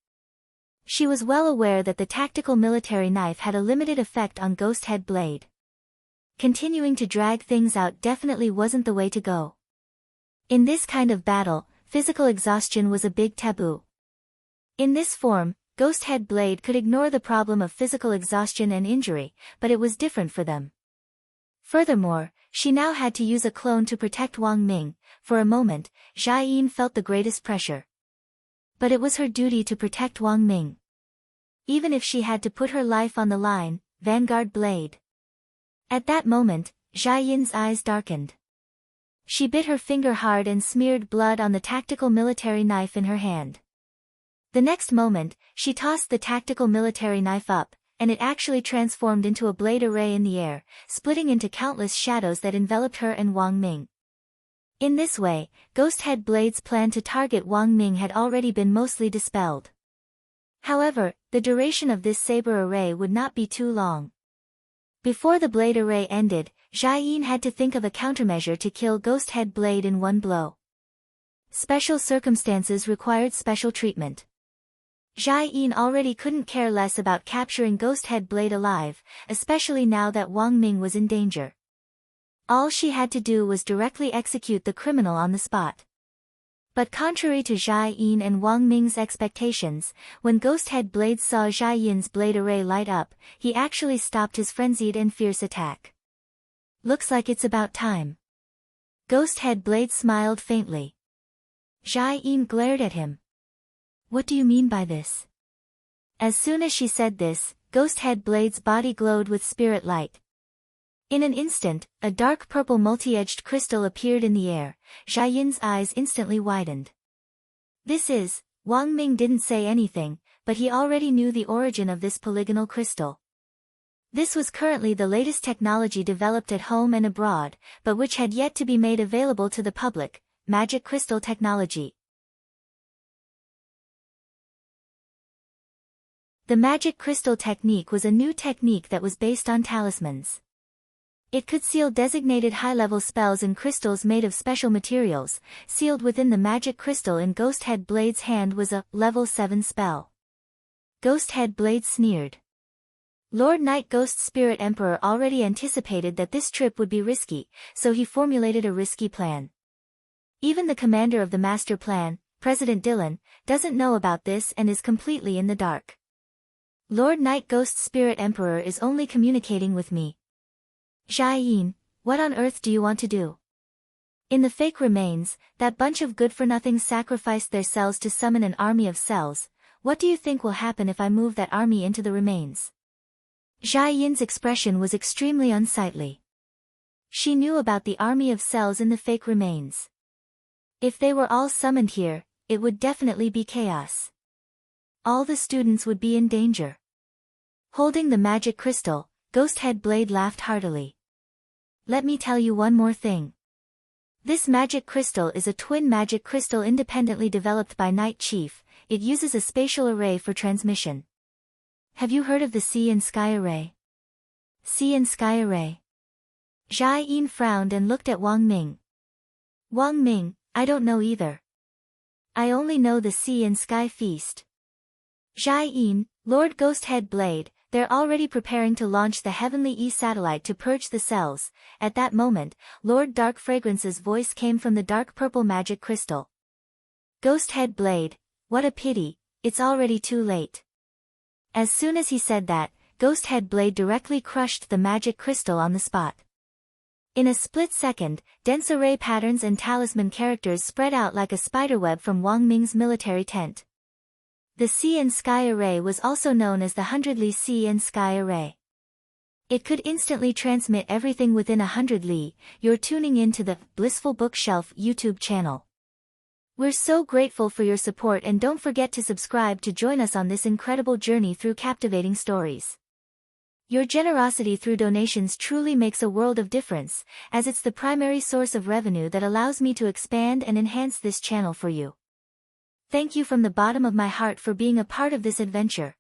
She was well aware that the tactical military knife had a limited effect on Ghost Head Blade. Continuing to drag things out definitely wasn't the way to go. In this kind of battle, physical exhaustion was a big taboo. In this form, Ghost Head Blade could ignore the problem of physical exhaustion and injury, but it was different for them. Furthermore, she now had to use a clone to protect Wang Ming. For a moment, Jai-in felt the greatest pressure. But it was her duty to protect Wang Ming. Even if she had to put her life on the line, Vanguard Blade. At that moment, Jai-in's eyes darkened. She bit her finger hard and smeared blood on the tactical military knife in her hand. The next moment, she tossed the tactical military knife up, and it actually transformed into a blade array in the air, splitting into countless shadows that enveloped her and Wang Ming. In this way, Ghost Head Blade's plan to target Wang Ming had already been mostly dispelled. However, the duration of this saber array would not be too long. Before the blade array ended, Jai-in had to think of a countermeasure to kill Ghost Head Blade in one blow. Special circumstances required special treatment. Jai-in already couldn't care less about capturing Ghost Head Blade alive, especially now that Wang Ming was in danger. All she had to do was directly execute the criminal on the spot. But contrary to Jai-in and Wang Ming's expectations, when Ghost Head Blade saw Jai-in's blade array light up, he actually stopped his frenzied and fierce attack. "Looks like it's about time." Ghost Head Blade smiled faintly. Jai-in glared at him. "What do you mean by this?" As soon as she said this, Ghost Head Blade's body glowed with spirit light. In an instant, a dark purple multi-edged crystal appeared in the air. Jai-in's eyes instantly widened. "This is..." Wang Ming didn't say anything, but he already knew the origin of this polygonal crystal. This was currently the latest technology developed at home and abroad, but which had yet to be made available to the public: magic crystal technology. The magic crystal technique was a new technique that was based on talismans. It could seal designated high-level spells in crystals made of special materials. Sealed within the magic crystal in Ghost Head Blade's hand was a level 7 spell. Ghost Head Blade sneered. Lord Night Ghost Spirit Emperor already anticipated that this trip would be risky, so he formulated a risky plan. Even the commander of the master plan, President Dylan, doesn't know about this and is completely in the dark. Lord Night Ghost Spirit Emperor is only communicating with me. Jai-in, what on earth do you want to do? In the fake remains, that bunch of good-for-nothings sacrificed their cells to summon an army of cells. What do you think will happen if I move that army into the remains? Jai-in's expression was extremely unsightly. She knew about the army of cells in the fake remains. If they were all summoned here, it would definitely be chaos. All the students would be in danger. Holding the magic crystal, Ghost Head Blade laughed heartily. "Let me tell you one more thing. This magic crystal is a twin magic crystal independently developed by Night Chief. It uses a spatial array for transmission. Have you heard of the Sea and Sky Array?" Sea and Sky Array. Jai-in frowned and looked at Wang Ming. "Wang Ming, I don't know either. I only know the Sea and Sky Feast." Jai-in, Lord Ghost Head Blade, they're already preparing to launch the Heavenly E satellite to purge the cells. At that moment, Lord Dark Fragrance's voice came from the dark purple magic crystal. "Ghost Head Blade, what a pity, it's already too late." As soon as he said that, Ghost Head Blade directly crushed the magic crystal on the spot. In a split second, dense array patterns and talisman characters spread out like a spiderweb from Wang Ming's military tent. The Sea and Sky Array was also known as the 100 Li Sea and Sky Array. It could instantly transmit everything within 100 li. You're tuning in to the Blissful Bookshelf YouTube channel. We're so grateful for your support, and don't forget to subscribe to join us on this incredible journey through captivating stories. Your generosity through donations truly makes a world of difference, as it's the primary source of revenue that allows me to expand and enhance this channel for you. Thank you from the bottom of my heart for being a part of this adventure.